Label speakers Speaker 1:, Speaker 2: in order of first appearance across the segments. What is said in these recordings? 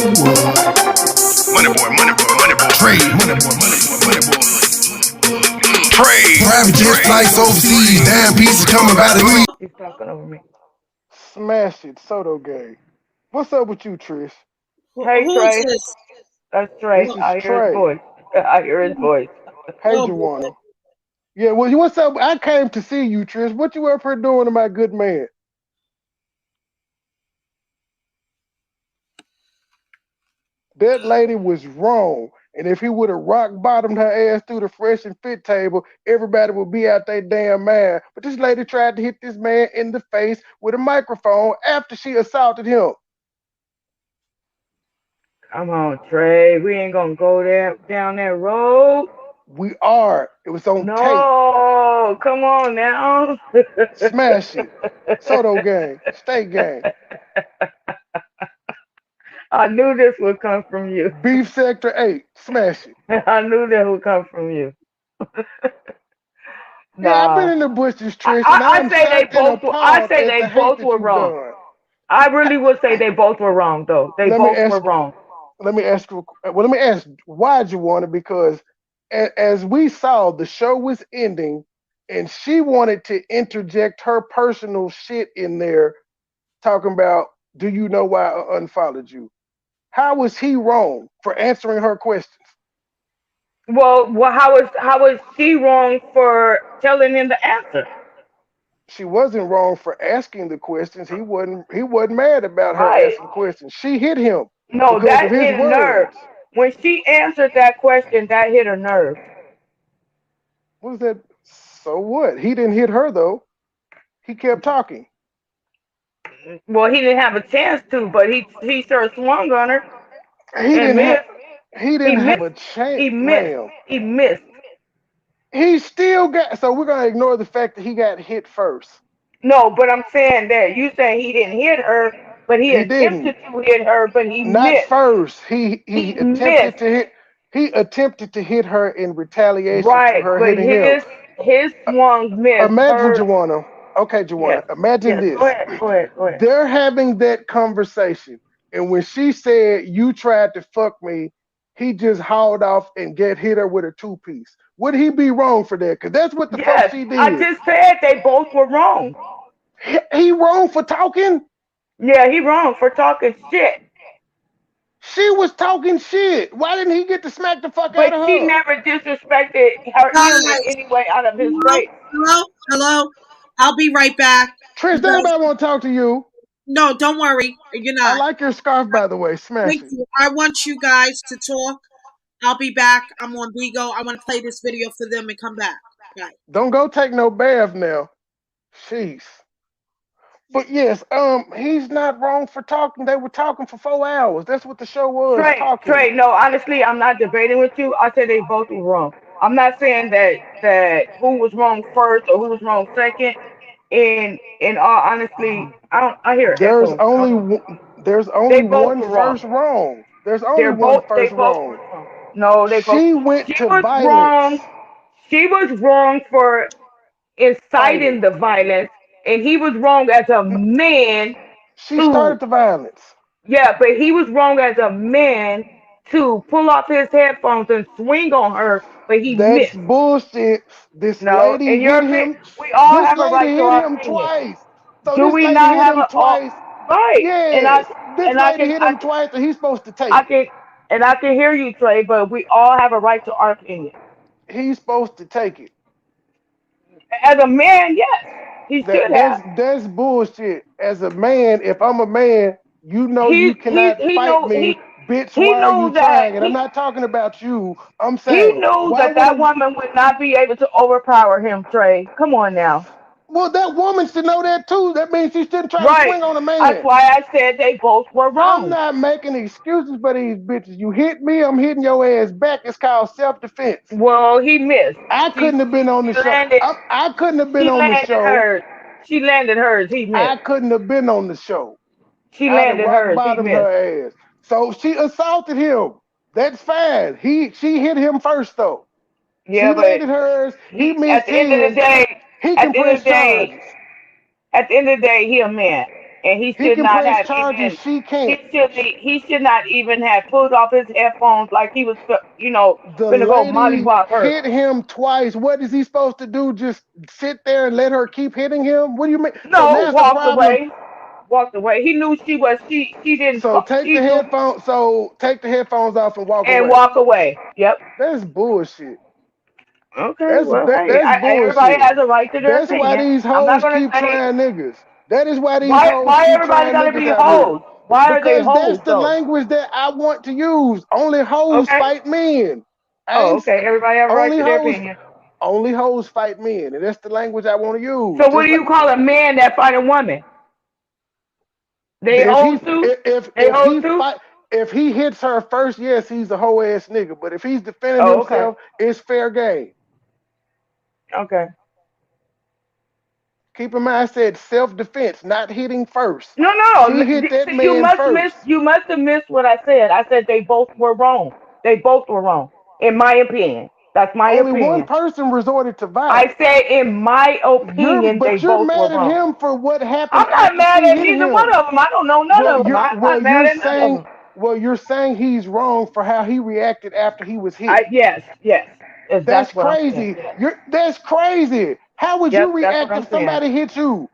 Speaker 1: Trade. Trade. Private jet flights overseas. Damn pieces coming by the New.
Speaker 2: He's talking over me.
Speaker 3: Smash it, Soto gang. What's up with you, Trish?
Speaker 2: Hey
Speaker 4: Who is
Speaker 2: Trey,
Speaker 4: this?
Speaker 2: that's
Speaker 3: This
Speaker 2: Trey.
Speaker 3: is
Speaker 2: I hear his
Speaker 3: Trey.
Speaker 2: voice. I hear his voice.
Speaker 3: Hey,
Speaker 4: Oh boy.
Speaker 3: Joanna. Yeah, well, what's up? I came to see you, Trish. What you up here doing to my good man? That lady was wrong. And if he would have rock bottomed her ass through the fresh and fit table, everybody would be out their damn mind. But this lady tried to hit this man in the face with a microphone after she assaulted him.
Speaker 2: Come on, Trey. We ain't gonna go there down that road.
Speaker 3: We are. It was on tape.
Speaker 2: No, come on now.
Speaker 3: Smash it. Soto gang. State gang.
Speaker 2: I knew this would come from you.
Speaker 3: Beef Sector 8. Smash it.
Speaker 2: I knew that would come from you.
Speaker 3: Yeah, I've been
Speaker 2: Nah.
Speaker 3: in the bushes,
Speaker 2: I,
Speaker 3: Trish, and
Speaker 2: I, I
Speaker 3: I'm
Speaker 2: say they
Speaker 3: shocked and
Speaker 2: both were. I
Speaker 3: appalled
Speaker 2: say
Speaker 3: at
Speaker 2: they
Speaker 3: the hate
Speaker 2: both
Speaker 3: that
Speaker 2: were
Speaker 3: you've
Speaker 2: wrong.
Speaker 3: done.
Speaker 2: I really would say they both were wrong, though. They
Speaker 3: Let me
Speaker 2: both were
Speaker 3: ask.
Speaker 2: wrong.
Speaker 3: Let me ask you. Well, let me ask. Why'd you want it? Because as we saw, the show was ending, and she wanted to interject her personal shit in there, talking about, "Do you know why I unfollowed you?" How was he wrong for answering her questions?
Speaker 2: Well, how is she wrong for telling him the answer?
Speaker 3: She wasn't wrong for asking the questions. He wasn't mad about her
Speaker 2: Right.
Speaker 3: asking questions. She hit him
Speaker 2: No,
Speaker 3: because of
Speaker 2: that
Speaker 3: his
Speaker 2: hit a nerve.
Speaker 3: words.
Speaker 2: When she answered that question, that hit a nerve.
Speaker 3: What is that? So what? He didn't hit her though. He kept talking.
Speaker 2: Well, he didn't have a chance to, but he sure swung on her
Speaker 3: He
Speaker 2: and
Speaker 3: didn't have.
Speaker 2: missed.
Speaker 3: He
Speaker 2: He
Speaker 3: didn't have
Speaker 2: missed.
Speaker 3: a chance,
Speaker 2: He missed.
Speaker 3: ma'am.
Speaker 2: He missed.
Speaker 3: He still got. So we're gonna ignore the fact that he got hit first.
Speaker 2: No, but I'm saying that you saying he didn't hit her, but he
Speaker 3: He didn't.
Speaker 2: attempted to hit her, but he
Speaker 3: Not
Speaker 2: missed.
Speaker 3: first. He
Speaker 2: He
Speaker 3: attempted
Speaker 2: missed.
Speaker 3: to hit. He attempted to hit her in retaliation for
Speaker 2: Right,
Speaker 3: her
Speaker 2: but
Speaker 3: hitting him.
Speaker 2: his swung missed.
Speaker 3: Imagine,
Speaker 2: Hers,
Speaker 3: Joanna. Okay, Joanna.
Speaker 2: yes,
Speaker 3: Imagine
Speaker 2: yes. Go
Speaker 3: this.
Speaker 2: ahead. Go ahead. Go ahead.
Speaker 3: They're having that conversation, and when she said you tried to fuck me, he just hauled off and get hit her with a two piece. Would he be wrong for that? Because that's what the fuck
Speaker 2: Yes,
Speaker 3: she
Speaker 2: I
Speaker 3: did.
Speaker 2: just said they both were wrong.
Speaker 3: He wrong for talking.
Speaker 2: Yeah, he wrong for talking shit.
Speaker 3: She was talking shit. Why didn't he get to smack the fuck out
Speaker 2: But
Speaker 3: of
Speaker 2: she
Speaker 3: her?
Speaker 2: never disrespected him in
Speaker 4: Guys,
Speaker 2: any way out of his
Speaker 4: hello,
Speaker 2: race.
Speaker 4: hello. I'll be right back.
Speaker 3: Trish,
Speaker 4: You
Speaker 3: does
Speaker 4: guys,
Speaker 3: anybody want to talk to you?
Speaker 4: no, don't worry. You're
Speaker 3: I
Speaker 4: not.
Speaker 3: like your scarf, by the way. Smash
Speaker 4: Thank
Speaker 3: it.
Speaker 4: you. I want you guys to talk. I'll be back. I'm on Bigo. I want to play this video for them and come back. Bye.
Speaker 3: Don't go take no bath now. Jeez. But yes, he's not wrong for talking. They were talking for 4 hours. That's what the show was, talking.
Speaker 2: Trey. No, honestly, I'm not debating with you. I said they both were wrong. I'm not saying that who was wrong first or who was wrong second. In all honestly, I don't. I hear an
Speaker 3: There's
Speaker 2: echo. I don't
Speaker 3: only
Speaker 2: know.
Speaker 3: there's
Speaker 2: They
Speaker 3: only
Speaker 2: both
Speaker 3: one
Speaker 2: were wrong.
Speaker 3: first wrong. There's only one
Speaker 2: They
Speaker 3: first
Speaker 2: both
Speaker 3: wrong.
Speaker 2: were wrong. No, they both.
Speaker 3: She went
Speaker 2: She
Speaker 3: to
Speaker 2: was wrong.
Speaker 3: violence.
Speaker 2: She was wrong for inciting
Speaker 3: Fighting.
Speaker 2: the violence, and he was wrong as a man
Speaker 3: She
Speaker 2: to,
Speaker 3: started the violence.
Speaker 2: yeah, but he was wrong as a man to pull off his headphones and swing on her, but he
Speaker 3: That's
Speaker 2: missed.
Speaker 3: bullshit. This
Speaker 2: No,
Speaker 3: lady
Speaker 2: in your
Speaker 3: hit
Speaker 2: opinion,
Speaker 3: him.
Speaker 2: we all
Speaker 3: This
Speaker 2: have a
Speaker 3: lady
Speaker 2: right to
Speaker 3: hit
Speaker 2: our
Speaker 3: him
Speaker 2: opinion.
Speaker 3: twice. So
Speaker 2: Do
Speaker 3: this
Speaker 2: we
Speaker 3: lady
Speaker 2: not
Speaker 3: hit
Speaker 2: have
Speaker 3: him
Speaker 2: a all
Speaker 3: twice.
Speaker 2: right? And
Speaker 3: Yes. This
Speaker 2: I
Speaker 3: lady
Speaker 2: can
Speaker 3: hit him twice and he's supposed to take
Speaker 2: I
Speaker 3: it.
Speaker 2: can I can hear you, Trey, but we all have a right to our opinion.
Speaker 3: He's supposed to take it.
Speaker 2: As a man, yes, he should
Speaker 3: That
Speaker 2: have.
Speaker 3: that's bullshit. As a man, if I'm a man, you know you cannot
Speaker 2: He
Speaker 3: fight
Speaker 2: know
Speaker 3: me, bitch.
Speaker 2: he
Speaker 3: Why are
Speaker 2: knew
Speaker 3: you
Speaker 2: that
Speaker 3: trying? And I'm not talking about you. I'm
Speaker 2: he
Speaker 3: saying,
Speaker 2: knew
Speaker 3: why
Speaker 2: that
Speaker 3: would
Speaker 2: that
Speaker 3: a
Speaker 2: woman would not be able to overpower him, Trey. Come on now.
Speaker 3: well that woman should know that too. That means she shouldn't try to
Speaker 2: Right.
Speaker 3: swing on a
Speaker 2: That's
Speaker 3: man.
Speaker 2: why I said they both were
Speaker 3: I'm
Speaker 2: wrong.
Speaker 3: not making excuses for these bitches. You hit me, I'm hitting your ass back. It's called self-defense.
Speaker 2: Well, he missed.
Speaker 3: I couldn't have been on the
Speaker 2: She
Speaker 3: show.
Speaker 2: landed
Speaker 3: I couldn't have been
Speaker 2: she
Speaker 3: on the
Speaker 2: landed
Speaker 3: show.
Speaker 2: hers. She landed hers, he
Speaker 3: I
Speaker 2: missed.
Speaker 3: couldn't have been on the show.
Speaker 2: She
Speaker 3: I'd have
Speaker 2: landed
Speaker 3: rock
Speaker 2: hers, he
Speaker 3: bottomed
Speaker 2: missed.
Speaker 3: her ass. So she assaulted him. That's fine. She hit him first though.
Speaker 2: Yeah,
Speaker 3: She
Speaker 2: but
Speaker 3: landed hers. He
Speaker 2: at
Speaker 3: missed
Speaker 2: the end of the
Speaker 3: his.
Speaker 2: day,
Speaker 3: He
Speaker 2: at
Speaker 3: can
Speaker 2: the end of
Speaker 3: press
Speaker 2: the day,
Speaker 3: charges.
Speaker 2: at the end of the day, he a man. and he
Speaker 3: He
Speaker 2: should
Speaker 3: can
Speaker 2: not
Speaker 3: press
Speaker 2: have
Speaker 3: charges.
Speaker 2: even.
Speaker 3: She can't.
Speaker 2: He should not even have pulled off his headphones like he was,
Speaker 3: The
Speaker 2: finna go
Speaker 3: lady
Speaker 2: mollywop her.
Speaker 3: hit him twice. What is he supposed to do? Just sit there and let her keep hitting him? What do you mean? So
Speaker 2: No,
Speaker 3: that's the
Speaker 2: walked
Speaker 3: problem.
Speaker 2: away. Walked away. He knew she was. She didn't.
Speaker 3: So take
Speaker 2: She
Speaker 3: the
Speaker 2: knew
Speaker 3: headphones. So take the headphones off and walk
Speaker 2: and
Speaker 3: away.
Speaker 2: walk away. Yep.
Speaker 3: That's bullshit.
Speaker 2: Okay. Well, hey,
Speaker 3: That's
Speaker 2: everybody
Speaker 3: bullshit.
Speaker 2: has a right to their
Speaker 3: That's why
Speaker 2: opinion.
Speaker 3: these
Speaker 2: I'm not
Speaker 3: hoes
Speaker 2: gonna
Speaker 3: keep
Speaker 2: say
Speaker 3: trying niggas. That is why these hoes
Speaker 2: why
Speaker 3: keep
Speaker 2: everybody
Speaker 3: trying
Speaker 2: gotta
Speaker 3: niggas
Speaker 2: be
Speaker 3: out here.
Speaker 2: hoes. Why are they
Speaker 3: Because that's
Speaker 2: hoes
Speaker 3: the
Speaker 2: though?
Speaker 3: language that I want to use. Only hoes
Speaker 2: Okay.
Speaker 3: fight men. I
Speaker 2: Oh,
Speaker 3: ain't
Speaker 2: okay. Everybody have a right
Speaker 3: only
Speaker 2: to their
Speaker 3: hoes
Speaker 2: opinion.
Speaker 3: only hoes fight men, and that's the language I want to use.
Speaker 2: So what
Speaker 3: Just
Speaker 2: do
Speaker 3: like
Speaker 2: you call a man that fight a woman? They
Speaker 3: if he
Speaker 2: hoes too. They
Speaker 3: if
Speaker 2: hoes
Speaker 3: he
Speaker 2: too.
Speaker 3: fight if he hits her first, yes, he's a hoe ass nigga. But if he's defending
Speaker 2: Oh, okay.
Speaker 3: himself, it's fair game.
Speaker 2: Okay.
Speaker 3: Keep in mind, I said self defense, not hitting first.
Speaker 2: No, no.
Speaker 3: She hit that
Speaker 2: See, you
Speaker 3: man
Speaker 2: must miss.
Speaker 3: first.
Speaker 2: You must have missed what I said. I said they both were wrong. They both were wrong, in my opinion. That's my
Speaker 3: Only one
Speaker 2: opinion.
Speaker 3: person resorted to
Speaker 2: I
Speaker 3: violence.
Speaker 2: said, in my opinion, they
Speaker 3: You're
Speaker 2: both were
Speaker 3: mad at
Speaker 2: wrong.
Speaker 3: him for what
Speaker 2: I'm
Speaker 3: happened
Speaker 2: not
Speaker 3: after
Speaker 2: mad
Speaker 3: she
Speaker 2: at
Speaker 3: hit
Speaker 2: neither one
Speaker 3: him.
Speaker 2: of them. I don't know none of them. I'm not mad at none of them.
Speaker 3: You're saying he's wrong for how he reacted after he was hit.
Speaker 2: Yes, yes, yes.
Speaker 3: That's
Speaker 2: That's what I'm saying.
Speaker 3: crazy.
Speaker 2: Yes,
Speaker 3: That's crazy. How would you
Speaker 2: yep. That's what
Speaker 3: react
Speaker 2: I'm
Speaker 3: if
Speaker 2: saying.
Speaker 3: somebody hit you?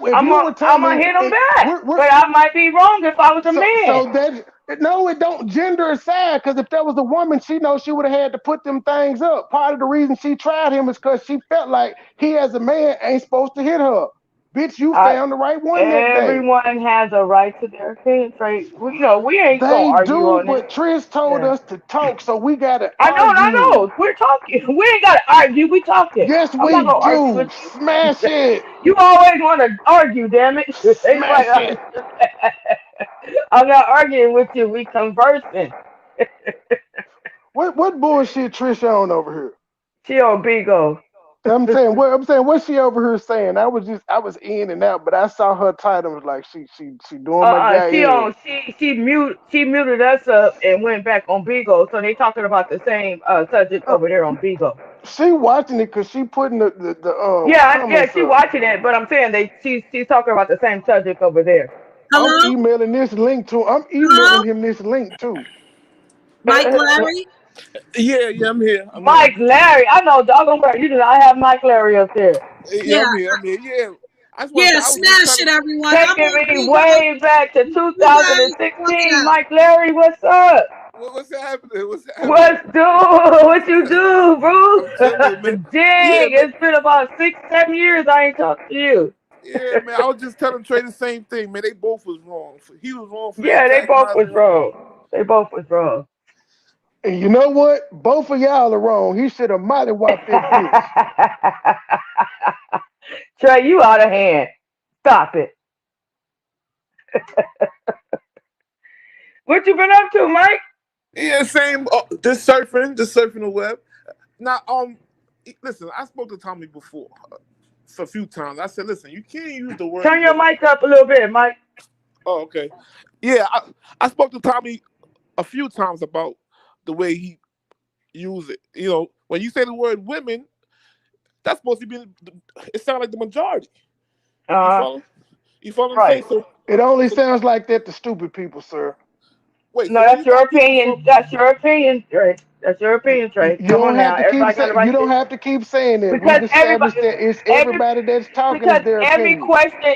Speaker 3: If you were
Speaker 2: I'm gonna
Speaker 3: telling
Speaker 2: hit them back,
Speaker 3: we're
Speaker 2: but I might be wrong if I was a man.
Speaker 3: so that no, it don't gender aside. Because if that was a woman, she knows she would have had to put them things up. Part of the reason she tried him is because she felt like he, as a man, ain't supposed to hit her. Bitch, you
Speaker 2: I
Speaker 3: found the right one that day.
Speaker 2: Everyone has a right to their opinion. Trey. We ain't gonna
Speaker 3: They
Speaker 2: argue
Speaker 3: do,
Speaker 2: on this.
Speaker 3: but Trish told
Speaker 2: Yeah.
Speaker 3: us to talk, so we gotta
Speaker 2: I know, I
Speaker 3: argue.
Speaker 2: know. We're talking. We ain't gotta argue. We talking.
Speaker 3: Yes,
Speaker 2: I'm
Speaker 3: we
Speaker 2: not gonna argue
Speaker 3: do.
Speaker 2: with you.
Speaker 3: Smash it.
Speaker 2: You always want to argue, damn it. Ain't nobody.
Speaker 3: Smash it.
Speaker 2: I'm not arguing with you. We conversing.
Speaker 3: What bullshit Trish on over here?
Speaker 2: She on Bigo.
Speaker 3: I'm saying what's she over here saying? I was in and out, but I saw her title was like she doing my guy
Speaker 2: She
Speaker 3: in.
Speaker 2: on. She muted us up and went back on Bigo. So they talking about the same subject
Speaker 3: Uh,
Speaker 2: over there on Bigo.
Speaker 3: she watching it because she putting the
Speaker 2: Yeah, yeah.
Speaker 3: comments
Speaker 2: She
Speaker 3: up.
Speaker 2: watching it, but I'm saying she's talking about the same subject over there.
Speaker 3: I'm
Speaker 4: Hello?
Speaker 3: emailing this link to. I'm emailing
Speaker 4: Hello?
Speaker 3: him this link too.
Speaker 4: Mike Larry?
Speaker 5: Yeah, yeah, I'm here. I'm here.
Speaker 2: Mike Larry. I know, doggone right. You do not have Mike Larry up there.
Speaker 5: Yeah,
Speaker 4: Yeah.
Speaker 5: I'm here. I'm here. Yeah. I just want to
Speaker 4: Yeah,
Speaker 5: say I was just
Speaker 4: smash
Speaker 5: trying
Speaker 4: it,
Speaker 5: to.
Speaker 4: everyone. I'm
Speaker 2: Taking
Speaker 4: on
Speaker 2: me
Speaker 4: Bigo.
Speaker 2: way back to
Speaker 4: You guys talk it
Speaker 2: 2016.
Speaker 4: out.
Speaker 2: Mike Larry, what's up?
Speaker 5: What's happening? What's happening?
Speaker 2: What's do? What you do, bro?
Speaker 5: I'm chilling, man. Yeah,
Speaker 2: Dang,
Speaker 5: man.
Speaker 2: it's been about 6, 7 years I ain't talked to you.
Speaker 5: Yeah, man. I was just telling Trey the same thing, man. They both was wrong. He was wrong for the
Speaker 2: Yeah, they
Speaker 5: attack, and
Speaker 2: both
Speaker 5: I was
Speaker 2: was
Speaker 5: wrong.
Speaker 2: wrong. They both was wrong.
Speaker 3: And you know what? Both of y'all are wrong. He should have mighty whopped that bitch.
Speaker 2: Trey, you out of hand. Stop it. What you been up to, Mike?
Speaker 5: Yeah, same. Just surfing the web. Now, listen. I spoke to Tommy before for a few times. I said, listen, you can't use the word
Speaker 2: Turn your
Speaker 5: women.
Speaker 2: mic up a little bit, Mike.
Speaker 5: Oh, okay. Yeah, I spoke to Tommy a few times about the way he use it. When you say the word women, that's supposed to be. It sounds like the majority. You
Speaker 2: Uh,
Speaker 5: follow? You follow what I'm saying?
Speaker 2: right.
Speaker 3: It only
Speaker 5: So
Speaker 3: sounds like that to stupid people, sir.
Speaker 5: wait.
Speaker 2: No,
Speaker 5: So when
Speaker 2: that's
Speaker 5: you
Speaker 2: your
Speaker 5: got people
Speaker 2: opinion.
Speaker 5: from,
Speaker 2: That's your opinion, Trey. That's your opinion, Trey.
Speaker 3: You
Speaker 2: Come
Speaker 3: don't
Speaker 2: on
Speaker 3: have
Speaker 2: now.
Speaker 3: to keep
Speaker 2: Everybody got the
Speaker 3: saying. You
Speaker 2: right
Speaker 3: don't
Speaker 2: to.
Speaker 3: have to keep saying that.
Speaker 2: Because
Speaker 3: We've
Speaker 2: everybody,
Speaker 3: established that it's
Speaker 2: every
Speaker 3: everybody that's talking is
Speaker 2: because
Speaker 3: their opinion.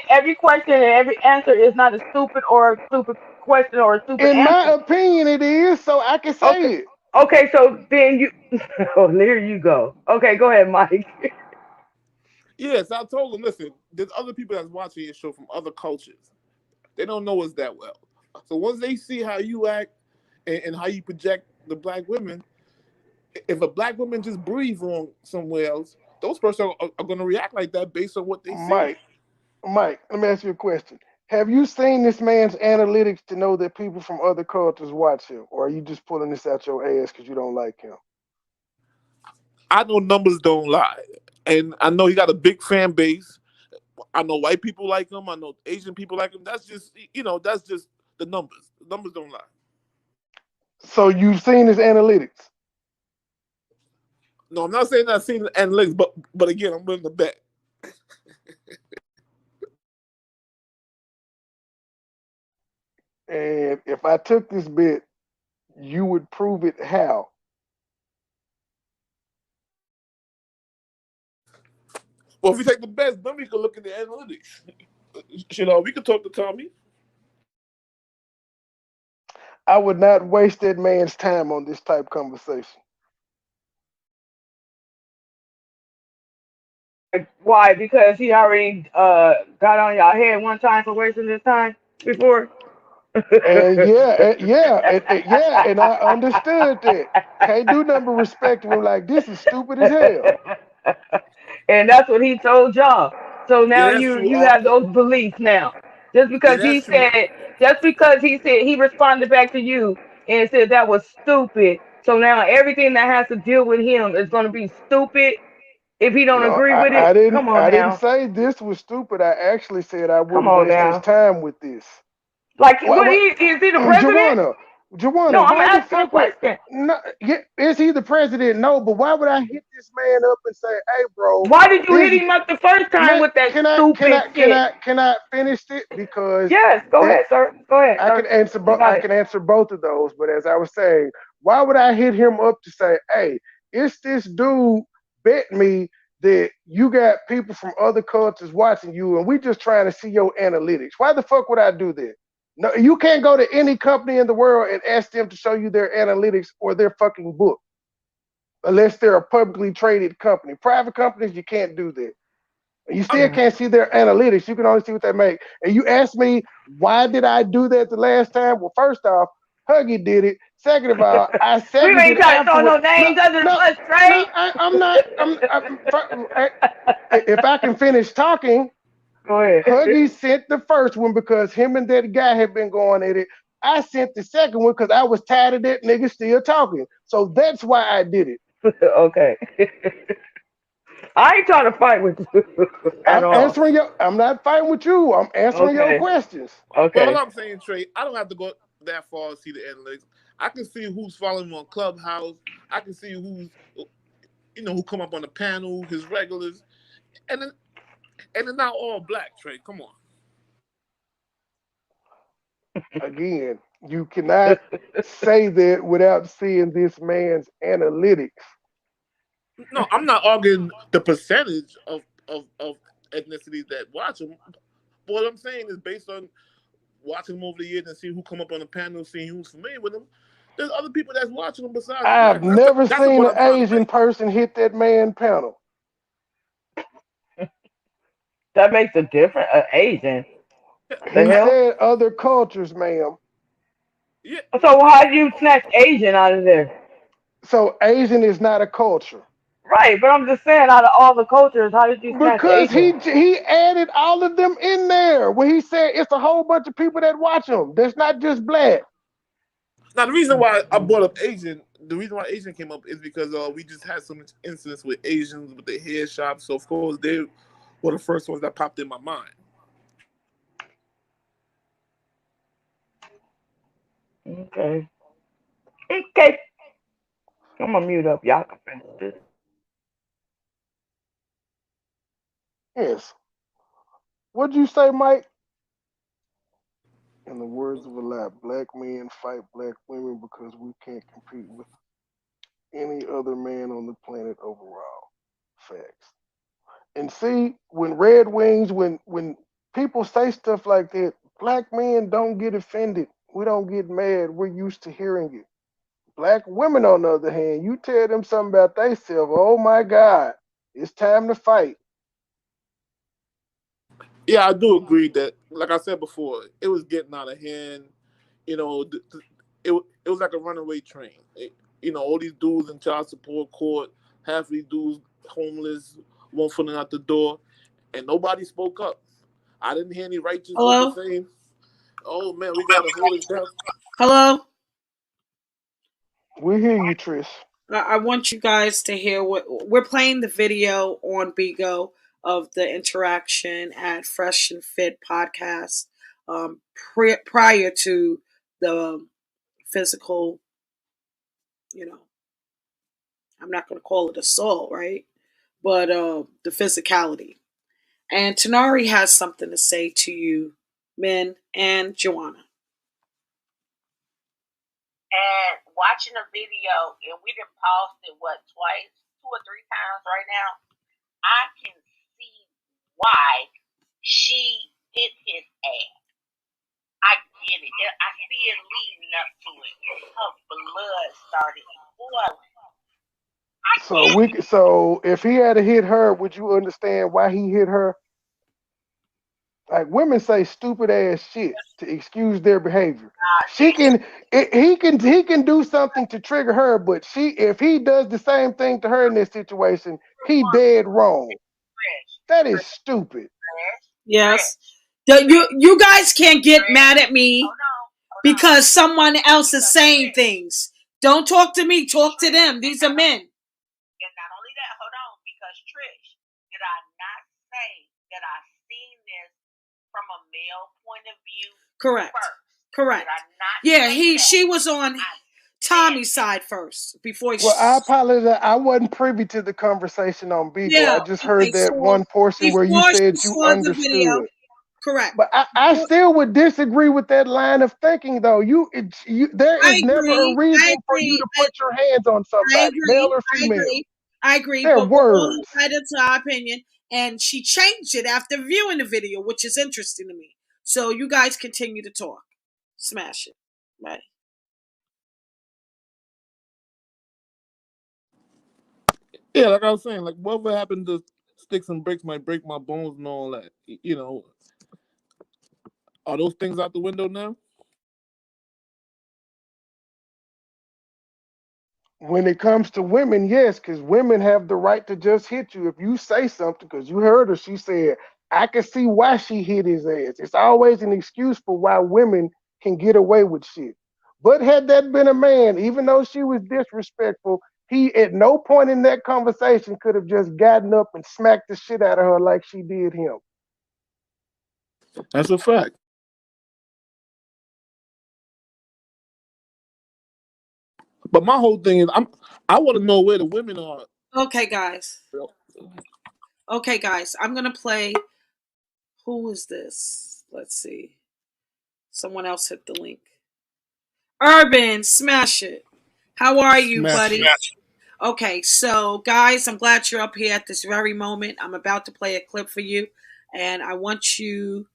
Speaker 2: every question and every answer is not a stupid or a stupid question or a stupid
Speaker 3: In my
Speaker 2: answer.
Speaker 3: opinion, it is. So I can
Speaker 2: Okay,
Speaker 3: say it.
Speaker 2: okay, so then you, oh, there you go. Okay, go ahead, Mike.
Speaker 5: yes, I told him, listen, there's other people that's watching your show from other cultures. They don't know us that well. So once they see how you act and how you project the black women, if a black woman just breathe wrong somewhere else, those persons are going to react like that based on what they see.
Speaker 3: Mike, Mike, let me ask you a question. Have you seen this man's analytics to know that people from other cultures watch him, or are you just pulling this out your ass because you don't like him?
Speaker 5: I know numbers don't lie, and I know he got a big fan base. I know white people like him. I know Asian people like him. That's just the numbers. The numbers don't lie.
Speaker 3: So you've seen his analytics.
Speaker 5: No, I'm not saying I've seen the analytics, but again, I'm willing to bet.
Speaker 3: And if I took this bit, you would prove it how?
Speaker 5: Well, if we take the best, then we can look at the analytics. We could talk to Tommy.
Speaker 3: I would not waste that man's time on this type of conversation.
Speaker 2: Why? Because he already got on y'all head one time for wasting his time before.
Speaker 3: And yeah, and I understood that. Can't do nothing but respect him. Like, this is stupid as hell.
Speaker 2: And that's what he told y'all. So
Speaker 5: Yeah,
Speaker 2: now
Speaker 5: that's
Speaker 2: you
Speaker 5: true.
Speaker 2: you have those beliefs now. Just
Speaker 5: Yeah,
Speaker 2: because
Speaker 5: that's true.
Speaker 2: he responded back to you and said that was stupid. So now everything that has to deal with him is going to be stupid if he don't
Speaker 3: No,
Speaker 2: agree with it. Come on
Speaker 3: I didn't
Speaker 2: now.
Speaker 3: say this was stupid. I actually said I
Speaker 2: Come
Speaker 3: wouldn't
Speaker 2: on
Speaker 3: waste his
Speaker 2: now.
Speaker 3: time with this.
Speaker 2: Like, what
Speaker 3: What
Speaker 2: is he the president?
Speaker 3: Joanna,
Speaker 2: No, I'm
Speaker 3: why the
Speaker 2: asking a
Speaker 3: fuck would
Speaker 2: question.
Speaker 3: no, yeah, is he the president? No, but why would I hit this man up and say, "Hey, bro,
Speaker 2: Why did you hit
Speaker 3: this
Speaker 2: him up the first time
Speaker 3: man,
Speaker 2: with that stupid shit?
Speaker 3: can I finish it because
Speaker 2: Yes, go
Speaker 3: that
Speaker 2: ahead, sir. Go ahead,
Speaker 3: I can
Speaker 2: sir.
Speaker 3: answer
Speaker 2: You got
Speaker 3: I
Speaker 2: it.
Speaker 3: can answer both of those. But as I was saying, why would I hit him up to say, "Hey, it's this dude bet me that you got people from other cultures watching you, and we just trying to see your analytics"? Why the fuck would I do that? No, you can't go to any company in the world and ask them to show you their analytics or their fucking book unless they're a publicly traded company. Private companies, you can't do that. You still
Speaker 2: Yeah.
Speaker 3: can't see their analytics. You can only see what they make. And you ask me, why did I do that the last time? Well, first off, Huggy did it. Second of all, I
Speaker 2: We
Speaker 3: seconded
Speaker 2: ain't
Speaker 3: it
Speaker 2: trying to throw
Speaker 3: afterward.
Speaker 2: no
Speaker 3: No,
Speaker 2: names under the
Speaker 3: no,
Speaker 2: bus,
Speaker 3: no,
Speaker 2: Trey.
Speaker 3: I'm not. If I can finish talking,
Speaker 2: Go ahead.
Speaker 3: Huggy sent the first one because him and that guy had been going at it. I sent the second one because I was tired of that nigga still talking. So that's why I did it.
Speaker 2: Okay. I ain't trying to fight with you at all.
Speaker 3: I'm not fighting with you. I'm answering your
Speaker 2: Okay.
Speaker 3: questions.
Speaker 5: Well,
Speaker 2: Okay.
Speaker 5: what I'm saying, Trey, I don't have to go that far to see the analytics. I can see who's following me on Clubhouse. I can see who come up on the panel, his regulars, and then and they're not all black. Trey, come on.
Speaker 3: Again, you cannot say that without seeing this man's analytics.
Speaker 5: No, I'm not arguing the percentage of ethnicities that watch him. But what I'm saying is based on watching him over the years and seeing who come up on the panel, seeing who's familiar with him. There's other people that's watching him besides the
Speaker 3: I've
Speaker 5: black.
Speaker 3: never
Speaker 5: That's the
Speaker 3: seen
Speaker 5: point
Speaker 3: an
Speaker 5: I'm trying to
Speaker 3: Asian
Speaker 5: make.
Speaker 3: person hit that man panel.
Speaker 2: That makes a difference. Asian. The
Speaker 3: He
Speaker 2: hell?
Speaker 3: said other cultures, ma'am.
Speaker 5: Yeah,
Speaker 2: So how do you snatch Asian out of there?
Speaker 3: So Asian is not a culture.
Speaker 2: Right, but I'm just saying, out of all the cultures, how did you snatch
Speaker 3: Because
Speaker 2: Asian?
Speaker 3: he added all of them in there when he said it's a whole bunch of people that watch him. That's not just black.
Speaker 5: now, the reason why I brought up Asian, the reason why Asian came up is because we just had so much incidents with Asians with their hair shops. So of course they were the first ones that popped in my mind.
Speaker 2: Okay. Okay. I'm gonna mute up. Y'all can finish this.
Speaker 3: Yes. What'd you say, Mike? In the words of a lot, black men fight black women because we can't compete with any other man on the planet overall. Facts. And see, when Red Wings, when people say stuff like that, black men don't get offended. We don't get mad. We're used to hearing it. Black women, on the other hand, you tell them something about themselves, oh my God, it's time to fight.
Speaker 5: Yeah, I do agree that, like I said before, it was getting out of hand. It was like a runaway train. All these dudes in child support court, half of these dudes homeless, one foot out the door, and nobody spoke up. I didn't hear any righteous brothers
Speaker 4: Hello?
Speaker 5: saying, "Oh man, we gotta hold it down."
Speaker 4: Hello?
Speaker 3: We hear you, Trish.
Speaker 4: I want you guys to hear what we're playing the video on Bigo of the interaction at Fresh and Fit podcast prior to the physical, you know, I'm not going to call it assault, right? But the physicality. And Tanari has something to say to you, men and Joanna.
Speaker 6: watching a video, and we done paused it, twice, 2 or 3 times right now. I can see why she hit his ass. I get it. I see it leading up to it. Her blood started boiling.
Speaker 3: So if he had to hit her, would you understand why he hit her? Like, women say stupid ass shit to excuse their behavior. He can do something to trigger her, but if he does the same thing to her in this situation, he dead wrong. That is stupid.
Speaker 4: Yes. You guys can't get mad at me because someone else is saying things. Don't talk to me. Talk to them. These are men.
Speaker 6: And not only that, hold on, because Trish, did I not say that I seen this from a male point of view?
Speaker 4: Correct.
Speaker 6: First?
Speaker 4: Correct.
Speaker 6: Did I not
Speaker 4: She was on Tommy's side first before.
Speaker 3: I apologize. I wasn't privy to the conversation on Beagle.
Speaker 4: Yeah,
Speaker 3: I just heard that one portion where you said you understood.
Speaker 4: Correct.
Speaker 3: But I still would disagree with that line of thinking, though. There is never a reason for you to put your hands on somebody, male or female.
Speaker 4: I agree.
Speaker 3: They're
Speaker 4: but
Speaker 3: words.
Speaker 4: We're entitled to our opinion, and she changed it after viewing the video, which is interesting to me. So you guys continue to talk. Smash it. Right.
Speaker 5: Yeah, like I was saying, like whatever happened to sticks and bricks might break my bones and all that. You know, are those things out the window now?
Speaker 3: When it comes to women, yes, because women have the right to just hit you if you say something. Because you heard her, she said, "I can see why she hit his ass." It's always an excuse for why women can get away with shit. But had that been a man, even though she was disrespectful, he at no point in that conversation could have just gotten up and smacked the shit out of her like she did him.
Speaker 5: That's a fact. But my whole thing is, I want to know where the women are.
Speaker 4: Okay, guys. I'm gonna play. Who is this? Let's see. Someone else hit the link. Urban, smash it. How are you, buddy? Okay, so guys, I'm glad you're up here at this very moment. I'm about to play a clip for you, and I want you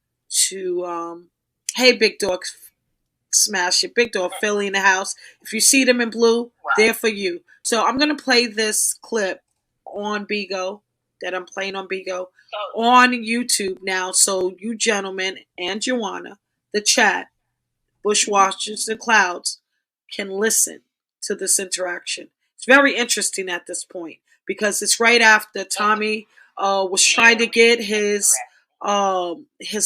Speaker 4: to, hey, Big Dog, smash it. Big Dog, Philly in the house. If you see them in blue, they're for you. So I'm going to play this clip on Bigo, that I'm playing on Bigo, on YouTube now. So you gentlemen and Joanna, the chat, Bushwatchers and Clouds, can listen to this interaction. It's very interesting at this point because it's right after Tommy was trying to get his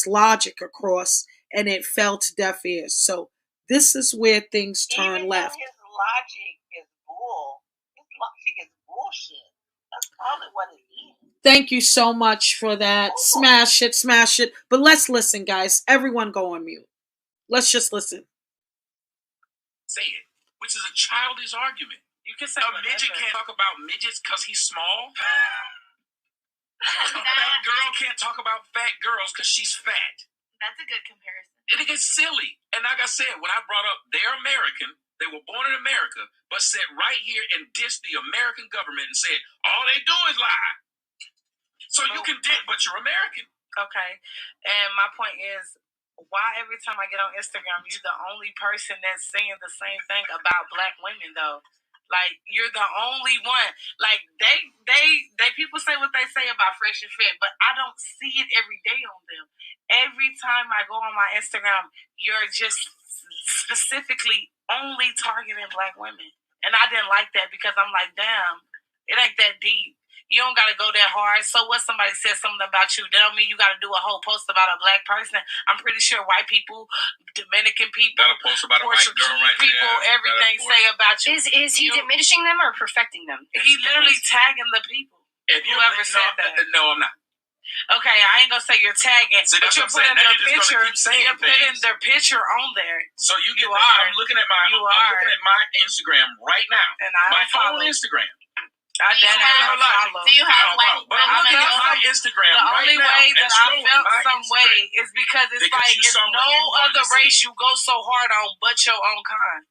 Speaker 4: logic across, and it fell to deaf ears. So this is where things turn left.
Speaker 6: His logic is bull. His logic is bullshit. Let's call it what it is.
Speaker 4: Thank you so much for that. Smash it, smash it. But let's listen, guys. Everyone go on mute. Let's just listen.
Speaker 7: Say it, which is a childish argument. You can say a midget can't talk about midgets because he's small. A fat girl can't talk about fat girls because she's fat.
Speaker 6: That's a good comparison.
Speaker 7: It gets silly. And like I said, when I brought up they're American, they were born in America, but sat right here and dissed the American government and said, all they do is lie. So you can diss, but you're American.
Speaker 6: Okay. And my point is, why every time I get on Instagram, you're the only person that's saying the same thing about black women, though? Like, you're the only one. Like, they people say what they say about Fresh and Fit, but I don't see it every day on them. Every time I go on my Instagram, you're just specifically only targeting black women. And I didn't like that because I'm like, damn, it ain't that deep. You don't got to go that hard. So what, somebody says something about you, that don't mean you got to do a whole post about a black person. I'm pretty sure white people, Dominican people, Portuguese people, everything say about you.
Speaker 8: Is he diminishing them or perfecting them?
Speaker 6: He literally tagging the people.
Speaker 7: If
Speaker 6: whoever said that.
Speaker 7: No, I'm not.
Speaker 6: Okay, I ain't gonna say you're tagging,
Speaker 7: but
Speaker 6: you're putting their picture. You're putting their picture on there.
Speaker 7: So I'm looking at my Instagram right now.
Speaker 6: And I
Speaker 7: own Instagram.
Speaker 8: Do you have like?
Speaker 7: But I'm looking at my Instagram
Speaker 6: the
Speaker 7: right
Speaker 6: only
Speaker 7: now.
Speaker 6: way that I felt some
Speaker 7: Instagram
Speaker 6: way is because it's no other race you go so hard on but your own kind.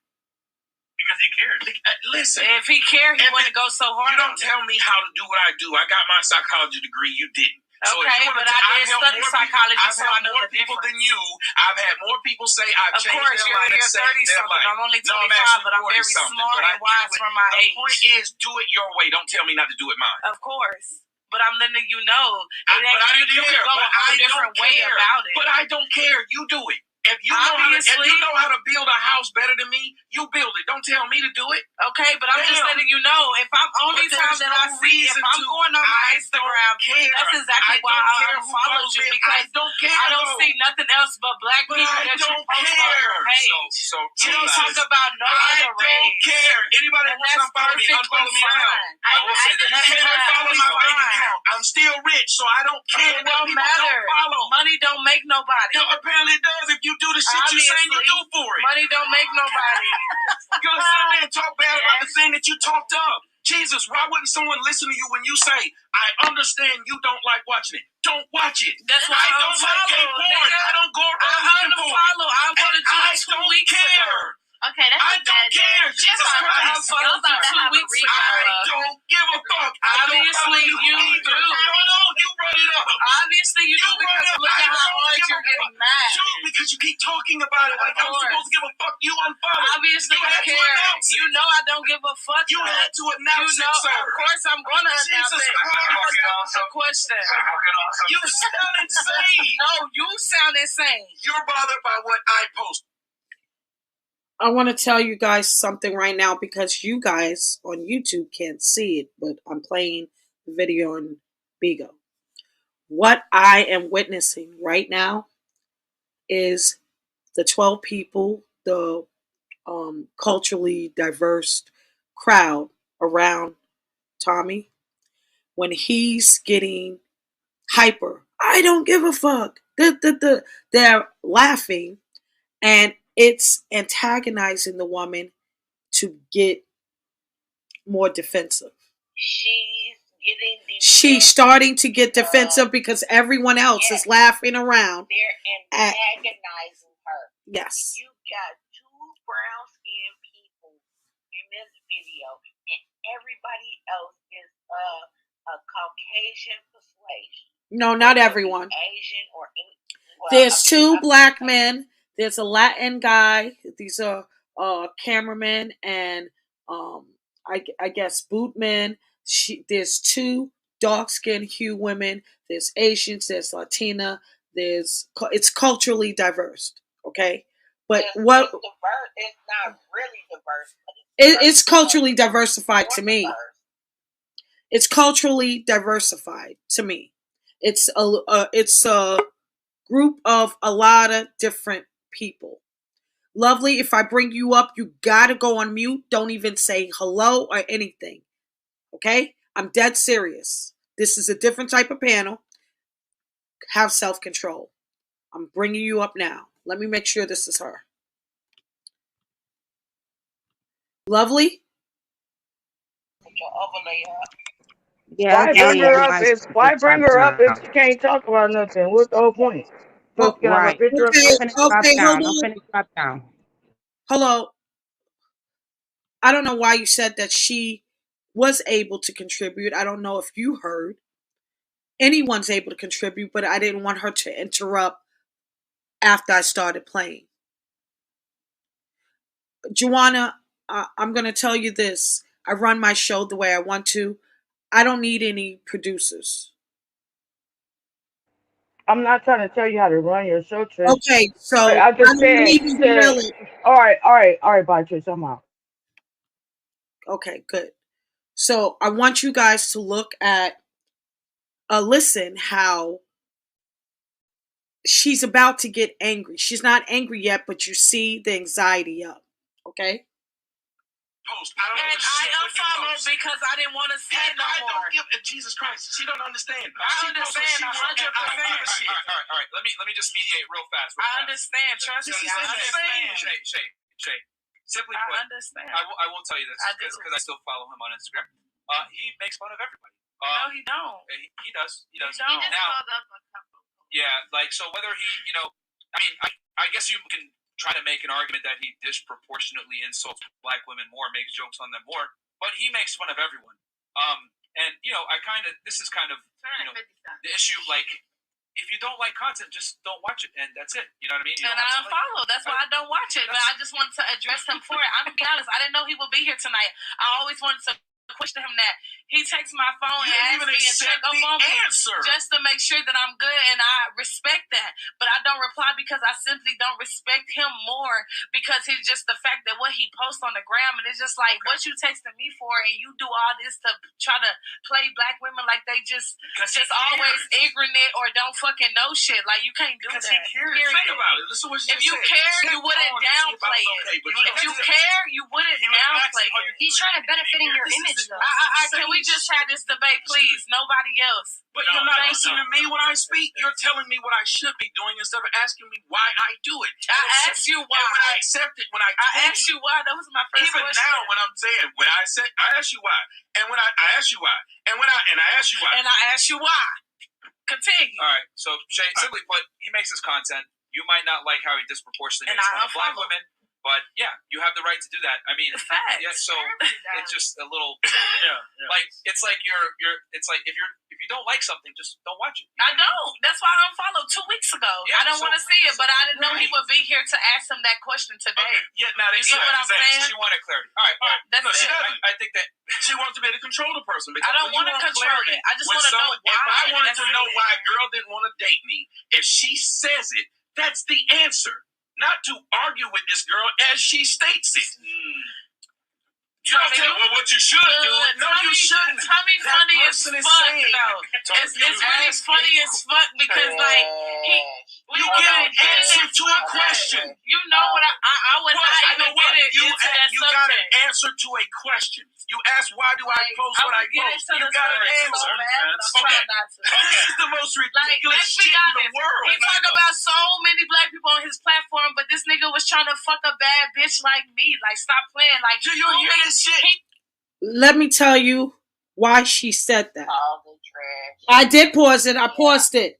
Speaker 7: Because if he cares. Listen.
Speaker 8: If he cared, he wouldn't go so hard.
Speaker 7: You don't tell me how to do what I do. I got my psychology degree. You didn't. So
Speaker 8: okay, but I did study psychology, so I know the difference. I've helped more people than you. I've had more people say I've changed their life and saved their life. I'm only 25, but I'm very smart and wise for my age.
Speaker 7: The point is, do it your way. Don't tell me not to do it mine.
Speaker 8: Of course. But I'm letting you know.
Speaker 7: But I don't care.
Speaker 8: Go a whole different way about it.
Speaker 7: But I don't care. You do it. If you know how to build a house better than me, you build it. Don't tell me to do it.
Speaker 8: Okay, but I'm just letting you know. If I'm only time that I see, if I'm going on my Instagram, that's exactly why I unfollowed you, because I don't see nothing else but black people that you post on your page.
Speaker 7: So
Speaker 8: you don't talk about no other race.
Speaker 7: I don't care. Anybody who wants to follow me, unfollow me now. I will say that. You can't follow my bank account. I'm still rich, so I don't care.
Speaker 8: It don't matter. Money don't make nobody.
Speaker 7: Apparently it does if you do the shit you saying you do for it.
Speaker 8: Money don't make nobody.
Speaker 7: You're gonna sit there and talk bad about the thing that you talked up. Jesus, why wouldn't someone listen to you when you say, I understand you don't like watching it? Don't watch it.
Speaker 8: That's why
Speaker 7: I don't like gay porn. I don't go around looking for it.
Speaker 8: I wanted to do 2 weeks ago.
Speaker 6: Okay, that's
Speaker 7: I don't care. Jesus Christ.
Speaker 8: I unfollowed you 2 weeks ago.
Speaker 7: I don't give a fuck.
Speaker 8: Obviously you do.
Speaker 7: No, you brought it up.
Speaker 8: Obviously you do, because look at how hard you're getting mad.
Speaker 7: Sure, because you keep talking about it like I'm supposed to give a fuck. You unfollow.
Speaker 8: Obviously you care. You know I don't give a fuck.
Speaker 7: You had to announce it, sir.
Speaker 8: Of course I'm going to announce it. That's a question.
Speaker 7: You sound insane.
Speaker 8: No, you sound insane.
Speaker 7: You're bothered by what I post.
Speaker 4: I want to tell you guys something right now, because you guys on YouTube can't see it, but I'm playing the video on Bigo. What I am witnessing right now is the 12 people, the culturally diverse crowd around Tommy, when he's getting hyper. I don't give a fuck. They're laughing, and it's antagonizing the woman to get more defensive. She's starting to get defensive because everyone else is laughing around.
Speaker 9: They're antagonizing her.
Speaker 4: Yes.
Speaker 9: You got two brown-skinned people in this video, and everybody else is a Caucasian persuasion.
Speaker 4: No, not everyone.
Speaker 9: Asian or
Speaker 4: there's two black men. There's a Latin guy. These are cameramen and I guess bootmen. There's two dark-skinned hue women. There's Asians. There's Latina. It's culturally diverse. Okay, but
Speaker 9: it's not really diverse.
Speaker 4: It's culturally diversified to me. It's culturally diversified to me. It's a group of a lot of different people. Lovely, if I bring you up, you gotta go on mute. Don't even say hello or anything. Okay? I'm dead serious. This is a different type of panel. Have self-control. I'm bringing you up now. Let me make sure this is her. Lovely?
Speaker 2: Yeah, why bring her up if she can't talk about nothing? What's the whole point?
Speaker 10: Right.
Speaker 4: Okay, hold on. Hello. I don't know why you said that she was able to contribute. I don't know if you heard. Anyone's able to contribute, but I didn't want her to interrupt after I started playing. Joanna, I'm going to tell you this. I run my show the way I want to. I don't need any producers.
Speaker 2: I'm not trying to tell you how to run your show, Trish.
Speaker 4: Okay, so
Speaker 2: I just said, all right, bye, Trish, I'm out.
Speaker 4: Okay, good. So I want you guys to look at, listen how she's about to get angry. She's not angry yet, but you see the anxiety up. Okay?
Speaker 7: Post.
Speaker 8: And I unfollowed because I didn't want to say no more.
Speaker 7: Jesus Christ, she don't understand.
Speaker 8: I understand 100%.
Speaker 7: All right. Let me just mediate real fast.
Speaker 8: I understand. Trust me. I understand.
Speaker 7: Shay. Simply put,
Speaker 8: I understand.
Speaker 7: I will tell you this because I still follow him on Instagram. He makes fun of everybody.
Speaker 8: No, he don't.
Speaker 7: He does. He does.
Speaker 8: He don't.
Speaker 7: Now, yeah, like, so whether he, I mean, I guess you can try to make an argument that he disproportionately insults black women more, makes jokes on them more, but he makes fun of everyone. And this is kind of the issue. Like, if you don't like content, just don't watch it, and that's it. You know what I mean?
Speaker 6: And I unfollow. That's why I don't watch it. But I just wanted to address him for it. I'm gonna be honest. I didn't know he would be here tonight. I always wanted to question him that he texts my phone and asks me and check up on me just to make sure that I'm good, and I respect that. But I don't reply because I simply don't respect him more because he's just the fact that what he posts on the gram, and it's just like what you texting me for, and you do all this to try to play black women like they just always ignorant or don't fucking know shit. Like, you can't do that.
Speaker 7: Think about it. Listen to what
Speaker 6: if you care, you wouldn't downplay it. If you care, you wouldn't downplay it.
Speaker 8: He's trying to benefit in your image, though.
Speaker 6: Can we just have this debate, please? Nobody else.
Speaker 7: But you're not listening to me when I speak. You're telling me what I should be doing instead of asking me why I do it.
Speaker 6: I asked you why.
Speaker 7: And when I accept it, when I
Speaker 6: asked you why, that was my first
Speaker 7: even
Speaker 6: question.
Speaker 7: now, when I'm saying, when I said, I asked you why, and when I asked you why, and I asked you why,
Speaker 6: and I asked you why. Continue.
Speaker 7: All right. So Shay, simply put, he makes his content. You might not like how he disproportionately makes fun of black women. But yeah, you have the right to do that. I mean, yeah. So it's just a little, like it's like it's like if you don't like something, just don't watch it.
Speaker 6: I don't. That's why I unfollowed 2 weeks ago. Yeah, I don't want to see it, but I didn't know he would be here to ask him that question today.
Speaker 7: Okay. Yeah, now you get what I'm saying. She wanted clarity. All right,
Speaker 6: That's it.
Speaker 7: She doesn't. I think that she wants to be able to control the person. Because
Speaker 6: I don't want to control it. I just want to know why.
Speaker 7: If I wanted to know why a girl didn't want to date me, if she says it, that's the answer. Not to argue with this girl as she states it. You don't tell me what you should do. No, you shouldn't.
Speaker 6: Tommy funny as fuck, though. It's really funny as fuck because, like,
Speaker 7: you get an answer to a question.
Speaker 6: You know what? I would not even get it into that subject.
Speaker 7: You got an answer to a question. You ask, why do I post what I post? You got an answer.
Speaker 6: Okay.
Speaker 7: This is the most ridiculous shit in the world.
Speaker 6: He talk about so many black people on his platform, but this nigga was trying to fuck a bad bitch like me. Like, stop playing. Like,
Speaker 7: do you hear this shit?
Speaker 4: Let me tell you why she said that. I did pause it. I paused it.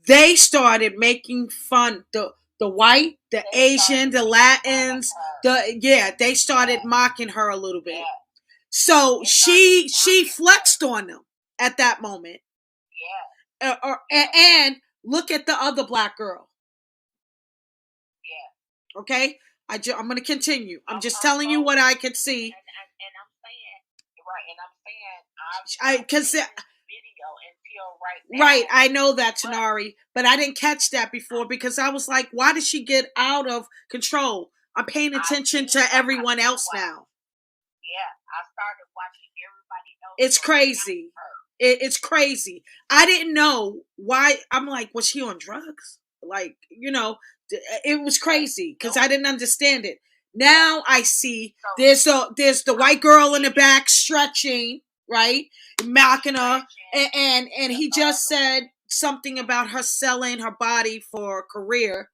Speaker 4: They started making fun. The white, the Asian, the Latins. They started mocking her a little bit. So she flexed on them at that moment. And look at the other black girl. Okay, I'm going to continue. I'm just telling you what I could see. Right, I know that, Tanari, but I didn't catch that before because I was like, why did she get out of control? I'm paying attention to everyone else now.
Speaker 9: I started watching everybody else.
Speaker 4: It's crazy. It's crazy. I didn't know why. I'm like, was she on drugs? Like, it was crazy because I didn't understand it. Now I see there's the white girl in the back stretching, right, mocking her, and he just said something about her selling her body for a career,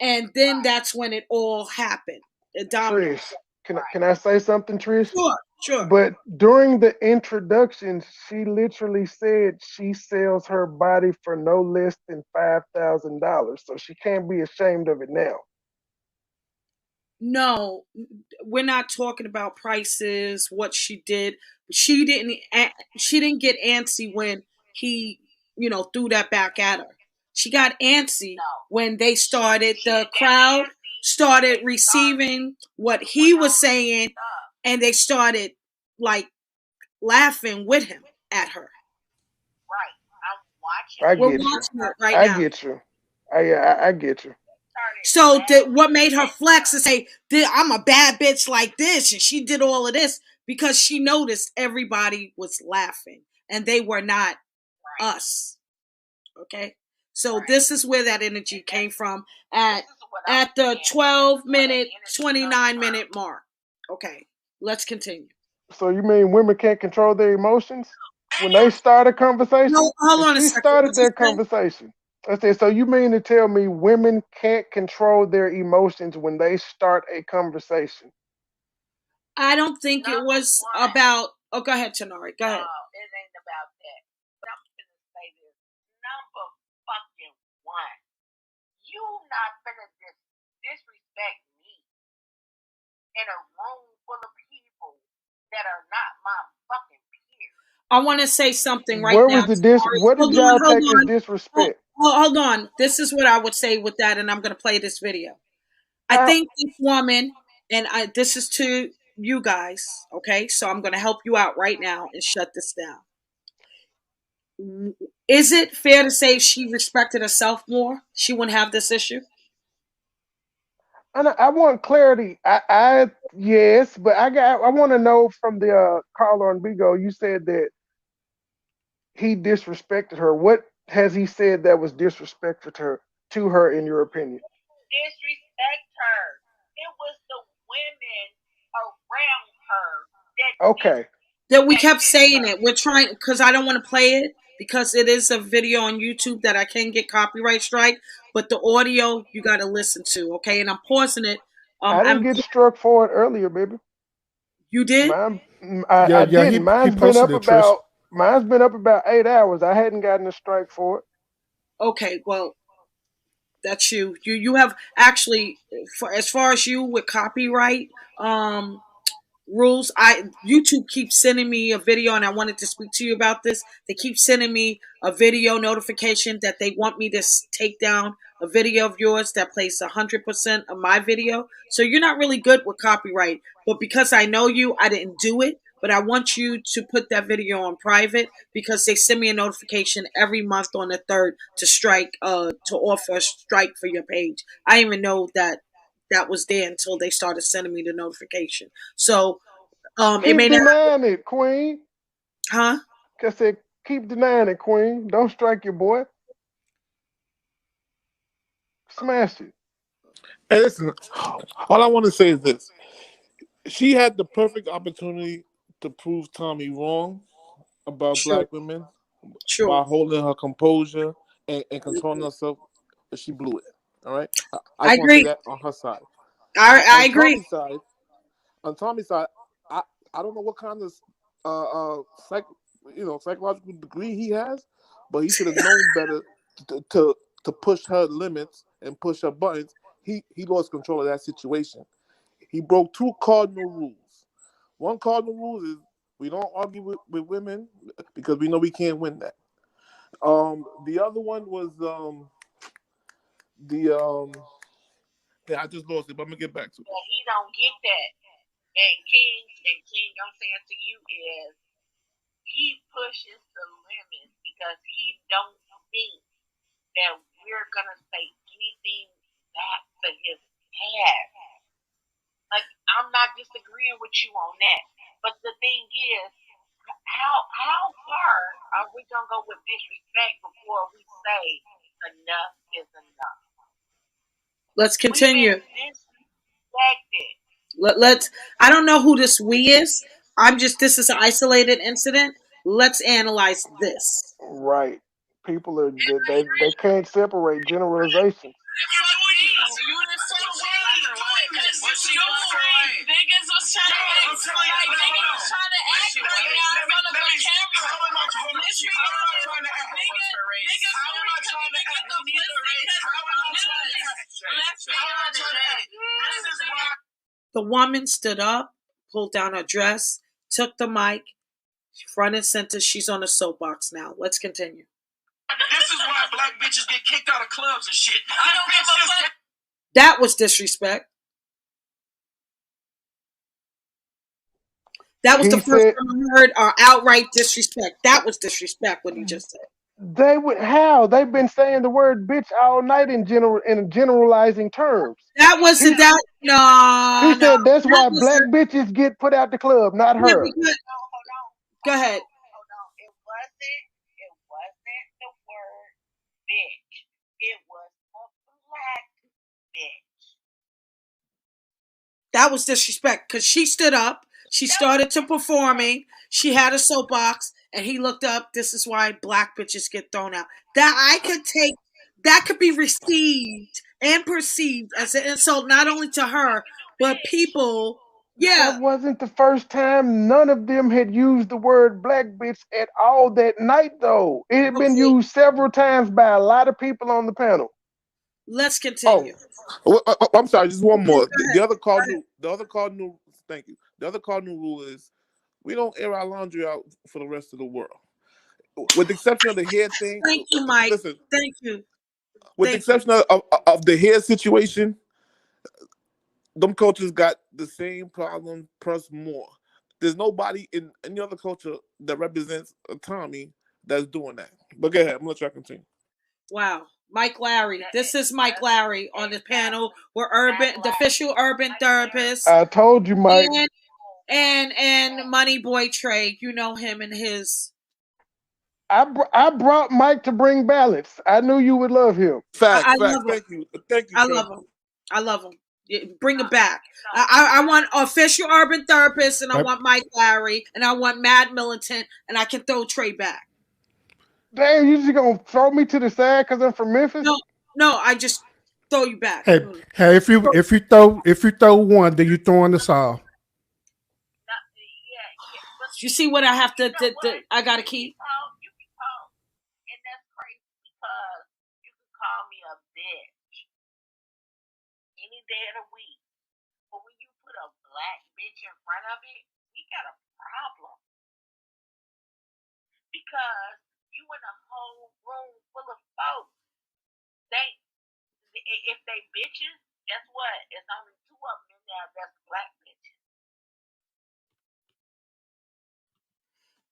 Speaker 4: and then that's when it all happened.
Speaker 3: Trish, can I say something, Trish?
Speaker 4: Sure.
Speaker 3: But during the introduction, she literally said she sells her body for no less than $5,000, so she can't be ashamed of it now.
Speaker 4: No, we're not talking about prices, what she did. She didn't get antsy when he, threw that back at her. She got antsy when they started, the crowd started receiving what he was saying, and they started like laughing with him at her.
Speaker 9: Right. I'm watching.
Speaker 4: We're watching it right now.
Speaker 3: I get you. I get you.
Speaker 4: So what made her flex and say, I'm a bad bitch like this, and she did all of this because she noticed everybody was laughing and they were not us. Okay? So this is where that energy came from at the 12-minute, 29-minute mark. Okay, let's continue.
Speaker 3: So you mean women can't control their emotions? When they start a conversation?
Speaker 4: No, hold on a second.
Speaker 3: She started that conversation. I said, so you mean to tell me women can't control their emotions when they start a conversation?
Speaker 4: I don't think it was about... Oh, go ahead, Tanari. Go ahead.
Speaker 9: It ain't about that. But I'm going to say this. Number fucking one. You not finna disrespect disrespect me in a room full of people that are not my fucking peers.
Speaker 4: I want to say something right
Speaker 3: Where
Speaker 4: now.
Speaker 3: was the what did y'all take as disrespect?
Speaker 4: Hold on. This is what I would say with that, and I'm going to play this video. I think this woman, and this is to you guys, okay? So I'm going to help you out right now and shut this down. Is it fair to say if she respected herself more, she wouldn't have this issue?
Speaker 3: I want clarity. I yes, but I want to know from the caller on Bigo. You said that he disrespected her. What has he said that was disrespectful to her in your opinion?
Speaker 9: Disrespect her. It was the women around her that
Speaker 3: Okay.
Speaker 4: That we kept saying it. We're trying, because I don't want to play it because it is a video on YouTube that I can get copyright strike, but the audio you got to listen to, okay? And I'm pausing it.
Speaker 3: I didn't get struck for it earlier, baby.
Speaker 4: You did?
Speaker 3: I didn't.
Speaker 5: He posted it, Trish.
Speaker 3: Mine's been up about 8 hours. I hadn't gotten a strike for it.
Speaker 4: Okay, well, that's you. You have actually, as far as you with copyright rules, YouTube keeps sending me a video, and I wanted to speak to you about this. They keep sending me a video notification that they want me to take down a video of yours that plays 100% of my video. So you're not really good with copyright, but because I know you, I didn't do it. But I want you to put that video on private because they send me a notification every month on the 3rd to strike, to offer a strike for your page. I didn't even know that was there until they started sending me the notification. So it may
Speaker 3: keep
Speaker 4: not.
Speaker 3: denying it, Queen.
Speaker 4: Huh?
Speaker 3: I said, keep denying it, Queen. Don't strike your boy. Smash it.
Speaker 5: Hey, listen. All I want to say is this: she had the perfect opportunity to prove Tommy wrong about black women by holding her composure and controlling herself, but she blew it. All right, I just want to say that on her side.
Speaker 4: I agree.
Speaker 5: On Tommy's side, I don't know what kind of psychological degree he has, but he should have known better to push her limits and push her buttons. He lost control of that situation. He broke 2 cardinal rules. One cardinal rule is we don't argue with women because we know we can't win that. The other one was I just lost it, but I'm gonna get back to it.
Speaker 9: But he don't get that. And King, I'm saying to you is he pushes the limits because he don't think that we're gonna say anything back to his past. Like, I'm not disagreeing with you on that. But the thing is, how far are we gonna go with disrespect before we say enough is enough?
Speaker 4: Let's continue.
Speaker 9: Disrespected.
Speaker 4: Let's. I don't know who this we is. This is an isolated incident. Let's analyze this.
Speaker 3: Right. People are they can't separate generalizations.
Speaker 8: Niggas was trying to act right now in front of the camera.
Speaker 4: The woman stood up, pulled down her dress, took the mic, front and center. She's on a soapbox now. Let's continue.
Speaker 7: This is why black bitches get kicked out of clubs and shit. I don't give a fuck.
Speaker 4: That was disrespect. That was the first time I heard outright disrespect. That was disrespect, what he just said.
Speaker 3: They've been saying the word bitch all night in generalizing terms.
Speaker 4: That wasn't that. No.
Speaker 3: He said that's why black bitches get put out the club, not her.
Speaker 9: Hold on.
Speaker 4: Go ahead.
Speaker 9: Hold on. It wasn't the word bitch. It was a black bitch.
Speaker 4: That was disrespect because she stood up. She started to performing. She had a soapbox, and he looked up. This is why black bitches get thrown out. That could be received and perceived as an insult, not only to her, but people. Yeah.
Speaker 3: That wasn't the first time. None of them had used the word black bitch at all that night, though. It had been used several times by a lot of people on the panel.
Speaker 4: Let's continue.
Speaker 5: I'm sorry, just one more. The other cardinal. Thank you. The other cardinal rule is we don't air our laundry out for the rest of the world, with the exception of the hair thing.
Speaker 4: Thank you, Mike.
Speaker 5: Listen,
Speaker 4: thank you.
Speaker 5: with the exception of the hair situation, them cultures got the same problem plus more. There's nobody in any other culture that represents a Tommy that's doing that. But go ahead, I'm gonna let y'all continue.
Speaker 4: Wow. Mike Larry. This is Mike Larry on the panel. We're the official urban therapist.
Speaker 3: I told you, Mike.
Speaker 4: And MoneyBoy Trey. You know him and his.
Speaker 3: I brought Mike to bring balance. I knew you would love him.
Speaker 5: Facts.
Speaker 4: Love
Speaker 5: Thank you.
Speaker 4: I love him. Bring it back. I want official urban therapist, and I want Mike Larry, and I want Mad Militant, and I can throw Trey back.
Speaker 3: Damn, you just gonna throw me to the side because I'm from Memphis?
Speaker 4: No, I just throw you back.
Speaker 10: Hey, if you throw one, then you throwing us all.
Speaker 4: You see what I have to I gotta keep?
Speaker 9: You can call, and that's crazy because you can call me a bitch any day of the week. But when you put a black bitch in front of it, we got a problem. Because you in a whole room full of folks. If they bitches, guess what? It's only 2 of them in there that's black bitches.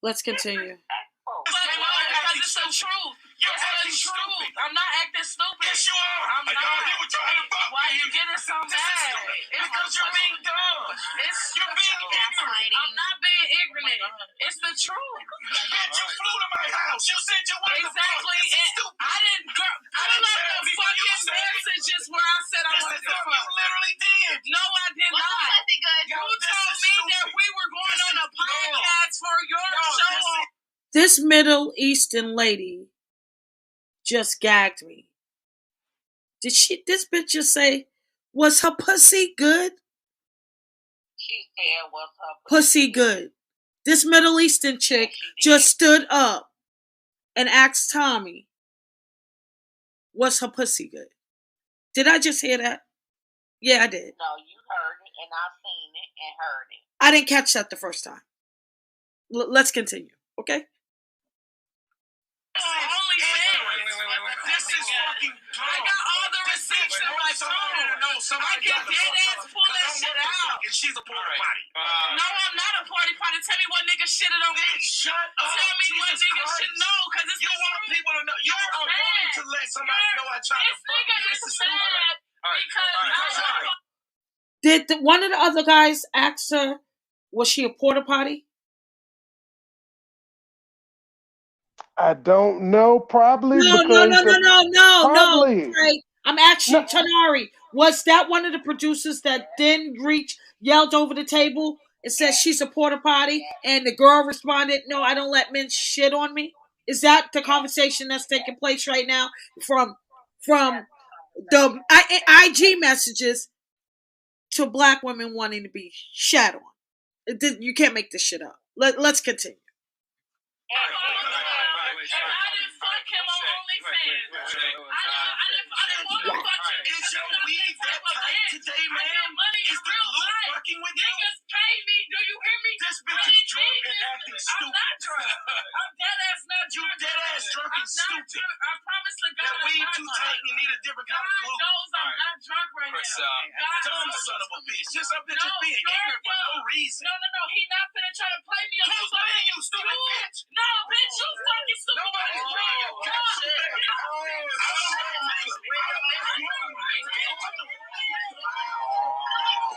Speaker 4: Let's continue.
Speaker 8: Because it's the truth.
Speaker 7: You're acting stupid.
Speaker 8: I'm not acting stupid.
Speaker 7: Yes, you are.
Speaker 8: I'm not.
Speaker 7: You were trying to fuck
Speaker 8: Why
Speaker 7: me.
Speaker 8: you getting so mad?
Speaker 7: It's because you're being dumb. You're being ignorant.
Speaker 8: I'm not being ignorant. It's the truth.
Speaker 7: Bitch, you flew to my house. You said you wanted to fuck.
Speaker 8: Exactly. I didn't. I left the fucking messages where I said I wanted to fuck.
Speaker 7: You literally did.
Speaker 8: No, I did not. You told me that we were going on a podcast for your show.
Speaker 4: This Middle Eastern lady just gagged me. Did this bitch just say, was her pussy good?
Speaker 9: She said, was her
Speaker 4: pussy good? This Middle Eastern chick just stood up and asked Tommy, was her pussy good? Did I just hear that? Yeah, I did.
Speaker 9: No, you heard it, and I seen it and heard it.
Speaker 4: I didn't catch that the first time. Let's continue, okay?
Speaker 7: This is fucking dumb.
Speaker 8: I got all the receipts in my phone. I can dead ass pull that shit out.
Speaker 7: And she's a porta potty.
Speaker 8: No, I'm not a party potty. Tell me what nigga shitted on me.
Speaker 7: Shut up.
Speaker 8: Tell me what nigga should know, because it's
Speaker 7: You want people to know. You are wanting to let somebody know I tried to fuck you. This is stupid.
Speaker 4: Did one of the other guys ask her, was she a porta potty?
Speaker 3: I don't know. Probably
Speaker 4: No.
Speaker 3: Probably.
Speaker 4: Trey, I'm asking Tanari. Was that one of the producers that didn't yelled over the table and said she's a porta potty, and the girl responded, "No, I don't let men shit on me." Is that the conversation that's taking place right now from the IG messages to black women wanting to be shat on? You can't make this shit up. Let's continue.
Speaker 8: And I didn't fuck him on OnlyFans. I didn't want to fuck him.
Speaker 7: Is your weed that tight today, man?
Speaker 8: I get money in
Speaker 7: Is the
Speaker 8: real
Speaker 7: glue
Speaker 8: life.
Speaker 7: fucking with you?
Speaker 8: Niggas pay me. Do you hear me?
Speaker 7: This bitch is drunk and acting
Speaker 8: I'm
Speaker 7: stupid.
Speaker 8: not drunk. I'm dead ass not
Speaker 7: You
Speaker 8: drunk.
Speaker 7: dead ass drunk and stupid.
Speaker 8: I promise to God.
Speaker 7: That weed too tight and you need a different kind of
Speaker 8: God
Speaker 7: glue.
Speaker 8: knows I'm not drunk right now.
Speaker 7: Dumb son of a bitch. Just up there just being ignorant for no reason.
Speaker 8: No. He not finna try to play me.
Speaker 7: Who's playing you, stupid bitch?
Speaker 8: No, bitch, you fucking stupid.
Speaker 7: Nobody's playing your goddamn.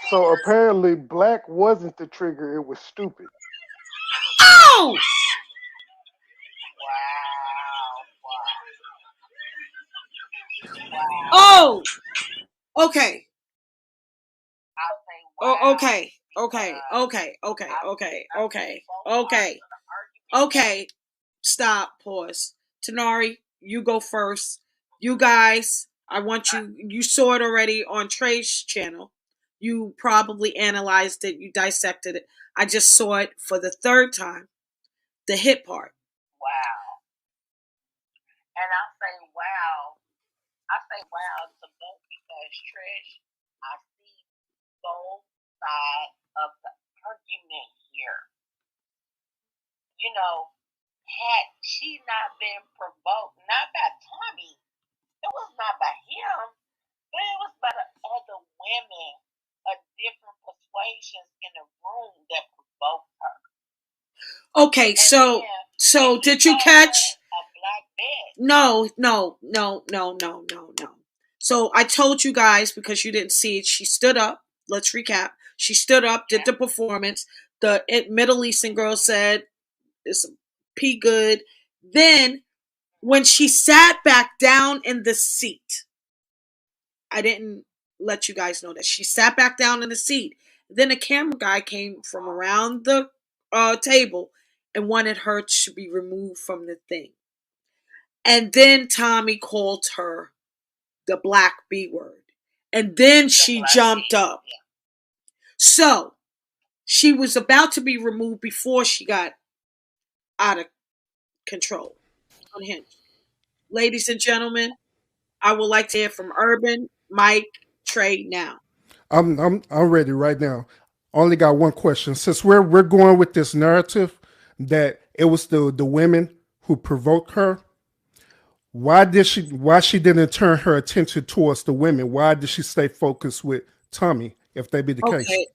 Speaker 3: So apparently, black wasn't the trigger; it was stupid.
Speaker 4: Oh!
Speaker 9: Wow.
Speaker 4: Oh! Okay.
Speaker 9: I'll say
Speaker 4: Oh, okay. Stop. Pause. Tanari, you go first. You guys, I want you saw it already on Trey's channel. You probably analyzed it. You dissected it. I just saw it for the third time. The hit part.
Speaker 9: Wow. And I say wow I say wow to both because Trish, I see both sides of the argument here. You know, had she not been provoked, not by Tommy, it was not by him, but it was by the other women of different persuasions in the room that provoked her.
Speaker 4: Okay, so did you catch?
Speaker 9: A black bed.
Speaker 4: No. So I told you guys because you didn't see it. She stood up. Let's recap. She stood up, did the performance. The Middle Eastern girl said, "It's P good." Then when she sat back down in the seat, I didn't let you guys know that she sat back down in the seat. Then a camera guy came from around the table and wanted her to be removed from the thing. And then Tommy called her the black B word. And then she jumped up. So she was about to be removed before she got out of control. Unhinged. Ladies and gentlemen, I would like to hear from Urban, Mike, Trey now.
Speaker 10: I'm ready right now. Only got one question. Since we're going with this narrative that it was the women who provoked her, why she didn't turn her attention towards the women? Why did she stay focused with Tommy, if they be the case?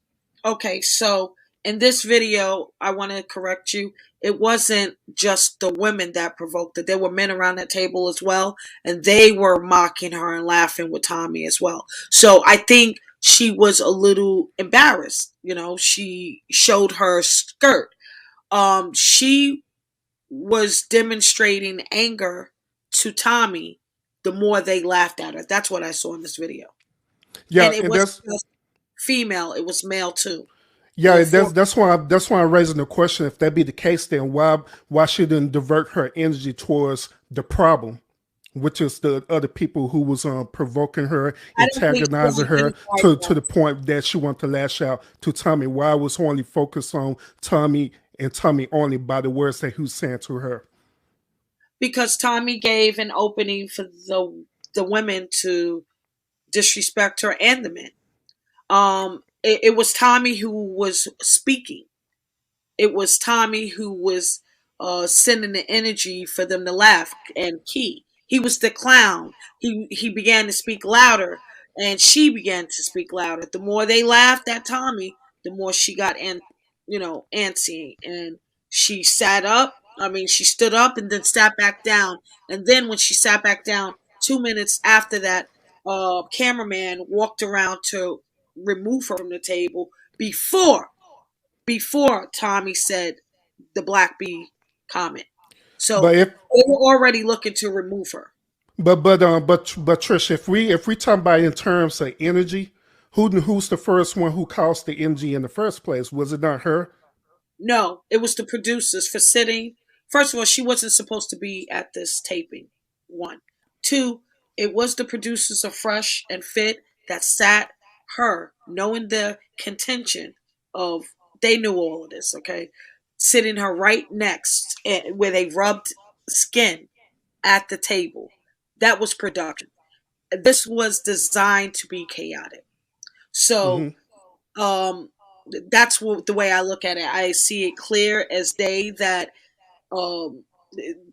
Speaker 4: Okay, so in this video, I want to correct you. It wasn't just the women that provoked it. There were men around that table as well, and they were mocking her and laughing with Tommy as well. So I think she was a little embarrassed. You know, she showed her skirt. She was demonstrating anger to Tommy the more they laughed at her. That's what I saw in this video.
Speaker 10: Yeah,
Speaker 4: And it
Speaker 10: and
Speaker 4: wasn't
Speaker 10: that's
Speaker 4: just female, it was male too.
Speaker 10: yeah, that's why I'm raising the question. If that be the case, then why shouldn't divert her energy towards the problem, which is the other people who was provoking her,
Speaker 4: I don't think she
Speaker 10: antagonizing
Speaker 4: wanted
Speaker 10: her
Speaker 4: anybody
Speaker 10: to the point that she wanted to lash out to Tommy. Why was only focused on Tommy and Tommy only by the words that he was saying to her?
Speaker 4: because Tommy gave an opening for the women to disrespect her and the men. It was Tommy who was speaking. It was Tommy who was sending the energy for them to laugh. And he was the clown. He began to speak louder, and she began to speak louder. The more they laughed at Tommy, the more she got antsy, and she sat up. I mean, she stood up and then sat back down. And then when she sat back down, 2 minutes after that, cameraman walked around to remove her from the table before Tommy said the Black Bee comment.
Speaker 10: But
Speaker 4: So
Speaker 10: if
Speaker 4: they were already looking to remove her.
Speaker 10: but Trish, if we talk about in terms of energy, who's the first one who caused the energy in the first place? Was it not her?
Speaker 4: No, it was the producers for sitting. First of all, she wasn't supposed to be at this taping. One. Two, it was the producers of Fresh and Fit that sat her, knowing the contention of, they knew all of this, okay? Sitting her right next where they rubbed skin at the table. That was production. This was designed to be chaotic. So
Speaker 10: Hmm.
Speaker 4: um that's the way I look at it. I see it clear as day that um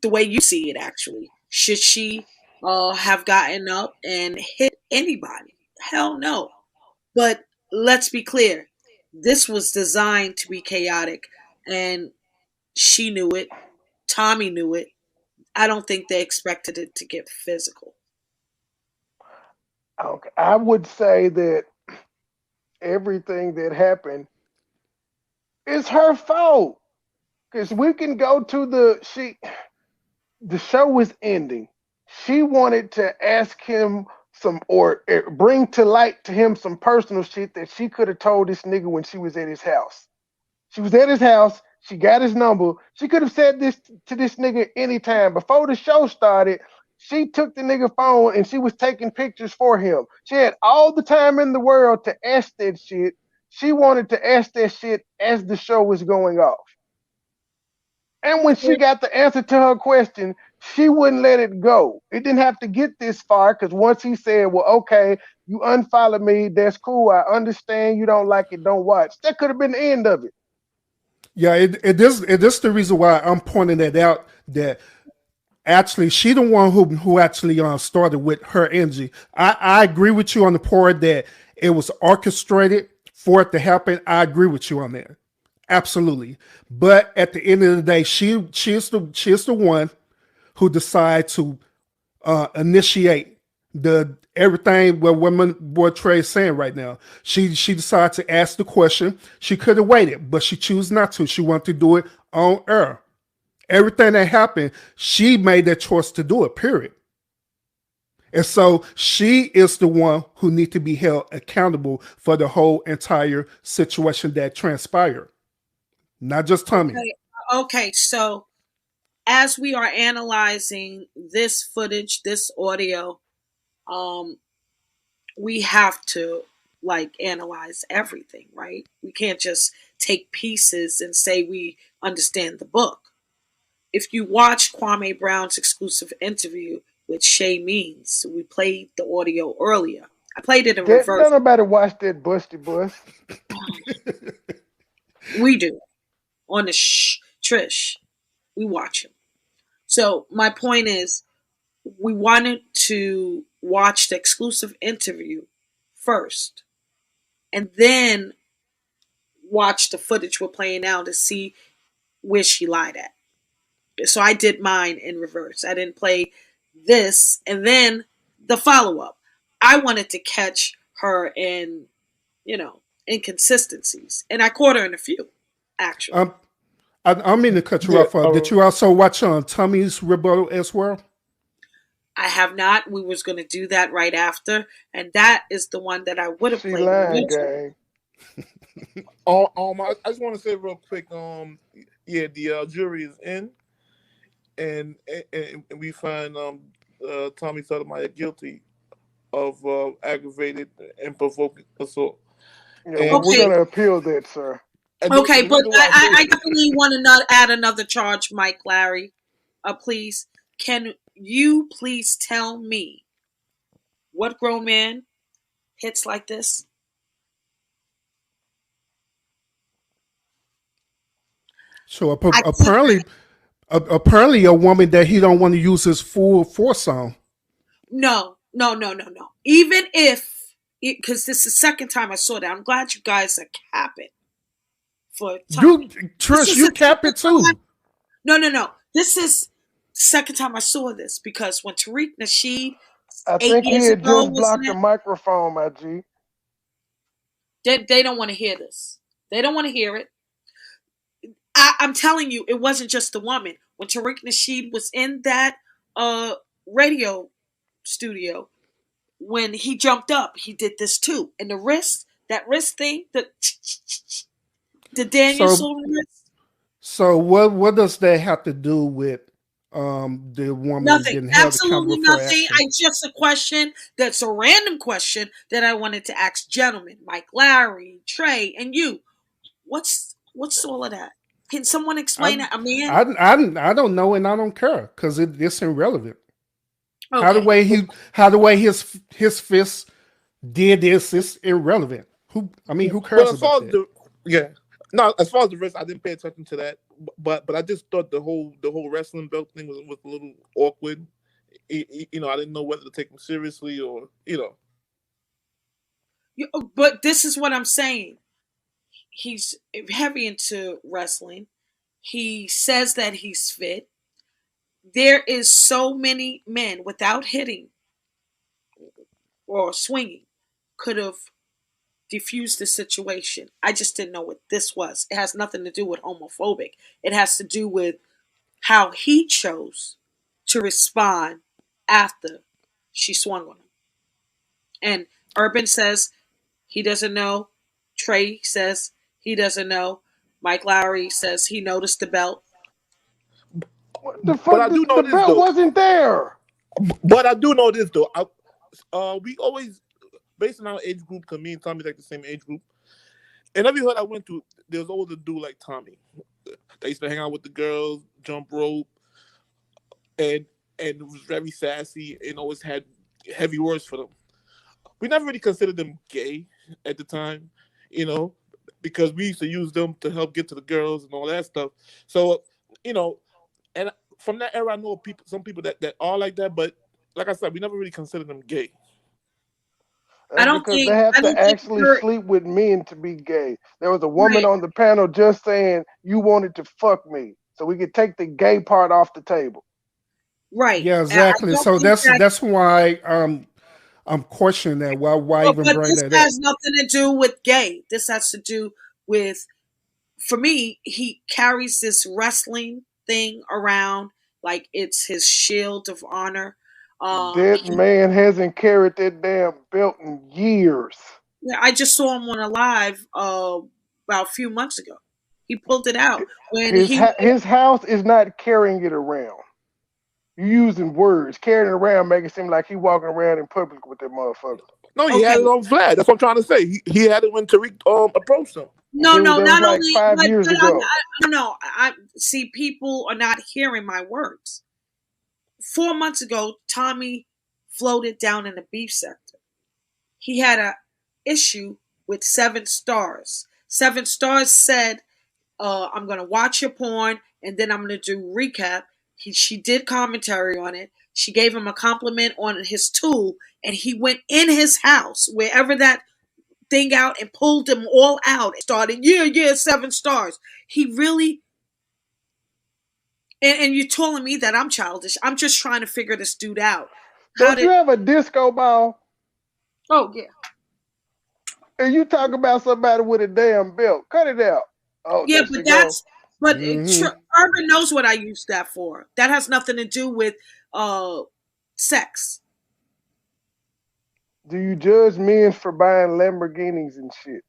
Speaker 4: the way you see it actually. Should she have gotten up and hit anybody? Hell no. But let's be clear. This was designed to be chaotic, and she knew it. Tommy knew it. I don't think they expected it to get physical.
Speaker 3: Okay, I would say that everything that happened is her fault. Because we can go to the show was ending. She wanted to ask him some or bring to light to him some personal shit that she could have told this nigga when she was at his house. She was at his house. She got his number. She could have said this to this nigga anytime. Before the show started, she took the nigga phone and she was taking pictures for him. She had all the time in the world to ask that shit. She wanted to ask that shit as the show was going off. And when she got the answer to her question, she wouldn't let it go. It didn't have to get this far because once he said, well, okay, you unfollow me, that's cool. I understand you don't like it, don't watch. That could have been the end of it.
Speaker 10: Yeah, it is the reason why I'm pointing that out. That actually she the one who actually started with her energy. I agree with you on the part that it was orchestrated for it to happen. I agree with you on that. Absolutely. But at the end of the day, she is the one who decided to initiate the everything what woman boy Trey is saying right now. She decided to ask the question. She could have waited, but she chose not to. She wanted to do it on air. Everything that happened, she made that choice to do it, period. And so she is the one who needs to be held accountable for the whole entire situation that transpired. Not just Tommy.
Speaker 4: Okay, so as we are analyzing this footage, this audio, um, we have to like analyze everything, right? We can't just take pieces and say we understand the book. If you watch Kwame Brown's exclusive interview with Shay Means, we played the audio earlier. I played it in
Speaker 3: Don't
Speaker 4: reverse.
Speaker 3: nobody watch that busty bus.
Speaker 4: We do on the Trish. We watch him. So my point is, we wanted to watch the exclusive interview first, and then watch the footage we're playing now to see where she lied at. So I did mine in reverse. I didn't play this and then the follow up. I wanted to catch her in, inconsistencies, and I caught her in a few, actually.
Speaker 10: Um, I mean to cut you
Speaker 5: Yeah.
Speaker 10: off. Did you also watch Tommy's rebuttal as well?
Speaker 4: I have not. We was going to do that right after, and that is the one that I would have
Speaker 3: She
Speaker 4: played
Speaker 3: lying,
Speaker 4: originally.
Speaker 3: gang.
Speaker 5: I just want to say real quick. Yeah, the jury is in, and we find Tommy Sotomayor guilty of aggravated and provoking assault.
Speaker 3: Yeah, well,
Speaker 5: And
Speaker 3: we're
Speaker 4: Okay,
Speaker 3: gonna appeal that, sir.
Speaker 4: okay,
Speaker 5: the
Speaker 4: but
Speaker 5: reason why I say
Speaker 4: I definitely want to not add another charge, Mike Larry. Please, can you please tell me what grown man hits like this?
Speaker 10: So
Speaker 4: I can't.
Speaker 10: apparently a woman that he don't want to use his full force on.
Speaker 4: No, no, no, no, no. Even if, because this is the second time I saw that. I'm glad you guys are capping for
Speaker 10: You
Speaker 4: Tommy. This
Speaker 10: Trish,
Speaker 4: is the
Speaker 10: you cap
Speaker 4: second
Speaker 10: it
Speaker 4: time.
Speaker 10: too.
Speaker 4: No, no, no. This is second time I saw this because when Tariq Nasheed
Speaker 3: I
Speaker 4: 8
Speaker 3: think he
Speaker 4: years
Speaker 3: had
Speaker 4: ago,
Speaker 3: just
Speaker 4: wasn't
Speaker 3: blocked the
Speaker 4: it?
Speaker 3: microphone, my G.
Speaker 4: They don't want to hear this. They don't want to hear it. I'm telling you, it wasn't just the woman. When Tariq Nasheed was in that uh radio studio, when he jumped up, he did this too. And the wrist, that wrist thing, the Daniel
Speaker 10: So
Speaker 4: Silver wrist,
Speaker 10: so what does that have to do with the woman
Speaker 4: nothing.
Speaker 10: getting held accountable
Speaker 4: Absolutely
Speaker 10: for her
Speaker 4: nothing.
Speaker 10: action?
Speaker 4: It's just a question that's a random question that I wanted to ask gentlemen, Mike Larry, Trey, and you. What's all of that? Can someone
Speaker 10: I
Speaker 4: explain that? A man?
Speaker 10: I don't know and I don't care because it's irrelevant. How the
Speaker 4: Okay.
Speaker 10: way his fist did this is irrelevant. Who
Speaker 5: but
Speaker 10: cares
Speaker 5: as
Speaker 10: about
Speaker 5: far as
Speaker 10: that?
Speaker 5: the yeah, no, as far as the rest, I didn't pay attention to that. But I just thought the whole wrestling belt thing was a little awkward. I didn't know whether to take him seriously or.
Speaker 4: But this is what I'm saying. He's heavy into wrestling. He says that he's fit. There is so many men without hitting or swinging could have diffused the situation. I just didn't know what this was. It has nothing to do with homophobic. It has to do with how he chose to respond after she swung on him. And Urban says he doesn't know. Trey says he doesn't know. Mike Lowry says he noticed the belt.
Speaker 3: What the
Speaker 5: But
Speaker 3: fuck?
Speaker 5: I do know
Speaker 3: The
Speaker 5: this
Speaker 3: belt
Speaker 5: though.
Speaker 3: wasn't there.
Speaker 5: But I do know this though. We always, based on our age group, cause me and Tommy like the same age group. And every hood I went to, there was always a dude like Tommy. They used to hang out with the girls, jump rope, and was very sassy and always had heavy words for them. We never really considered them gay at the time, you know, because we used to use them to help get to the girls and all that stuff. So, you know, and from that era, I know some people that are like that, but like I said, we never really considered them gay.
Speaker 3: That's because they have to actually sleep with men to be gay. There was a woman on the panel just saying you wanted to fuck me, so we could take the gay part off the table.
Speaker 4: Right.
Speaker 10: Yeah, exactly. So that's why I'm questioning that. Why even bring that up?
Speaker 4: This has nothing to do with gay. This has to do with, for me, he carries this wrestling thing around like it's his shield of honor.
Speaker 3: That man hasn't carried that damn belt in years.
Speaker 4: Yeah, I just saw him on a live about a few months ago. He pulled it out when
Speaker 3: his house is not carrying it around. You using words, carrying it around, make it seem like he walking around in public with that motherfucker.
Speaker 5: No, he had it on flat. That's what I'm trying to say. He had it when Tariq approached him.
Speaker 4: No, not
Speaker 3: like
Speaker 4: only
Speaker 3: 5 years ago.
Speaker 4: I see people are not hearing my words. 4 months ago, Tommy floated down in the beef sector. He had a issue with 7 Stars. 7 Stars said, I'm going to watch your porn and then I'm going to do recap. She did commentary on it. She gave him a compliment on his tool and he went in his house, wherever that thing out, and pulled them all out and started, 7 Stars. He really, and you're telling me that I'm childish. I'm just trying to figure this dude out.
Speaker 3: Don't you have a disco ball?
Speaker 4: Oh, yeah.
Speaker 3: And you talk about somebody with a damn belt. Cut it out. Oh,
Speaker 4: yeah, but Urban knows what I use that for. That has nothing to do with sex.
Speaker 3: Do you judge men for buying Lamborghinis and shit?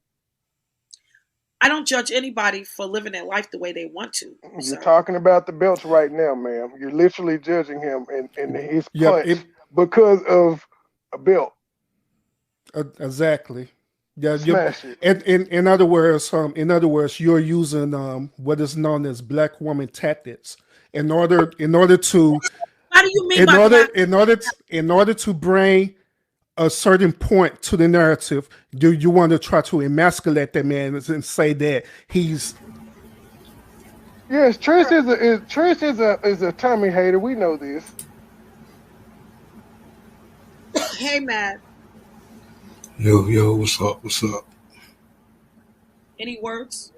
Speaker 4: I don't judge anybody for living their life the way they want to.
Speaker 3: You're talking about the belts right now, ma'am. You're literally judging him and his punch because of a belt.
Speaker 10: Exactly. Yeah.
Speaker 3: Smash it.
Speaker 10: In other words, you're using what is known as black woman tactics in order to.
Speaker 4: How do you mean
Speaker 10: in order to bring a certain point to the narrative? Do you want to try to emasculate that man and say that he's?
Speaker 3: Yes, Trish is a Tommy hater. We know this.
Speaker 4: Hey, Matt.
Speaker 11: Yo, what's up?
Speaker 4: Any words?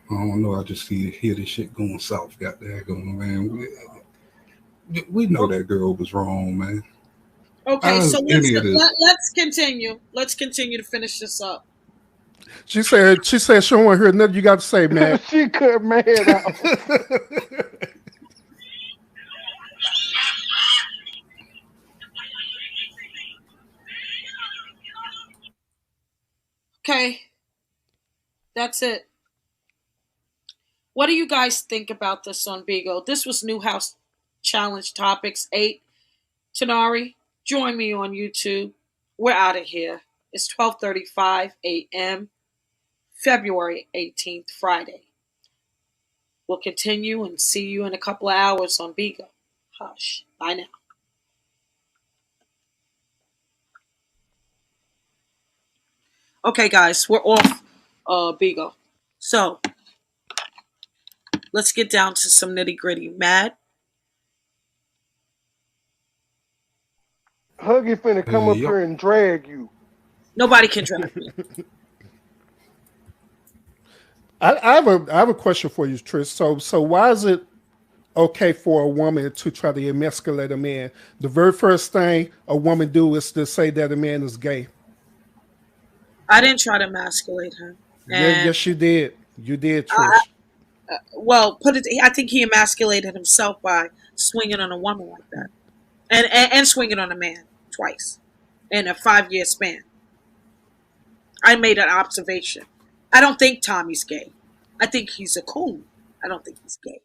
Speaker 11: I don't know. I just hear this shit going south. Got that going, man. We know that girl was wrong, man.
Speaker 4: Okay, so let's continue. Let's continue to finish this up.
Speaker 10: She said she don't want to hear nothing you got to say, man.
Speaker 3: She cut my head off.
Speaker 4: Okay, that's it. What do you guys think about this on Bigo? This was New House Challenge Topics 8. Tanari, join me on YouTube. We're out of here. It's 12:35 a.m. February 18th, Friday. We'll continue and see you in a couple of hours on Bigo. Hush. Bye now. Okay, guys, we're off Bigo. So, let's get down to some nitty-gritty. Mad?
Speaker 3: Huggy finna come up here and drag you.
Speaker 4: Nobody can drag me.
Speaker 10: I have a question for you, Trish. So why is it okay for a woman to try to emasculate a man? The very first thing a woman do is to say that a man is gay.
Speaker 4: I didn't try to emasculate her.
Speaker 10: Yes, you did. You did, Trish.
Speaker 4: I think he emasculated himself by swinging on a woman like that, and swinging on a man twice in a 5-year span. I made an observation. I don't think Tommy's gay. I think he's a coon. I don't think he's gay.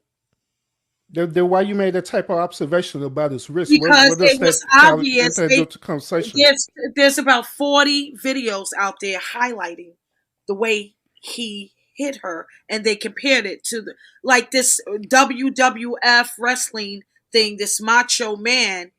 Speaker 10: Then why you made that type of observation about his wrist?
Speaker 4: Because it was obvious.
Speaker 10: Conversation?
Speaker 4: There's about 40 videos out there highlighting the way he hit her, and they compared it to this WWF wrestling thing. This Macho Man,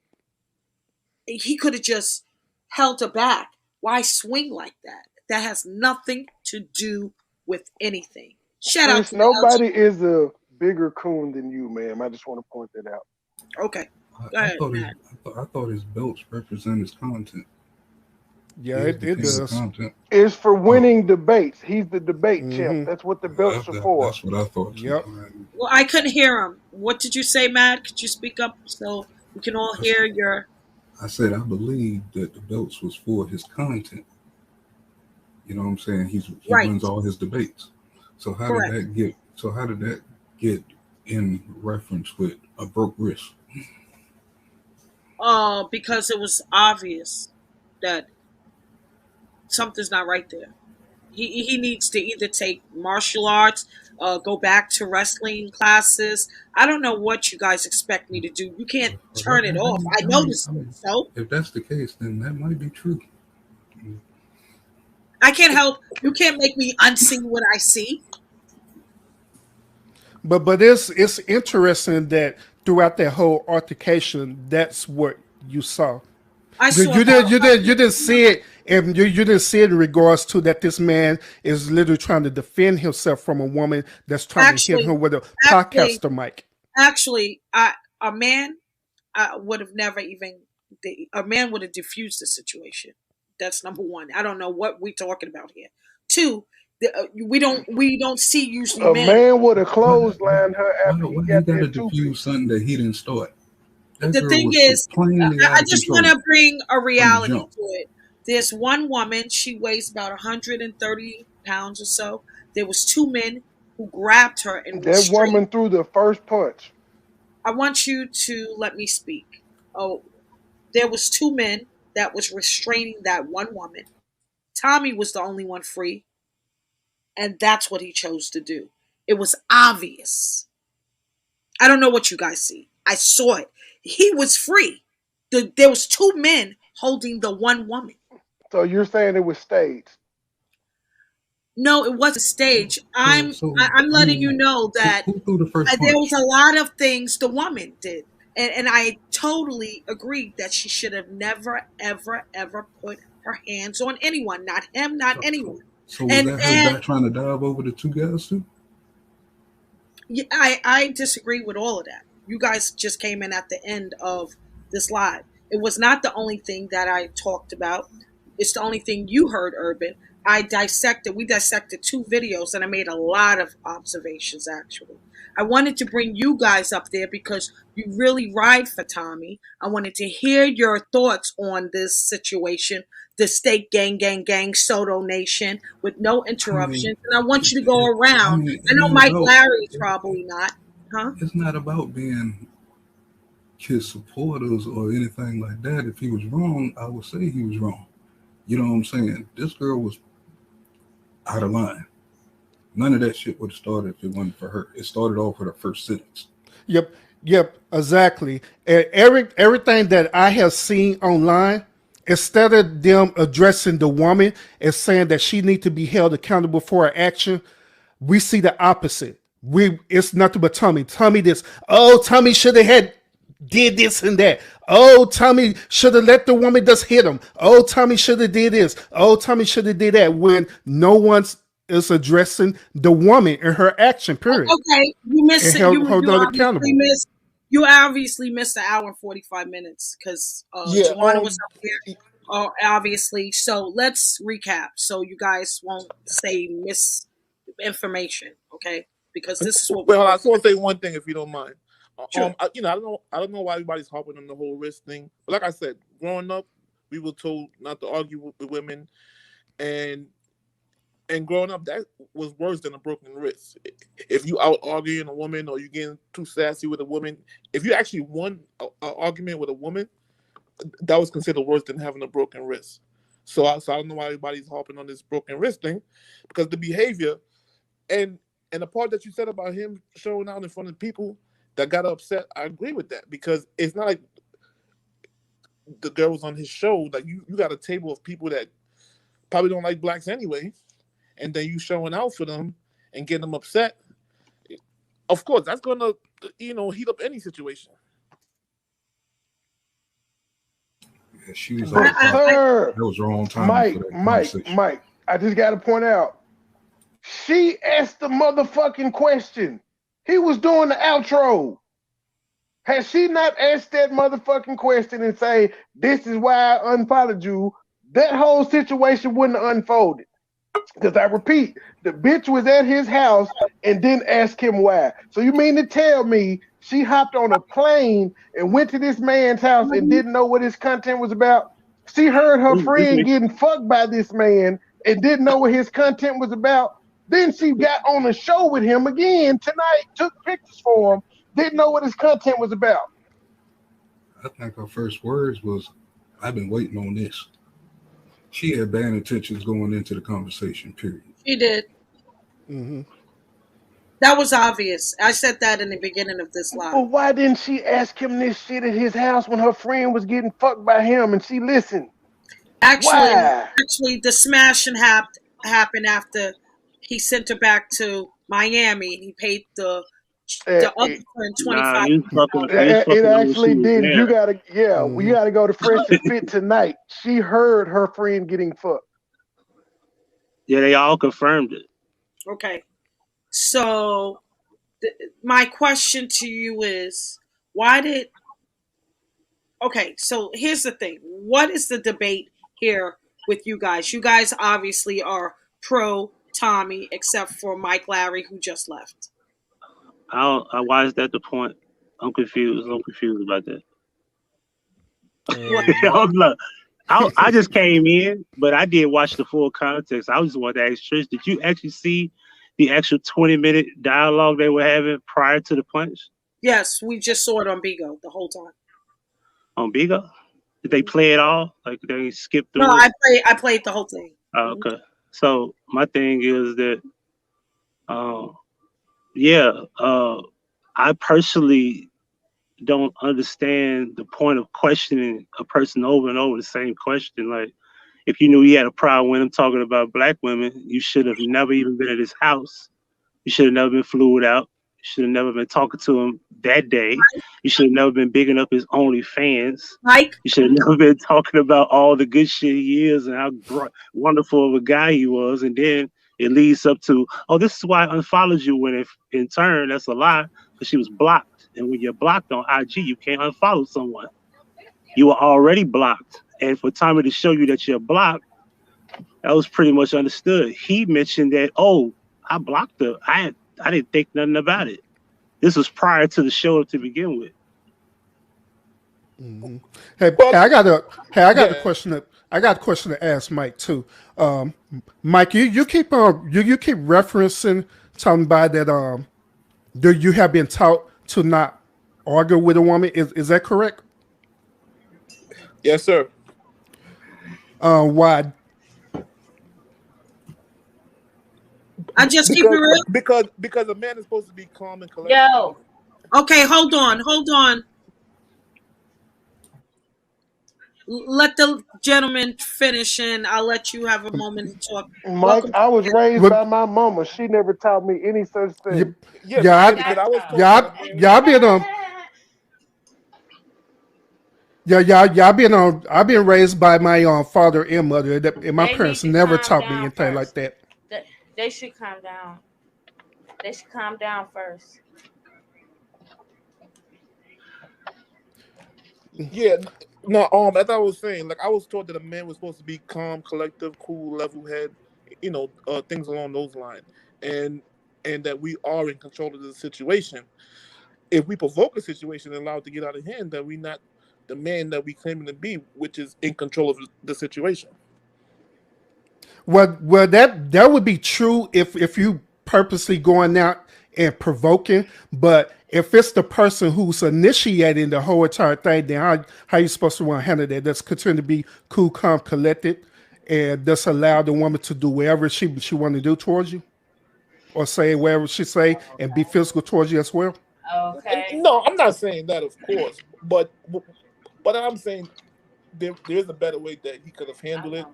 Speaker 4: he could have just held her back. Why swing like that? That has nothing to do with anything. Shout out
Speaker 3: Chris,
Speaker 4: to the
Speaker 3: nobody is a bigger coon than you, ma'am. I just want to point that out.
Speaker 4: Okay, go
Speaker 11: I
Speaker 4: ahead,
Speaker 11: thought
Speaker 4: Matt.
Speaker 11: I thought his belts represent his content.
Speaker 10: Yeah,
Speaker 11: His
Speaker 10: it
Speaker 11: became the
Speaker 10: does.
Speaker 11: content.
Speaker 3: It's for
Speaker 11: Oh,
Speaker 3: winning debates. He's the debate champ.
Speaker 10: Mm-hmm.
Speaker 3: That's what the belts are for.
Speaker 11: that's what I thought too.
Speaker 10: Yep.
Speaker 4: Well, I couldn't hear him. What did you say, Matt? Could you speak up so we can all
Speaker 11: I,
Speaker 4: hear your
Speaker 11: I said I believe that the belts was for his content. You know what I'm saying? He
Speaker 4: right?
Speaker 11: wins all his debates. So how did
Speaker 4: Correct.
Speaker 11: that get? So how did that get in reference with a broke wrist?
Speaker 4: Because it was obvious that something's not right there. He needs to either take martial arts, go back to wrestling classes. I don't know what you guys expect me to do. You can't turn it off. I noticed it. So
Speaker 11: If that's the case, then that might be true.
Speaker 4: I can't help. You can't make me unsee what I see.
Speaker 10: But it's interesting that throughout that whole altercation, that's what you saw.
Speaker 4: I
Speaker 10: You,
Speaker 4: saw
Speaker 10: you did you
Speaker 4: how
Speaker 10: did you didn't see it, and you didn't see it in regards to that this man is literally trying to defend himself from a woman that's trying to hit
Speaker 4: actually,
Speaker 10: him with a
Speaker 4: actually,
Speaker 10: podcaster mic.
Speaker 4: a man would have never even. A man would have diffused the situation. That's number one. I don't know what we're talking about here. Two, we don't see usually
Speaker 3: A
Speaker 4: men.
Speaker 3: man would have
Speaker 11: Why,
Speaker 3: clotheslined her after he
Speaker 11: why he
Speaker 3: got
Speaker 11: got
Speaker 3: that
Speaker 11: to
Speaker 3: two
Speaker 11: diffuse
Speaker 3: piece.
Speaker 11: something that he didn't start? That
Speaker 4: The
Speaker 11: girl
Speaker 4: thing
Speaker 11: was
Speaker 4: is,
Speaker 11: plainly
Speaker 4: I
Speaker 11: out of
Speaker 4: just want
Speaker 11: control
Speaker 4: to bring a
Speaker 11: from the
Speaker 4: reality
Speaker 11: jump.
Speaker 4: to it. There's one woman. She weighs about 130 pounds or so. There was two men who grabbed her and
Speaker 3: That
Speaker 4: restrained.
Speaker 3: woman threw the first punch.
Speaker 4: I want you to let me speak. Oh, there was two men that was restraining that one woman. Tommy was the only one free, and that's what he chose to do. It was obvious. I don't know what you guys see. I saw it. He was free. There was two men holding the one woman.
Speaker 3: So you're saying it was staged.
Speaker 4: No, it wasn't stage. I'm
Speaker 11: I
Speaker 4: letting you
Speaker 11: mean,
Speaker 4: know that
Speaker 11: who threw the first
Speaker 4: there was
Speaker 11: punch?
Speaker 4: a lot of things the woman did, and I totally agreed that she should have never, ever, ever put her hands on anyone, not him, not
Speaker 11: So,
Speaker 4: anyone.
Speaker 11: so was
Speaker 4: And
Speaker 11: that her trying to dive over the two guys too?
Speaker 4: yeah, I disagree with all of that. You guys just came in at the end of this live. It was not the only thing that I talked about. It's the only thing you heard, Urban. We dissected two videos, and I made a lot of observations, actually. I wanted to bring you guys up there because you really ride for Tommy. I wanted to hear your thoughts on this situation, the state gang, gang, gang, Soto Nation, with no
Speaker 11: I mean,
Speaker 4: interruptions. And I want you to go
Speaker 11: I
Speaker 4: around.
Speaker 11: mean,
Speaker 4: I know Mike Larry's probably not. Huh?
Speaker 11: it's not about being his supporters or anything like that. If he was wrong, I would say he was wrong. You know what I'm saying? This girl was out of line. None of that shit would have started if it wasn't for her. It started off with her first sentence.
Speaker 10: Yep, yep, exactly. And everything that I have seen online, instead of them addressing the woman and saying that she needs to be held accountable for her action, we see the opposite. It's nothing but Tommy. Tommy this. Oh, Tommy should have had did this and that. Oh, Tommy should have let the woman just hit him. Oh, Tommy should have did this. Oh, Tommy should have did that. When no one's is addressing the woman in her action. Period.
Speaker 4: Okay, you missed
Speaker 10: And
Speaker 4: it.
Speaker 10: hold her accountable.
Speaker 4: You obviously missed an hour and 45 minutes because
Speaker 3: Yeah.
Speaker 4: Joanna was up here. Obviously, so let's recap so you guys won't say misinformation. Okay, because this is what
Speaker 5: Well,
Speaker 4: we're
Speaker 5: I just want to say one thing, if you don't mind.
Speaker 4: Sure.
Speaker 5: I don't know why everybody's harping on the whole wrist thing. But like I said, growing up, we were told not to argue with women, and growing up, that was worse than a broken wrist. If you out arguing a woman or you getting too sassy with a woman, if you actually won an argument with a woman, that was considered worse than having a broken wrist. So I don't know why everybody's harping on this broken wrist thing, because the behavior and the part that you said about him showing out in front of people that got upset, I agree with that, because it's not like the girl was on his show. Like you got a table of people that probably don't like blacks anyway, and then you showing out for them, and get them upset, of course, that's going to, heat up any situation.
Speaker 11: Yeah, she was
Speaker 3: But sir,
Speaker 11: that was wrong time for that conversation.
Speaker 3: Mike, I just got to point out, she asked the motherfucking question. He was doing the outro. Had she not asked that motherfucking question and say, this is why I unfollowed you, that whole situation wouldn't have unfolded. Because I repeat, the bitch was at his house and didn't ask him why. So you mean to tell me she hopped on a plane and went to this man's house and didn't know what his content was about? She heard her friend getting fucked by this man and didn't know what his content was about. Then she got on the show with him again tonight, took pictures for him, didn't know what his content was about.
Speaker 11: I think her first words was, I've been waiting on this. She had bad intentions going into the conversation, period.
Speaker 4: She did.
Speaker 10: Mm-hmm.
Speaker 4: That was obvious. I said that in the beginning of this live.
Speaker 3: Well, why didn't she ask him this shit at his house when her friend was getting fucked by him and she listened?
Speaker 4: Actually, the smashing happened after he sent her back to Miami and he paid the other friend $25.
Speaker 3: It actually did. You gotta, we gotta go to Fresh and Fit tonight. She heard her friend getting fucked.
Speaker 12: Yeah, they all confirmed it.
Speaker 4: Okay, so my question to you is, why did? Okay, so here's the thing. What is the debate here with you guys? You guys obviously are pro Tommy, except for Mike Larry, who just left.
Speaker 12: Why is that the point? I'm confused. About that. I just came in, but I did watch the full context. I just wanted to ask Trish, did you actually see the actual 20-minute dialogue they were having prior to the punch?
Speaker 4: Yes, we just saw it on Bigo the whole time.
Speaker 12: On Bigo? Did they play it all? Like they skipped through?
Speaker 4: No, I played the whole thing.
Speaker 12: Oh, okay. So my thing is that, I personally don't understand the point of questioning a person over and over the same question. Like, if you knew he had a problem with him talking about black women, you should have never even been at his house. You should have never been flued out. You should have never been talking to him that day. You should have never been bigging up his OnlyFans.
Speaker 4: Mike?
Speaker 12: You should have never been talking about all the good shit he is and how wonderful of a guy he was. And then it leads up to, oh, this is why I unfollowed you, when if in turn that's a lie, because she was blocked. And when you're blocked on IG, you can't unfollow someone. You were already blocked. And for Tommy to show you that you're blocked, that was pretty much understood. He mentioned that, oh, I blocked her. I didn't think nothing about it. This was prior to the show to begin with.
Speaker 10: Mm-hmm. Hey, I got a question. I got a question to ask Mike too. Mike, you keep referencing talking about that. You have been taught to not argue with a woman. Is that correct?
Speaker 5: Yes, sir.
Speaker 10: Why?
Speaker 4: I just keep it real.
Speaker 5: Because a man is supposed to be calm and collected.
Speaker 8: Yo.
Speaker 4: Okay, hold on. Let the gentleman finish, and I'll let you have a moment to talk.
Speaker 3: Mike, I was raised by my mama. She never taught me any such thing.
Speaker 10: I've been raised by my father and mother, and my parents never taught me anything like that.
Speaker 8: They should calm down. They should calm down first.
Speaker 5: Yeah, no. As I was saying, like I was taught that a man was supposed to be calm, collective, cool, level head, things along those lines, and that we are in control of the situation. If we provoke a situation and allow it to get out of hand, that we're not the man that we claiming to be, which is in control of the situation.
Speaker 10: Well, that would be true if you purposely going out and provoking, but if it's the person who's initiating the whole entire thing, then how you supposed to want to handle that? That's continue to be cool, calm, collected, and just allow the woman to do whatever she want to do towards you, or say whatever she say, and be physical towards you as well.
Speaker 8: Okay.
Speaker 5: No, I'm not saying that, of course, but I'm saying there is a better way that he could have handled it.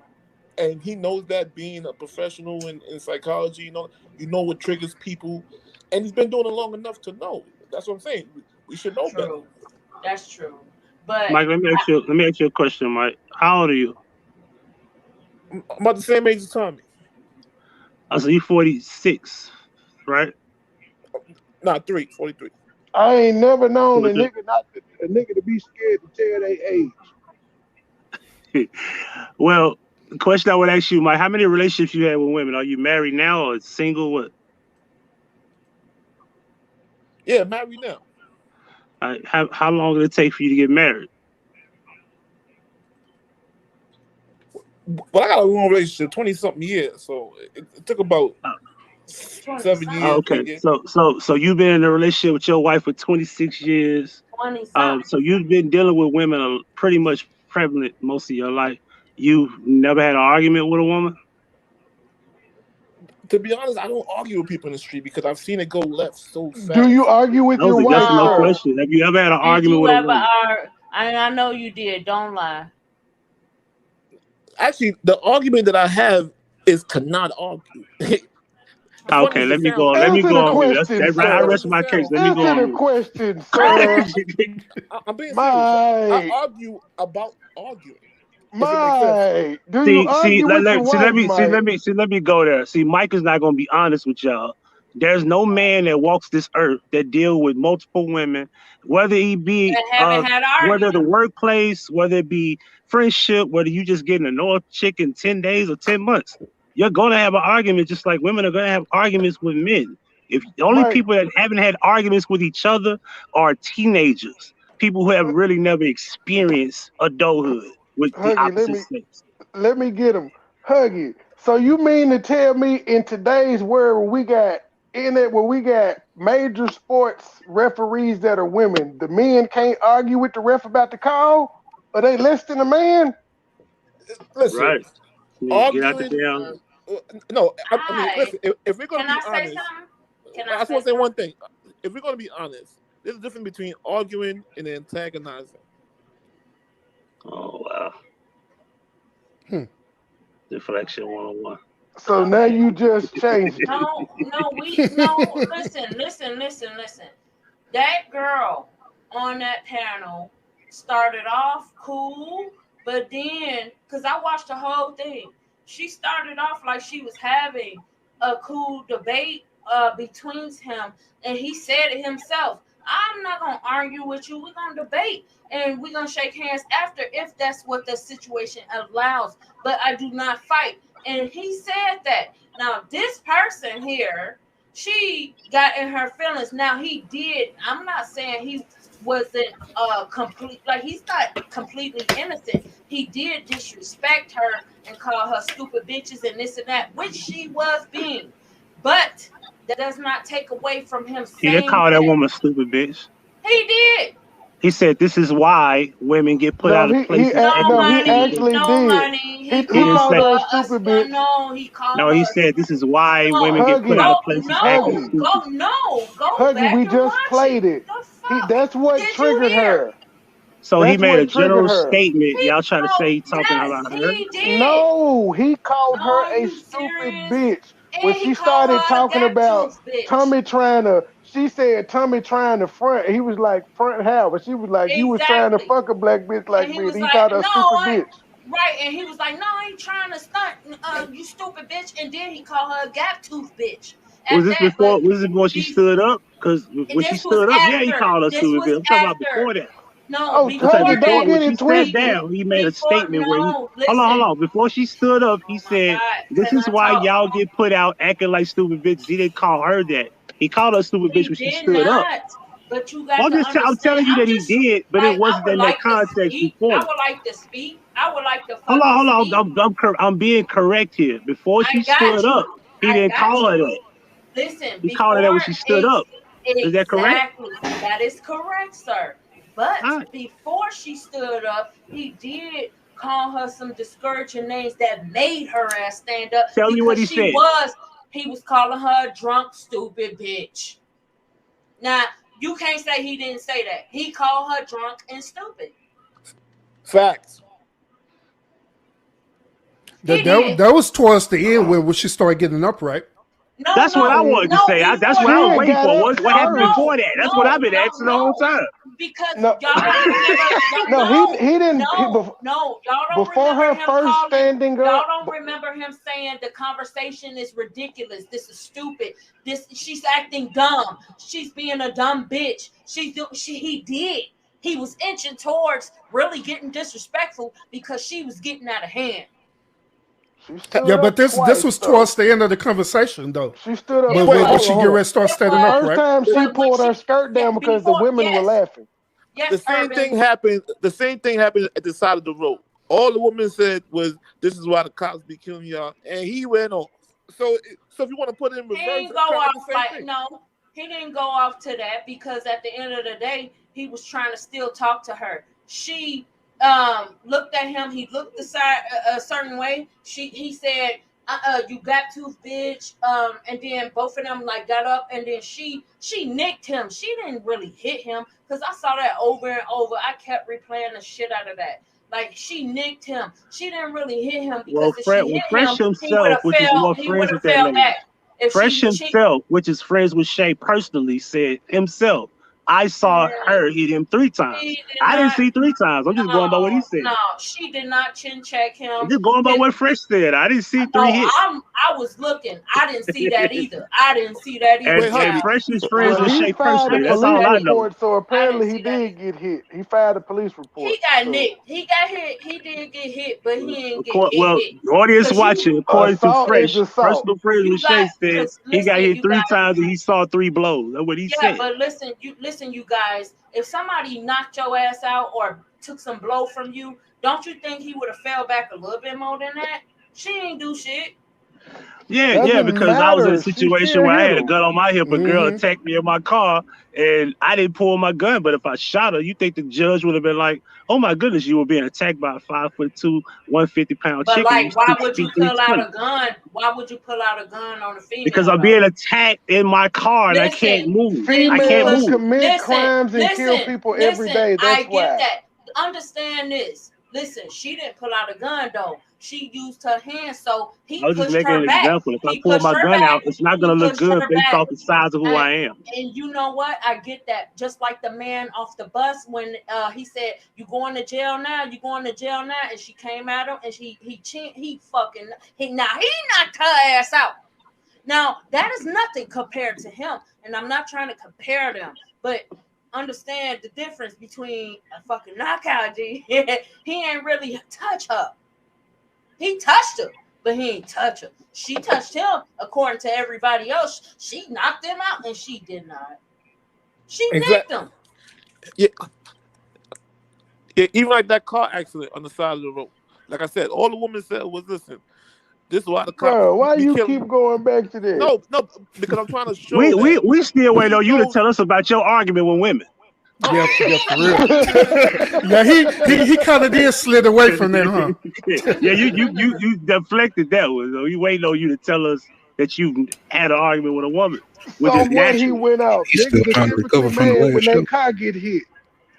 Speaker 5: and he knows that, being a professional in psychology, you know what triggers people, and he's been doing it long enough to know. That's what I'm saying. We should know better.
Speaker 8: True. That's true. But
Speaker 12: Mike, let me ask you a question, Mike. How old are you?
Speaker 5: I'm about the same age as Tommy.
Speaker 12: I said you 46, right?
Speaker 5: Not 43.
Speaker 3: I ain't never known a
Speaker 12: 43.
Speaker 3: nigga to be scared to tell their age.
Speaker 12: Well, the question I would ask you, Mike, how many relationships you had with women? Are you married now or single? What?
Speaker 5: Yeah, married now.
Speaker 12: How long did it take for you to get married?
Speaker 5: Well, I got a long relationship, 20-something years, so it took about 7 years, 8
Speaker 12: Okay,
Speaker 5: years.
Speaker 12: so you've been in a relationship with your wife for 26 years.
Speaker 8: 20 something.
Speaker 12: So you've been dealing with women pretty much prevalent most of your life. You've never had an argument with a woman?
Speaker 5: To be honest, I don't argue with people in the street because I've seen it go left so
Speaker 3: Do you
Speaker 5: fast.
Speaker 3: argue with
Speaker 12: That was
Speaker 3: your
Speaker 12: a yes
Speaker 3: wife,
Speaker 12: or no
Speaker 3: sir?
Speaker 12: question. Have you ever had an
Speaker 8: Did
Speaker 12: argument
Speaker 8: you
Speaker 12: with a
Speaker 8: ever
Speaker 12: woman?
Speaker 8: I know you did. Don't lie.
Speaker 5: Actually, the argument that I have is to not argue. As funny
Speaker 12: Okay,
Speaker 5: as
Speaker 12: let
Speaker 5: it
Speaker 12: me go
Speaker 5: sounds,
Speaker 12: on. Let me
Speaker 3: Answer
Speaker 12: go
Speaker 3: the
Speaker 12: on mute.
Speaker 3: question,
Speaker 12: I
Speaker 5: funny
Speaker 3: sir.
Speaker 5: as
Speaker 12: rest
Speaker 5: it
Speaker 12: my case.
Speaker 5: sounds,
Speaker 12: Let me go
Speaker 3: Answer
Speaker 12: on
Speaker 3: the
Speaker 12: mute.
Speaker 3: question, sir.
Speaker 5: I'm being serious. I
Speaker 3: Mike,
Speaker 5: argue about arguing. If it makes sense.
Speaker 3: Mike, do you
Speaker 12: See,
Speaker 3: argue with your wife, Mike?
Speaker 12: let me go there. See, Mike is not gonna be honest with y'all. There's no man that walks this earth that deal with multiple women, whether he be
Speaker 8: And haven't had an
Speaker 12: whether the
Speaker 8: argument.
Speaker 12: workplace, whether it be friendship, whether you just getting to know a chick in 10 days or 10 months. You're gonna have an argument just like women are gonna have arguments with men. If the only
Speaker 3: Mike,
Speaker 12: people that haven't had arguments with each other are teenagers, people who have really never experienced adulthood with the
Speaker 3: Huggy,
Speaker 12: opposite sex.
Speaker 3: let me get him. Huggy. So you mean to tell me in today's world where we got major sports referees that are women, the men can't argue with the ref about the call? Are they less than a man?
Speaker 5: Listen,
Speaker 12: Right. Get out the
Speaker 5: arguing.
Speaker 12: damn.
Speaker 5: No, I mean,
Speaker 8: Hi.
Speaker 5: listen. If we're gonna
Speaker 8: Can
Speaker 5: be
Speaker 8: I say
Speaker 5: honest,
Speaker 8: something? Can
Speaker 5: I
Speaker 8: I
Speaker 5: just
Speaker 8: say
Speaker 5: want to say
Speaker 8: something?
Speaker 5: one thing. If we're gonna be honest, there's a difference between arguing and antagonizing.
Speaker 12: Oh wow.
Speaker 10: Hmm.
Speaker 12: Deflection 101.
Speaker 3: So now
Speaker 8: Okay.
Speaker 3: you just changed it.
Speaker 8: No, listen. That girl on that panel started off cool, but then, because I watched the whole thing, she started off like she was having a cool debate between him, and he said it himself. I'm not going to argue with you. We're going to debate, and we're going to shake hands after if that's what the situation allows, but I do not fight. And he said that. Now, this person here, she got in her feelings. Now he did. I'm not saying he wasn't complete. Like, he's not completely innocent. He did disrespect her and call her stupid bitches and this and that, which she was being. But that does not take away from him
Speaker 12: He didn't
Speaker 8: saying
Speaker 12: call that
Speaker 8: that.
Speaker 12: woman stupid bitch.
Speaker 8: He did.
Speaker 12: He said this is why women get put
Speaker 3: No,
Speaker 12: out of places acting like
Speaker 3: he
Speaker 12: stupid
Speaker 3: actually
Speaker 12: bitches.
Speaker 8: No,
Speaker 3: did.
Speaker 8: honey.
Speaker 3: He
Speaker 8: He
Speaker 12: He didn't
Speaker 8: called
Speaker 3: called
Speaker 12: say
Speaker 3: her a
Speaker 8: her
Speaker 3: stupid bitch.
Speaker 8: no. He called
Speaker 12: no, he
Speaker 8: her.
Speaker 12: said this is why women
Speaker 8: No,
Speaker 12: get put
Speaker 3: Huggy,
Speaker 12: out of places acting stupid.
Speaker 8: go
Speaker 3: Huggy,
Speaker 8: back
Speaker 3: we
Speaker 8: and
Speaker 3: just
Speaker 8: watch it.
Speaker 3: played it.
Speaker 8: The fuck?
Speaker 3: That's what
Speaker 8: Did you
Speaker 3: triggered
Speaker 8: hear?
Speaker 3: her.
Speaker 12: So he
Speaker 3: That's
Speaker 12: made a
Speaker 3: what triggered
Speaker 12: general
Speaker 3: her.
Speaker 12: statement.
Speaker 8: He
Speaker 12: Y'all try to say
Speaker 8: called,
Speaker 12: he talking
Speaker 8: yes,
Speaker 12: about her.
Speaker 8: he did.
Speaker 3: No, he called her
Speaker 8: Are
Speaker 3: a
Speaker 8: you
Speaker 3: stupid
Speaker 8: serious?
Speaker 3: bitch. When
Speaker 8: And he
Speaker 3: she
Speaker 8: called
Speaker 3: started
Speaker 8: her a
Speaker 3: talking
Speaker 8: gap
Speaker 3: about
Speaker 8: tooth bitch.
Speaker 3: Tommy trying to, she said Tommy trying to front. He was like, front how? But she was like, you was trying to
Speaker 8: Exactly.
Speaker 3: fuck a black bitch like
Speaker 8: And he
Speaker 3: me. And
Speaker 8: was
Speaker 3: he
Speaker 8: like,
Speaker 3: called her a
Speaker 8: no,
Speaker 3: stupid bitch.
Speaker 8: right. And he was like, no, I ain't trying to stunt, you stupid bitch. And then he called her a gap tooth bitch
Speaker 12: Was
Speaker 8: at
Speaker 12: this
Speaker 8: that. But
Speaker 12: before she stood up? Because when she
Speaker 8: this was
Speaker 12: stood up, yeah, he
Speaker 8: after.
Speaker 12: called her
Speaker 8: This
Speaker 12: stupid
Speaker 8: was
Speaker 12: bitch. I'm talking about
Speaker 8: after.
Speaker 12: before that.
Speaker 8: No,
Speaker 3: Oh,
Speaker 12: I'm saying
Speaker 8: before
Speaker 3: Huggy, don't
Speaker 8: that.
Speaker 12: before when
Speaker 3: get
Speaker 12: she
Speaker 3: it
Speaker 12: sat
Speaker 3: twisted.
Speaker 12: down, he made a statement where he hold
Speaker 8: Listen.
Speaker 12: on. Before she stood up, he
Speaker 8: Oh my
Speaker 12: said,
Speaker 8: God.
Speaker 12: this
Speaker 8: Can
Speaker 12: is
Speaker 8: I
Speaker 12: why
Speaker 8: talk?
Speaker 12: y'all get put out acting like stupid bitches. He didn't call her that. He called her stupid bitch
Speaker 8: He
Speaker 12: when she
Speaker 8: did
Speaker 12: stood up.
Speaker 8: not. But you
Speaker 12: Well,
Speaker 8: got to
Speaker 12: I'm
Speaker 8: understand.
Speaker 12: telling you
Speaker 8: I'm
Speaker 12: that he
Speaker 8: just
Speaker 12: did, but it
Speaker 8: like, I
Speaker 12: wasn't
Speaker 8: would
Speaker 12: in that
Speaker 8: like to
Speaker 12: context
Speaker 8: speak. I
Speaker 12: before.
Speaker 8: would like to speak. I would like to
Speaker 12: Hold
Speaker 8: fucking
Speaker 12: on, hold
Speaker 8: speak.
Speaker 12: on. I'm being correct here. Before she
Speaker 8: I got
Speaker 12: stood
Speaker 8: you.
Speaker 12: up, he
Speaker 8: I
Speaker 12: didn't
Speaker 8: got
Speaker 12: call her
Speaker 8: you.
Speaker 12: that.
Speaker 8: Listen,
Speaker 12: He called her that when she stood up. Is that correct?
Speaker 8: exactly. That is correct, sir. But
Speaker 12: All right.
Speaker 8: before she stood up, he did call her some discouraging names that made her ass stand up
Speaker 12: Tell me what
Speaker 8: because
Speaker 12: he said.
Speaker 8: he was calling her a drunk, stupid bitch. Now, you can't say he didn't say that. He called her drunk and stupid.
Speaker 5: Facts.
Speaker 10: That was towards the end when she started getting up, right?
Speaker 8: No,
Speaker 12: That's what I wanted to say. That's what I was waiting for. What happened before that? That's what I've been asking the whole time.
Speaker 8: Because
Speaker 3: No.
Speaker 8: y'all don't remember.
Speaker 3: He didn't.
Speaker 8: Y'all don't
Speaker 3: Before
Speaker 8: remember
Speaker 3: her
Speaker 8: him
Speaker 3: first
Speaker 8: calling.
Speaker 3: standing
Speaker 8: Y'all
Speaker 3: up.
Speaker 8: don't remember him saying the conversation is ridiculous. This is stupid. She's acting dumb. She's being a dumb bitch. He did. He was inching towards really getting disrespectful because she was getting out of hand.
Speaker 3: She stood
Speaker 10: Yeah,
Speaker 3: up
Speaker 10: but this
Speaker 3: twice,
Speaker 10: was
Speaker 3: though.
Speaker 10: towards the end of the conversation, though.
Speaker 3: She stood up.
Speaker 10: But
Speaker 3: Wait,
Speaker 10: when she get ready to start standing up,
Speaker 3: First
Speaker 10: right?
Speaker 3: time she
Speaker 8: But when
Speaker 3: pulled her
Speaker 8: she-
Speaker 3: skirt down
Speaker 8: yeah,
Speaker 3: because the
Speaker 8: before-
Speaker 3: women were
Speaker 8: yes.
Speaker 3: laughing.
Speaker 8: Yes,
Speaker 5: The same
Speaker 8: Urban.
Speaker 5: thing happened. The same thing happened at the side of the road. All the woman said was, "This is why the cops be killing y'all," and he went on. So if you want to put it in
Speaker 8: He
Speaker 5: reverse,
Speaker 8: didn't
Speaker 5: it's
Speaker 8: go
Speaker 5: kind of
Speaker 8: off
Speaker 5: the same
Speaker 8: like
Speaker 5: thing.
Speaker 8: no. He didn't go off to that because at the end of the day, he was trying to still talk to her. She looked at him. He looked a certain way. He said, you got to, bitch. And then both of them like got up, and then she nicked him. She didn't really hit him because I saw that over and over. I kept replaying the shit out of that. Like she nicked him. She didn't really hit him because if she hit
Speaker 12: Fresh
Speaker 8: him, he would
Speaker 12: himself,
Speaker 8: have
Speaker 12: which is
Speaker 8: fell.
Speaker 12: more
Speaker 8: He
Speaker 12: friends
Speaker 8: would have
Speaker 12: with that
Speaker 8: fell
Speaker 12: lady.
Speaker 8: back. If
Speaker 12: Fresh
Speaker 8: she
Speaker 12: himself, which is friends with Shay personally, said himself, I saw her hit him 3 times. I didn't see 3 times. I'm just going by what he said.
Speaker 8: No, she did not chin check him.
Speaker 12: I'm just going by what Fresh said. I didn't see 3 hits.
Speaker 8: I was looking. I didn't see that either.
Speaker 12: And Fresh is friends with
Speaker 3: He
Speaker 12: Shay
Speaker 3: filed a
Speaker 12: personally. That's
Speaker 3: police
Speaker 12: all I know.
Speaker 3: report, so apparently he did get hit. He filed a police report.
Speaker 8: He got
Speaker 3: so.
Speaker 8: nicked. He got hit. He did get hit, but he didn't get hit.
Speaker 12: Well, the audience watching, according to
Speaker 3: assault
Speaker 12: Fresh,
Speaker 3: is assault.
Speaker 12: personal friends with Shay said he got hit 3 times and he saw 3 blows. That's what he said.
Speaker 8: But listen, you guys. If somebody knocked your ass out or took some blow from you, don't you think he would have fell back a little bit more than that? She ain't do shit.
Speaker 12: Yeah, because I was in a situation where I had a gun on my hip, a girl attacked me in my car, and I didn't pull my gun. But if I shot her, you think the judge would have been like, "Oh my goodness, you were being attacked by a 5'2", 150-pound chicken."
Speaker 8: But like, why would you pull out a gun? Why would you pull out a gun on a female?
Speaker 12: Because I'm being attacked in my car and I can't move.
Speaker 3: Females commit crimes and kill people every day. That's why.
Speaker 8: I get that. Understand this. Listen, she didn't pull out a gun though. She used her hand, so he
Speaker 12: I was just
Speaker 8: pushed
Speaker 12: making
Speaker 8: her
Speaker 12: an
Speaker 8: back.
Speaker 12: example. If I
Speaker 8: He
Speaker 12: pull
Speaker 8: pushed
Speaker 12: my
Speaker 8: her
Speaker 12: gun
Speaker 8: back.
Speaker 12: out, it's not gonna look
Speaker 8: pushed
Speaker 12: good
Speaker 8: her
Speaker 12: based
Speaker 8: back.
Speaker 12: off the size of who I am.
Speaker 8: And you know what? I get that. Just like the man off the bus when he said, "You going to jail now? You going to jail now?" And she came at him and he knocked her ass out. Now that is nothing compared to him, and I'm not trying to compare them, but understand the difference between a fucking knockout G. He ain't really touch her. He touched her, but he ain't touch her. She touched him according to everybody else. She knocked him out, and she did not. She nicked him.
Speaker 5: Yeah, even like that car accident on the side of the road. Like I said, all the woman said was, "Listen, this is why the cops."
Speaker 3: Bro, why you keep going back to this?
Speaker 5: No, because I'm trying to show
Speaker 12: we still waiting on you to tell us about your argument with women.
Speaker 10: Yeah, for real. Yeah, he kind of did slid away from that, huh?
Speaker 12: Yeah, you deflected that one. So you waiting on you to tell us that you had an argument with a woman, which is natural.
Speaker 3: He went out.
Speaker 11: He's still trying to recover from the
Speaker 3: when
Speaker 11: last show.
Speaker 3: that car get hit.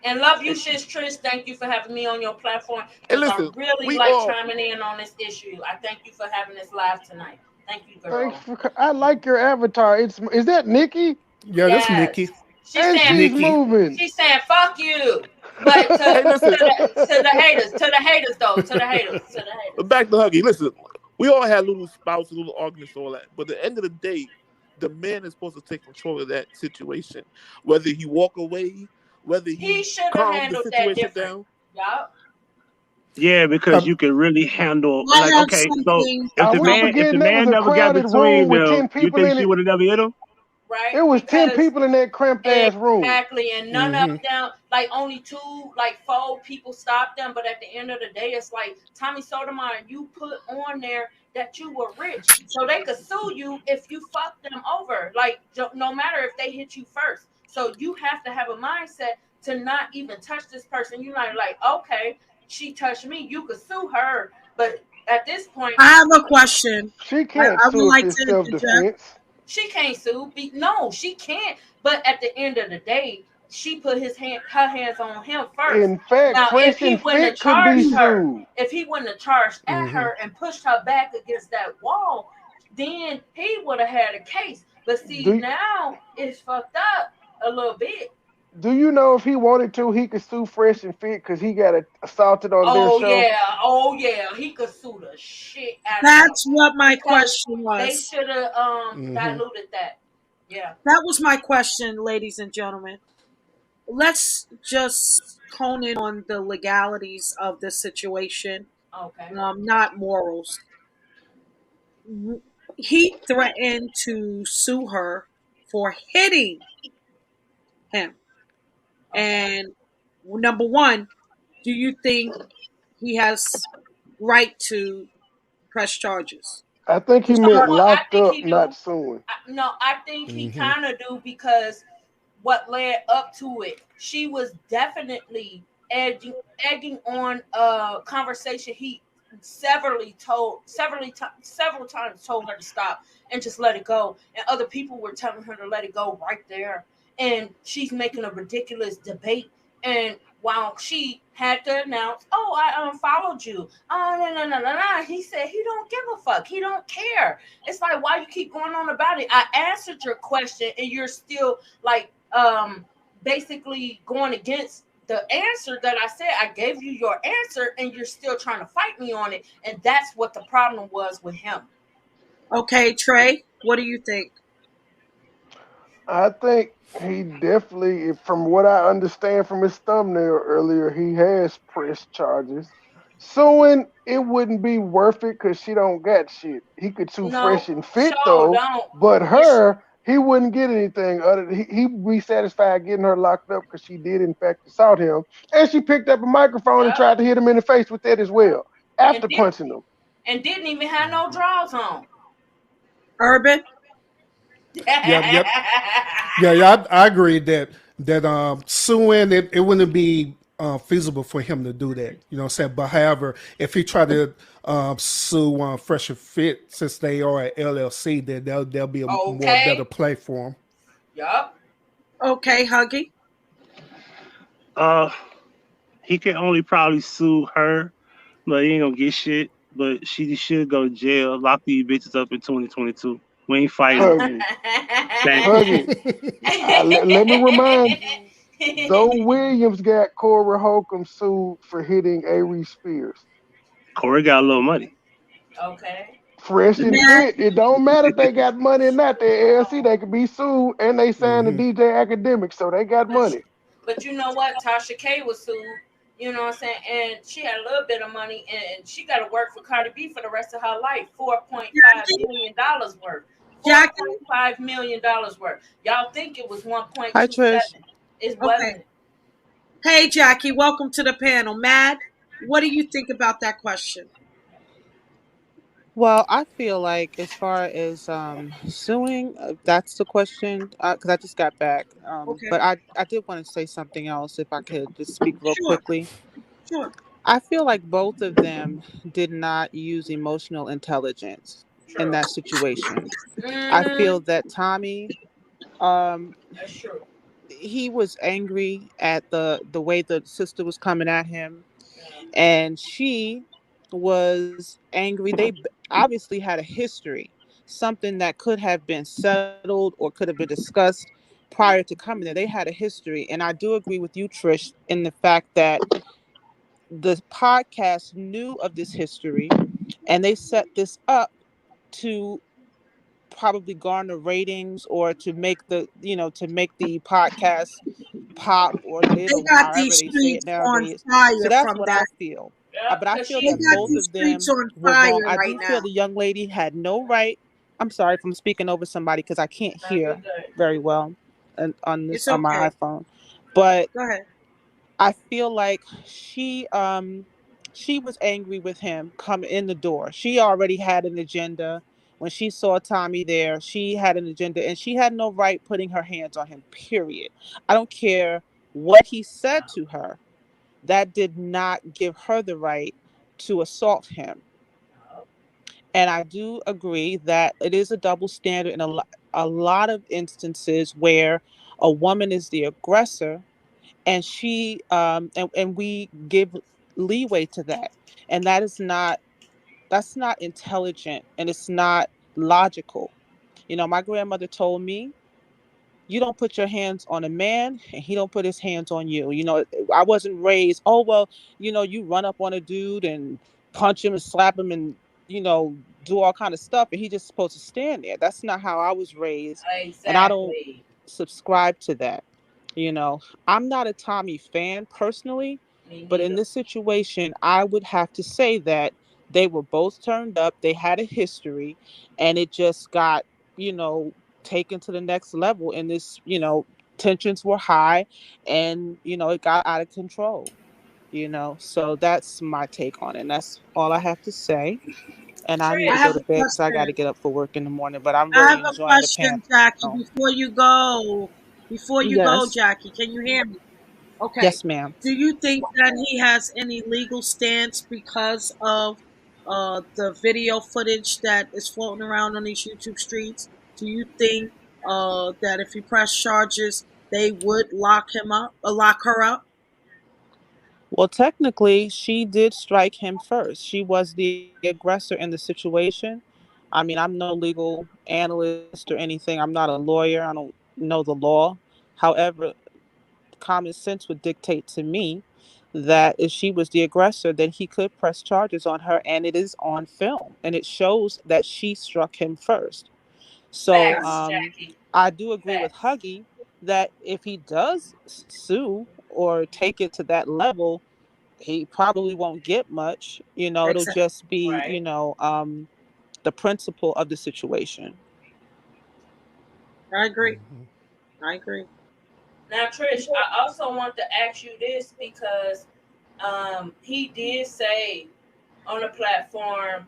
Speaker 8: And love you, sis Trish. Thank you for having me on your platform.
Speaker 5: And
Speaker 8: I
Speaker 5: listen,
Speaker 8: really chiming in on this issue. I thank you for having this live tonight. Thank you, girl.
Speaker 3: I like your avatar. Is that Nikki?
Speaker 10: Yeah, that's Nikki.
Speaker 3: She's moving.
Speaker 8: She's saying "fuck you," but to the haters though.
Speaker 5: Back to Huggy. Listen, we all had little spouses, little arguments, all that. But at the end of the day, the man is supposed to take control of that situation. Whether he walk away, whether he
Speaker 8: should have
Speaker 5: calm
Speaker 8: handled
Speaker 5: the
Speaker 8: that
Speaker 5: situation
Speaker 8: different.
Speaker 5: down.
Speaker 8: Yup.
Speaker 12: Yeah, because you can really handle like okay. So if the man never got between them, you think she would have never hit him?
Speaker 8: Right.
Speaker 3: It was 10 people in that cramped ass room.
Speaker 8: Exactly, and none of them, like only 4 people stopped them. But at the end of the day, it's like Tommy Sotomayor, you put on there that you were rich, so they could sue you if you fucked them over. Like no matter if they hit you first, so you have to have a mindset to not even touch this person. You're not like, okay, she touched me, you could sue her, but at this point,
Speaker 4: I have a question.
Speaker 3: She can't sue if it's self-defense.
Speaker 8: She can't sue. No, she can't. But at the end of the day,
Speaker 9: she put her hands on him first.
Speaker 3: In fact,
Speaker 9: Now, if
Speaker 3: Fresh
Speaker 9: he
Speaker 3: and
Speaker 9: wouldn't have
Speaker 3: Fit could be
Speaker 9: charged her,
Speaker 3: sued.
Speaker 9: if he wouldn't have charged at
Speaker 10: Mm-hmm.
Speaker 9: her and pushed her back against that wall, then he would have had a case. But see,
Speaker 3: Do
Speaker 9: now it's fucked up a little bit.
Speaker 3: Do you know if he wanted to, he could sue Fresh and Fit because he got assaulted on their show?
Speaker 9: Oh yeah, he could sue the shit out of them
Speaker 4: That's what my
Speaker 9: because
Speaker 4: question
Speaker 9: they
Speaker 4: was.
Speaker 9: should have
Speaker 10: Mm-hmm.
Speaker 9: diluted that. Yeah.
Speaker 4: That was my question, ladies and gentlemen. Let's just hone in on the legalities of this situation,
Speaker 9: Okay.
Speaker 4: not morals. He threatened to sue her for hitting him.
Speaker 9: Okay.
Speaker 4: And number one, do you think he has right to press charges?
Speaker 3: I think
Speaker 4: To
Speaker 3: he
Speaker 9: You know
Speaker 3: meant
Speaker 4: start,
Speaker 9: what? I
Speaker 3: locked
Speaker 9: think
Speaker 3: up,
Speaker 9: he
Speaker 3: not
Speaker 9: do.
Speaker 3: suing.
Speaker 9: No, I think he
Speaker 10: Mm-hmm.
Speaker 9: kind of do because what led up to it, she was definitely egging on a conversation he several times told her to stop and just let it go, and other people were telling her to let it go right there, and she's making a ridiculous debate, and while she had to announce, "Oh, I unfollowed you," oh no, he said he don't give a fuck, he don't care. It's like, why you keep going on about it? I answered your question and you're still like basically going against the answer that I said. I gave you your answer and you're still trying to fight me on it, and that's what the problem was with him.
Speaker 4: okay, Trey, what do you think?
Speaker 3: I think he definitely, from what I understand from his thumbnail earlier, he has pressed charges. Suing, it wouldn't be worth it because she don't got shit. He could sue
Speaker 9: No,
Speaker 3: Fresh and Fit
Speaker 9: show
Speaker 3: though,
Speaker 9: don't.
Speaker 3: but
Speaker 9: You sh-
Speaker 3: her, he wouldn't get anything other. He'd be satisfied getting her locked up because she did in fact assault him, and she picked up a microphone and
Speaker 9: yep,
Speaker 3: tried to hit him in the face with that as
Speaker 9: yep.
Speaker 3: well
Speaker 9: And
Speaker 3: after
Speaker 9: did
Speaker 3: punching him.
Speaker 9: and didn't even have no drawers on.
Speaker 4: Urban?
Speaker 10: Yep, yep. Yeah, I agree that suing it wouldn't be feasible for him to do that. You know what I'm saying? But however, if he tried to sue Fresh and Fit, since they are an LLC, then there'll be a more better
Speaker 9: Okay.
Speaker 10: play for him.
Speaker 9: Yup.
Speaker 4: Okay, Huggy.
Speaker 12: Uh, he can only probably sue her, but he ain't gonna get shit. But she should go to jail. Lock these bitches up in 2022. We ain't fighting no more.
Speaker 3: Huggy,
Speaker 12: Thank you.
Speaker 3: Huggy. Let me remind you, though Williams got Corey Holcomb sued for hitting Avery Spears.
Speaker 12: Corey got a little money.
Speaker 9: Okay.
Speaker 3: Fresh and
Speaker 4: Matt,
Speaker 3: Fit, it don't matter if they got money or not. They LC, they could be sued, and they signed the
Speaker 10: Hmm.
Speaker 3: DJ Academic, so they got
Speaker 9: But
Speaker 3: money.
Speaker 9: but you know what? Tasha K was sued. You know what I'm saying? And she had a little bit of money, and she got to work for Cardi B for the rest of her life. $4.5 million worth.
Speaker 4: Jackie.
Speaker 9: $4.5 million worth. Y'all think it was
Speaker 13: Hi, Trish.
Speaker 9: 1.27? It
Speaker 4: Okay.
Speaker 9: wasn't.
Speaker 4: Hey, Jackie, welcome to the panel. Matt, what do you think about that question?
Speaker 13: Well, I feel like as far as suing, that's the question. Because I just got back. But
Speaker 4: Okay.
Speaker 13: I did want to say something else, if I could just speak real
Speaker 4: Sure.
Speaker 13: quickly.
Speaker 4: Sure.
Speaker 13: I feel like both of them did not use emotional intelligence in
Speaker 9: True.
Speaker 13: that situation. I
Speaker 9: Mm-hmm.
Speaker 13: feel that Tommy, um,
Speaker 9: That's true.
Speaker 13: he was angry at the way the sister was coming at him,
Speaker 9: Yeah.
Speaker 13: and she was angry. They obviously had a history, something that could have been settled or could have been discussed prior to coming there. They had a history, and I do agree with you, Trish, in the fact that the podcast knew of this history and they set this up to probably garner ratings or to make the podcast pop or lit
Speaker 4: They
Speaker 13: or
Speaker 4: got
Speaker 13: however
Speaker 4: these
Speaker 13: they say it
Speaker 4: streets on
Speaker 13: nowadays. So
Speaker 4: fire
Speaker 13: that's
Speaker 4: from
Speaker 13: what I
Speaker 4: that.
Speaker 13: feel.
Speaker 9: Yeah.
Speaker 13: But I
Speaker 9: Cause
Speaker 13: feel
Speaker 4: They
Speaker 9: she.
Speaker 13: that
Speaker 4: got
Speaker 13: both
Speaker 4: these
Speaker 13: of
Speaker 4: streets
Speaker 13: them
Speaker 4: on
Speaker 13: were wrong.
Speaker 4: fire
Speaker 13: I
Speaker 4: right
Speaker 13: do feel
Speaker 4: now.
Speaker 13: the young lady had no right. I'm sorry if I'm speaking over somebody because I can't
Speaker 9: No, you're
Speaker 13: hear
Speaker 9: good.
Speaker 13: very well on
Speaker 4: It's
Speaker 13: this on my
Speaker 4: okay.
Speaker 13: iPhone. But
Speaker 4: Go ahead.
Speaker 13: I feel like she was angry with him coming in the door. She already had an agenda. When she saw Tommy there, she had an agenda and she had no right putting her hands on him, period. I don't care what he said to her. That did not give her the right to assault him. And I do agree that it is a double standard in a lot of instances where A woman is the aggressor, and and we give leeway to that, and that's not intelligent, and it's not logical. My grandmother told me, you don't put your hands on a man and he don't put his hands on you. I wasn't raised, oh, well, you run up on a dude and punch him and slap him and, you know, do all kind of stuff, and he just supposed to stand there. That's not how I was raised. And I don't
Speaker 6: Exactly.
Speaker 13: subscribe to that. I'm not a Tommy fan personally,
Speaker 6: Me
Speaker 13: but in
Speaker 6: neither.
Speaker 13: this situation, I would have to say that they were both turned up. They had a history, and it just got, you know, taken to the next level. And tensions were high, and, it got out of control. So that's my take on it. And that's all I have to say. And I need
Speaker 4: I
Speaker 13: to
Speaker 4: have
Speaker 13: go
Speaker 6: Trish,
Speaker 13: to
Speaker 4: a
Speaker 13: bed because I got to
Speaker 4: question.
Speaker 13: get up for work in the morning. But I'm
Speaker 4: I
Speaker 13: really
Speaker 4: have a
Speaker 13: enjoying the
Speaker 4: question,
Speaker 13: panel.
Speaker 4: Jackie. Before you go,
Speaker 13: Yes.
Speaker 4: Jackie, can you hear me? Okay.
Speaker 13: Yes, ma'am.
Speaker 4: Do you think that he has any legal stance because of the video footage that is floating around on these YouTube streets? Do you think that if he pressed charges, they would lock him up, lock her up?
Speaker 13: Well, technically, she did strike him first. She was the aggressor in the situation. I mean, I'm no legal analyst or anything. I'm not a lawyer. I don't know the law. However, common sense would dictate to me that if she was the aggressor, then he could press charges on her, and it is on film, and it shows that she struck him first. So
Speaker 6: facts, Jackie.
Speaker 13: I do agree with
Speaker 6: Facts.
Speaker 13: Huggy that if he does sue or take it to that level, he probably won't get much. It'll
Speaker 4: Exactly.
Speaker 13: just be,
Speaker 6: Right.
Speaker 13: the principle of the situation.
Speaker 4: I agree.
Speaker 10: Mhm.
Speaker 4: I agree.
Speaker 6: Now, Trish, I also want to ask you this because he did say on the platform,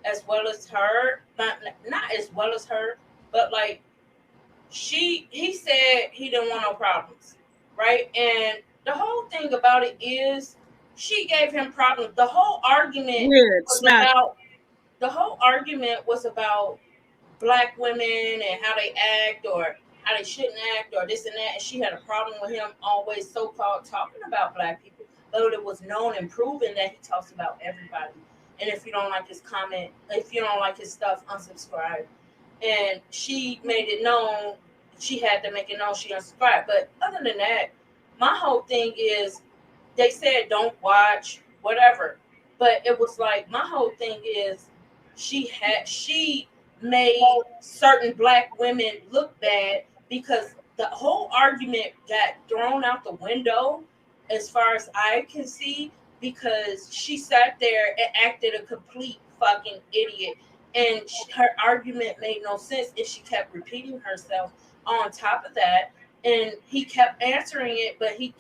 Speaker 6: as well as her, not as well as her, but like he said he didn't want no problems, right? And the whole thing about it is she gave him problems.
Speaker 4: Weird. Smack.
Speaker 6: The whole argument was about black women and how they act or how they shouldn't act or this and that. And she had a problem with him always so called talking about black people, though it was known and proven that he talks about everybody. And if you don't like his comment, if you don't like his stuff, unsubscribe. And she made it known, she had to make it known she unsubscribed. But other than that, my whole thing is they said don't watch, whatever. But it was like my whole thing is she made certain black women look bad because the whole argument got thrown out the window as far as I can see because she sat there and acted a complete fucking idiot and her argument made no sense and she kept repeating herself on top of that and he kept answering it but he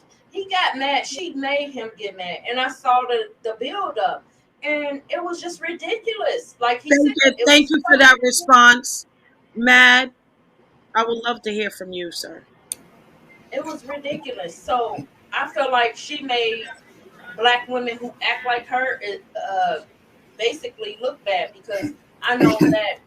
Speaker 6: got mad. She made him get mad, and I saw the build up, and it was just ridiculous. Like he said,
Speaker 4: Thank you.
Speaker 6: it
Speaker 4: Thank
Speaker 6: was
Speaker 4: you for that
Speaker 6: funny.
Speaker 4: response, Mad. I would love to hear from you, sir.
Speaker 6: It was ridiculous. So I feel like she made black women who act like her basically look bad because I know that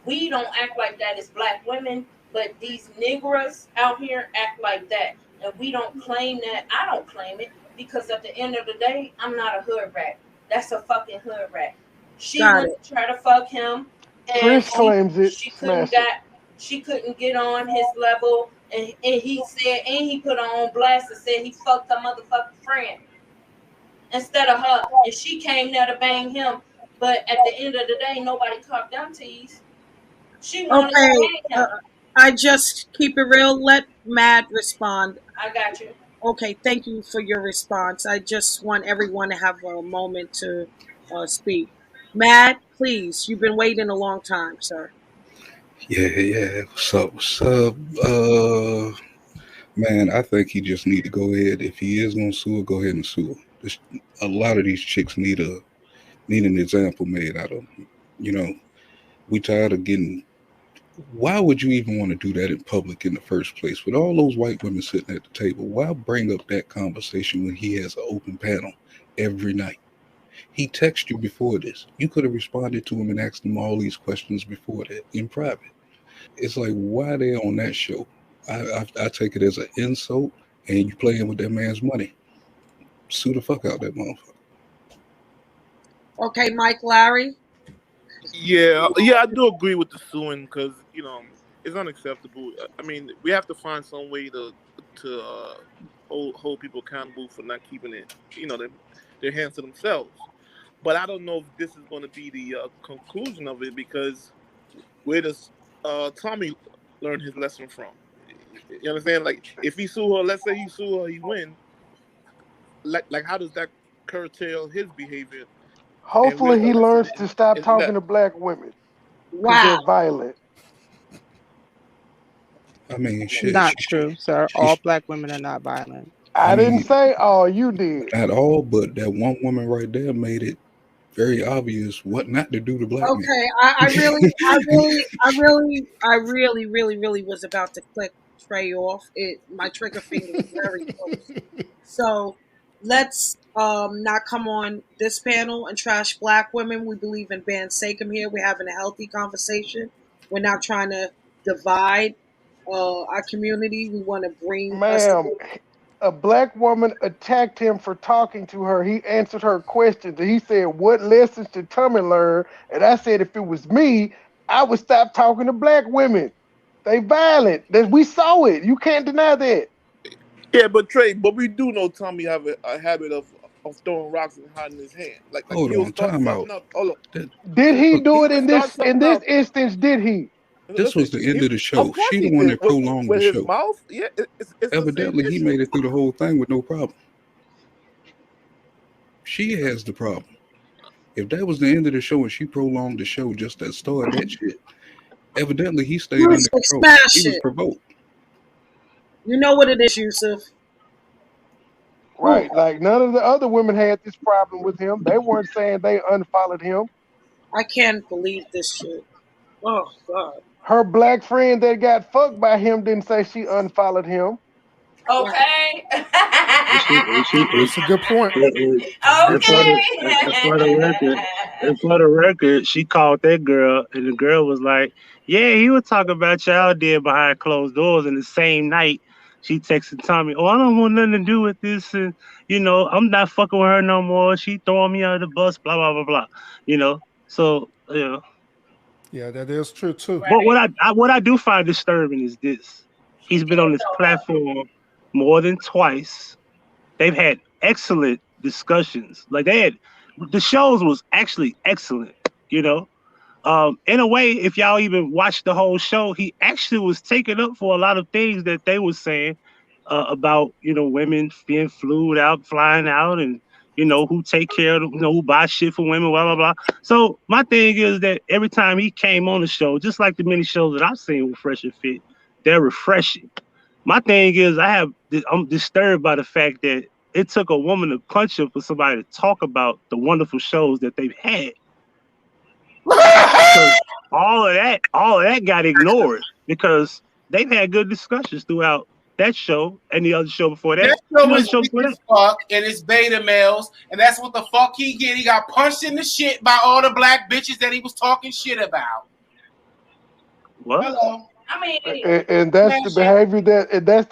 Speaker 6: we don't act like that as black women, but these niggas out here act like that. And we don't claim that. I don't claim it because at the end of the day, I'm not a hood rat. That's a fucking hood rat. She
Speaker 4: Got
Speaker 6: went
Speaker 4: it.
Speaker 6: to try to fuck him and
Speaker 3: Trish claims it.
Speaker 6: she couldn't
Speaker 3: Smash it.
Speaker 6: got she couldn't get on his level and he said and he put her on blast and said he fucked her motherfucking friend instead of her, and she came there to bang him. But at the end of the day, nobody caught them tease. She wanted to
Speaker 4: Okay.
Speaker 6: bang him.
Speaker 4: I just keep it real. Let Mad respond.
Speaker 6: I got you.
Speaker 4: Okay. Thank you for your response. I just want everyone to have a moment to speak. Mad, please. You've been waiting a long time, sir.
Speaker 11: Yeah, yeah. What's up? What's up? Man, I think he just need to go ahead. If he is gonna sue her, go ahead and sue her. A lot of these chicks need an example made out of them. You know, we tired of getting. Why would you even want to do that in public in the first place? With all those white women sitting at the table, why bring up that conversation when he has an open panel every night? He texted you before this. You could have responded to him and asked him all these questions before that in private. It's like, why they on that show? I take it as an insult, and you playing with that man's money. Sue the fuck out that motherfucker.
Speaker 4: Okay, Mike Larry.
Speaker 5: Yeah, I do agree with the suing because it's unacceptable. I mean, we have to find some way to hold people accountable for not keeping it, their hands to themselves. But I don't know if this is going to be the conclusion of it because where does Tommy learn his lesson from? You understand? Like, if he sue her, let's say he sue her, he win. Like how does that curtail his behavior?
Speaker 3: Hopefully, he learns to stop
Speaker 5: in
Speaker 3: talking
Speaker 5: that?
Speaker 3: to black women because
Speaker 4: Wow.
Speaker 3: they're violent.
Speaker 11: I mean, shit.
Speaker 13: Not true, sir. All black women are not violent.
Speaker 3: I didn't
Speaker 11: mean,
Speaker 3: say all. You did.
Speaker 11: Not all, but that one woman right there made it very obvious what not to do to black men.
Speaker 4: Okay, I really was about to click Trey off. My trigger finger was very close. So let's not come on this panel and trash black women. We believe in Ban Sakem here. We're having a healthy conversation. We're not trying to divide our community. We want to bring us
Speaker 3: Ma'am, a black woman attacked him for talking to her. He answered her questions. And he said, "What lessons did Tommy learn?" And I said, if it was me, I would stop talking to black women. They violent. We saw it. You can't deny that.
Speaker 5: Yeah, but Trey, we do know Tommy have a habit of throwing rocks and hiding his hand. Like
Speaker 11: Hold
Speaker 5: he'll
Speaker 11: on,
Speaker 5: start
Speaker 11: time
Speaker 5: something
Speaker 11: out.
Speaker 5: up. Hold
Speaker 3: Did he do it in this
Speaker 5: something up.
Speaker 3: instance? Did he?
Speaker 11: This was the end of the show.
Speaker 5: Of course
Speaker 11: She
Speaker 5: he
Speaker 11: the one
Speaker 5: did.
Speaker 11: that prolonged
Speaker 5: with
Speaker 11: the
Speaker 5: his
Speaker 11: show.
Speaker 5: mouth. Yeah, it's
Speaker 11: Evidently,
Speaker 5: the same
Speaker 11: he
Speaker 5: issue.
Speaker 11: made it through the whole thing with no problem. She has the problem. If that was the end of the show and she prolonged the show just to start that shit, evidently he stayed under control. He was provoked.
Speaker 4: You know what it is, Yusuf.
Speaker 3: Right. Like none of the other women had this problem with him. They weren't saying they unfollowed him.
Speaker 4: I can't believe this shit. Oh God.
Speaker 3: Her black friend that got fucked by him didn't say she unfollowed him.
Speaker 8: Okay.
Speaker 10: That's a good point.
Speaker 12: And for the record, she called that girl, and the girl was like, "Yeah, he was talking about y'all did behind closed doors." And the same night, she texted Tommy, "Oh, I don't want nothing to do with this, and I'm not fucking with her no more. She throwing me under the bus, blah blah blah blah." So
Speaker 10: Yeah, that is true too.
Speaker 12: But what I do find disturbing is this: he's been on this platform more than twice. They've had excellent discussions. Like the shows was actually excellent. In a way, if y'all even watched the whole show, he actually was taking up for a lot of things that they were saying about women being flying out, and who take care of who buy shit for women, blah blah blah. So my thing is that every time he came on the show, just like the many shows that I've seen with Fresh and Fit, they're refreshing. My thing is I'm disturbed by the fact that it took a woman to punch him for somebody to talk about the wonderful shows that they've had. all of that got ignored because they've had good discussions throughout that show and the other show before that.
Speaker 14: That show is weak as fuck, and it's beta males, and that's what the fuck he get. He got punched in the shit by all the black bitches that he was talking shit about.
Speaker 12: What?
Speaker 14: Hello.
Speaker 8: I mean,
Speaker 3: and that's the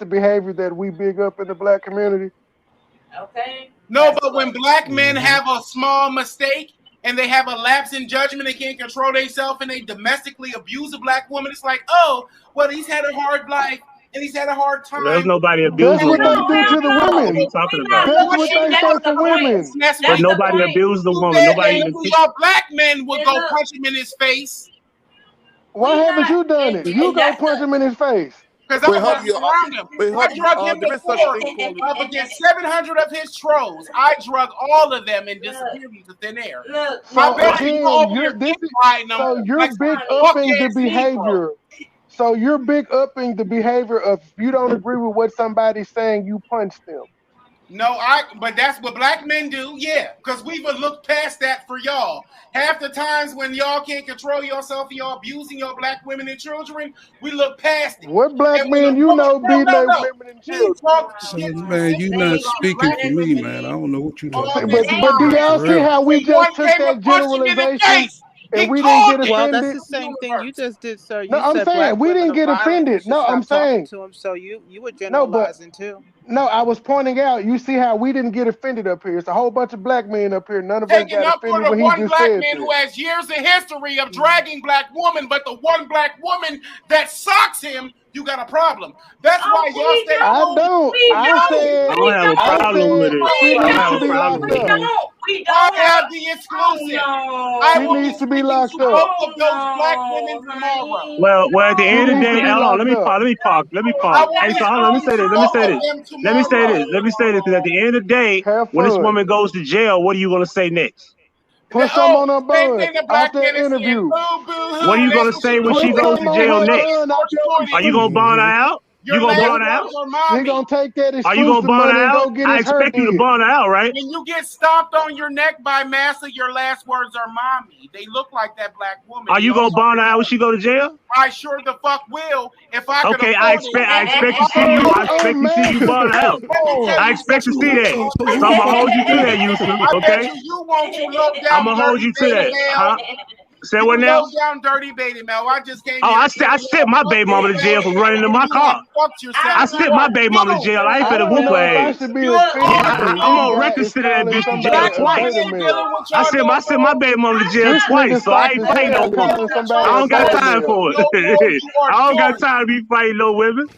Speaker 3: behavior that we big up in the black community.
Speaker 8: Okay.
Speaker 14: No, but when black men have a small mistake and they have a lapse in judgment, they can't control themselves, and they domestically abuse a black woman, it's like, oh, well, he's had a hard life and he's had a hard time.
Speaker 12: There's nobody abusing.
Speaker 3: That's what they do to the women.
Speaker 12: What are you talking about?
Speaker 3: That's what they say for women.
Speaker 12: But nobody abused the woman. Nobody even.
Speaker 14: Y'all black men would go punch him in his face.
Speaker 3: Why haven't you done it? You go punch him in his face.
Speaker 14: Because I was around him. I drug him before up against 700 of his trolls. I drug all of them and disappeared into thin air.
Speaker 8: Look,
Speaker 3: so you're big upping the behavior. So you're big upping the behavior of if you don't agree with what somebody's saying, you punch them.
Speaker 14: No, but that's what black men do, yeah. Because we would look past that for y'all. Half the times when y'all can't control yourself and y'all abusing your black women and children, we look past it.
Speaker 3: What black men beat their women and children?
Speaker 11: Man, you not speaking for me, man. I don't know what you talking about.
Speaker 3: But do y'all see how we just took that generalization? and
Speaker 14: He
Speaker 3: we didn't get
Speaker 14: called it.
Speaker 13: Well, that's
Speaker 3: offended.
Speaker 13: the same thing you just did, sir.
Speaker 3: No,
Speaker 13: You
Speaker 3: I'm
Speaker 13: said black
Speaker 3: saying we
Speaker 13: women
Speaker 3: didn't
Speaker 13: are
Speaker 3: get
Speaker 13: violent. You
Speaker 3: offended.
Speaker 13: should
Speaker 3: No, I'm
Speaker 13: stop talking
Speaker 3: saying
Speaker 13: to them. So you were
Speaker 3: no, but
Speaker 13: generalizing too.
Speaker 3: no, I was pointing out. You see how we didn't get offended up here? It's a whole bunch of black men up here. None of us
Speaker 14: Taking
Speaker 3: got
Speaker 14: up for
Speaker 3: offended
Speaker 14: the
Speaker 3: when he
Speaker 14: one
Speaker 3: just
Speaker 14: black
Speaker 3: said
Speaker 14: man
Speaker 3: this.
Speaker 14: who has years of history of dragging black women, but the one black woman that socks him, you got a problem. That's why y'all
Speaker 9: We
Speaker 14: stay.
Speaker 3: I
Speaker 9: don't.
Speaker 3: don't.
Speaker 9: We
Speaker 3: I
Speaker 9: don't.
Speaker 3: said
Speaker 12: I don't
Speaker 9: We
Speaker 12: have a
Speaker 3: I
Speaker 9: don't.
Speaker 12: problem with
Speaker 3: said
Speaker 12: it.
Speaker 3: she
Speaker 9: We
Speaker 12: I don't
Speaker 3: needs
Speaker 12: have
Speaker 3: to
Speaker 12: a
Speaker 3: be
Speaker 9: don't.
Speaker 12: problem
Speaker 3: locked
Speaker 12: with
Speaker 9: We
Speaker 3: up.
Speaker 12: it.
Speaker 9: don't. We
Speaker 14: I
Speaker 9: don't.
Speaker 14: have the
Speaker 9: Oh
Speaker 14: exclusive. I
Speaker 3: She
Speaker 14: will
Speaker 9: no.
Speaker 14: be
Speaker 3: needs to be
Speaker 14: speaking
Speaker 3: locked
Speaker 14: to
Speaker 3: up.
Speaker 14: both
Speaker 9: Oh
Speaker 14: of those black women
Speaker 9: no,
Speaker 14: tomorrow.
Speaker 9: honey.
Speaker 12: Well, at the
Speaker 3: She
Speaker 12: end of the
Speaker 3: needs
Speaker 12: day,
Speaker 3: to be
Speaker 12: hold on.
Speaker 3: locked up.
Speaker 12: Let me park.
Speaker 14: I
Speaker 12: Hey,
Speaker 14: will be
Speaker 12: so hold on. Let me
Speaker 14: speaking
Speaker 12: say this.
Speaker 14: to both of them
Speaker 12: Let me say
Speaker 14: tomorrow.
Speaker 12: this. Let me say this. Because at the end of the day,
Speaker 3: Have
Speaker 12: when this
Speaker 3: fun.
Speaker 12: woman goes to jail, what are you going to say next?
Speaker 3: Put some on her
Speaker 14: Same
Speaker 3: bun
Speaker 14: thing the
Speaker 3: off
Speaker 14: black
Speaker 3: that
Speaker 14: man is saying,
Speaker 3: interview.
Speaker 14: boo, boo,
Speaker 12: What are
Speaker 14: hoo.
Speaker 12: you going
Speaker 14: That's
Speaker 12: to
Speaker 14: what
Speaker 12: say
Speaker 14: you're
Speaker 12: when
Speaker 3: Put
Speaker 12: she
Speaker 14: doing.
Speaker 12: goes
Speaker 3: some
Speaker 12: to
Speaker 3: on
Speaker 12: jail
Speaker 3: her
Speaker 12: next?
Speaker 3: bun off your
Speaker 12: Are you
Speaker 3: receipt.
Speaker 12: going to bond her out? You
Speaker 14: Your
Speaker 12: going to
Speaker 14: last
Speaker 3: That
Speaker 12: bond her out?
Speaker 14: words are
Speaker 3: he
Speaker 14: mommy.
Speaker 3: gonna take that
Speaker 12: Are you going to
Speaker 3: exclusive
Speaker 12: bond her
Speaker 3: money and
Speaker 12: out?
Speaker 3: go get
Speaker 12: I
Speaker 3: his hair
Speaker 12: expect you to
Speaker 3: did.
Speaker 12: bond her out, right?
Speaker 14: When you get stomped on your neck by Massa, your last words are mommy. They look like that black woman.
Speaker 12: Are
Speaker 14: They
Speaker 12: you
Speaker 14: all
Speaker 12: going to bond her out when she go to jail?
Speaker 14: I sure the fuck will if I could
Speaker 12: Okay,
Speaker 14: afford it.
Speaker 12: I
Speaker 14: If
Speaker 12: expect to see
Speaker 14: I
Speaker 12: you.
Speaker 14: could
Speaker 12: I
Speaker 3: What
Speaker 14: afford it.
Speaker 12: expect
Speaker 3: on
Speaker 12: to see you bond her
Speaker 3: Master
Speaker 12: out.
Speaker 14: Let me tell
Speaker 3: for?
Speaker 12: I
Speaker 14: you
Speaker 12: expect to see
Speaker 14: something.
Speaker 12: that.
Speaker 11: So
Speaker 12: So I'm
Speaker 11: you
Speaker 12: gonna hold you to
Speaker 11: so
Speaker 12: that, Houston.
Speaker 14: I bet
Speaker 12: Okay?
Speaker 14: you won't, you low
Speaker 12: I'm
Speaker 14: down
Speaker 12: gonna hold
Speaker 14: dirty
Speaker 12: you to
Speaker 14: baby
Speaker 12: that,
Speaker 14: Mel.
Speaker 12: huh? Say
Speaker 14: You
Speaker 12: what now?
Speaker 14: low down dirty baby Mel. I just came
Speaker 12: Oh,
Speaker 14: here
Speaker 12: I
Speaker 14: to
Speaker 12: sent
Speaker 14: tell
Speaker 12: I
Speaker 14: you
Speaker 12: sent my baby mama to jail for running in
Speaker 14: and
Speaker 12: my
Speaker 14: you have
Speaker 12: car.
Speaker 14: fucked yourself.
Speaker 12: I
Speaker 9: I'm
Speaker 14: You
Speaker 12: sent
Speaker 9: not.
Speaker 12: my
Speaker 14: are
Speaker 12: baby mama to
Speaker 14: doomed.
Speaker 12: jail. I ain't
Speaker 3: I
Speaker 12: finna
Speaker 3: don't
Speaker 12: whoop her
Speaker 3: know if I
Speaker 12: ass.
Speaker 3: should be
Speaker 9: Look,
Speaker 14: You
Speaker 3: offended,
Speaker 14: are
Speaker 3: but
Speaker 12: I'm
Speaker 3: this
Speaker 12: gonna
Speaker 14: doomed.
Speaker 3: guy is
Speaker 12: register that
Speaker 3: calling
Speaker 12: bitch to
Speaker 3: somebody
Speaker 12: jail
Speaker 14: Black
Speaker 3: a
Speaker 14: women
Speaker 12: twice.
Speaker 3: beta
Speaker 14: ain't
Speaker 3: male.
Speaker 14: dealing with
Speaker 12: I
Speaker 14: y'all no
Speaker 12: sent my
Speaker 14: more.
Speaker 12: baby mama to jail
Speaker 3: This nigga
Speaker 12: twice, so I
Speaker 3: slapped
Speaker 12: ain't
Speaker 3: his
Speaker 12: fighting no
Speaker 3: hand
Speaker 12: woman.
Speaker 3: calling somebody
Speaker 12: I
Speaker 3: a
Speaker 12: don't got
Speaker 3: beta
Speaker 12: time
Speaker 3: male.
Speaker 12: for
Speaker 14: No more.
Speaker 12: it.
Speaker 14: You are
Speaker 12: I don't got
Speaker 14: doomed.
Speaker 12: time to be fighting no women.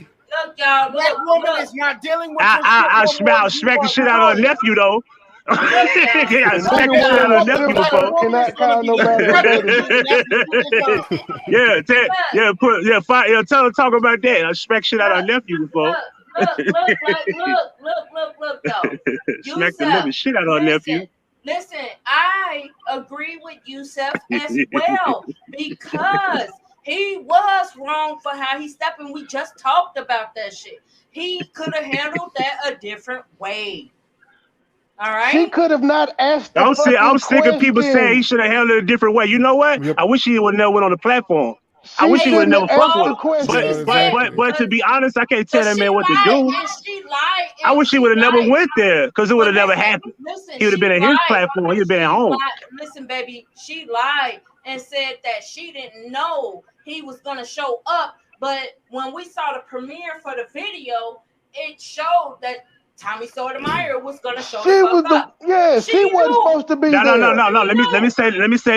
Speaker 9: look, y'all.
Speaker 14: Black
Speaker 9: Look,
Speaker 14: woman
Speaker 9: look,
Speaker 14: is not dealing with your shit no more.
Speaker 12: I'll
Speaker 14: You
Speaker 12: smack the
Speaker 14: are
Speaker 12: shit out of her
Speaker 14: doomed.
Speaker 12: nephew though.
Speaker 9: look, y'all.
Speaker 12: Yeah, I
Speaker 3: The
Speaker 9: Look,
Speaker 12: smacked
Speaker 3: nigga
Speaker 12: the shit
Speaker 3: wearing
Speaker 12: out
Speaker 9: y'all.
Speaker 3: a
Speaker 12: of her
Speaker 14: The
Speaker 3: zip
Speaker 12: nephew
Speaker 14: black
Speaker 3: cut
Speaker 12: before.
Speaker 14: woman is
Speaker 3: cannot
Speaker 14: going to
Speaker 3: call
Speaker 14: be
Speaker 3: nobody a beta
Speaker 14: disrespected to
Speaker 3: male.
Speaker 14: the next people that come.
Speaker 12: Yeah,
Speaker 9: Look,
Speaker 12: tell her talk about that. I smacked shit out of her
Speaker 9: look,
Speaker 12: nephew before.
Speaker 9: look, though.
Speaker 12: Smacked the
Speaker 9: Yusef,
Speaker 12: living shit out of her nephew.
Speaker 9: listen, I agree with Yusef as well because he was wrong for how he stepped, and we just talked about that shit. He could have handled that a different way. All
Speaker 3: She
Speaker 9: right?
Speaker 3: could have not asked the
Speaker 12: I'm
Speaker 3: fucking
Speaker 12: sick of people saying he
Speaker 3: question.
Speaker 12: should have handled it a different way. You know what?
Speaker 10: Yep.
Speaker 12: I wish he would never went on the platform. I
Speaker 3: She
Speaker 12: wish he would have
Speaker 3: shouldn't
Speaker 12: never
Speaker 3: have
Speaker 12: fucked
Speaker 3: asked
Speaker 12: with
Speaker 3: the
Speaker 12: her.
Speaker 3: question.
Speaker 10: Yeah, exactly.
Speaker 12: But to be honest, I can't tell
Speaker 9: But
Speaker 12: that
Speaker 9: she
Speaker 12: man what to
Speaker 9: lied,
Speaker 12: do.
Speaker 9: and she lied,
Speaker 12: I
Speaker 9: and
Speaker 12: wish he
Speaker 9: she
Speaker 12: would have never
Speaker 9: lied.
Speaker 12: went there because it would
Speaker 9: But
Speaker 12: have never happened.
Speaker 9: listen,
Speaker 12: He would have been
Speaker 9: she
Speaker 12: at his
Speaker 9: lied.
Speaker 12: platform. He'd have been at
Speaker 9: She
Speaker 12: home.
Speaker 9: lied. Listen, baby, she lied and said that she didn't know he was gonna show up. But when we saw the premiere for the video, it showed that Tommy Sotomayor was gonna show the
Speaker 3: She
Speaker 9: fuck
Speaker 3: was the
Speaker 9: up.
Speaker 3: yeah.
Speaker 9: She
Speaker 3: She wasn't
Speaker 9: knew.
Speaker 3: supposed to be
Speaker 12: No.
Speaker 3: there.
Speaker 12: Let me say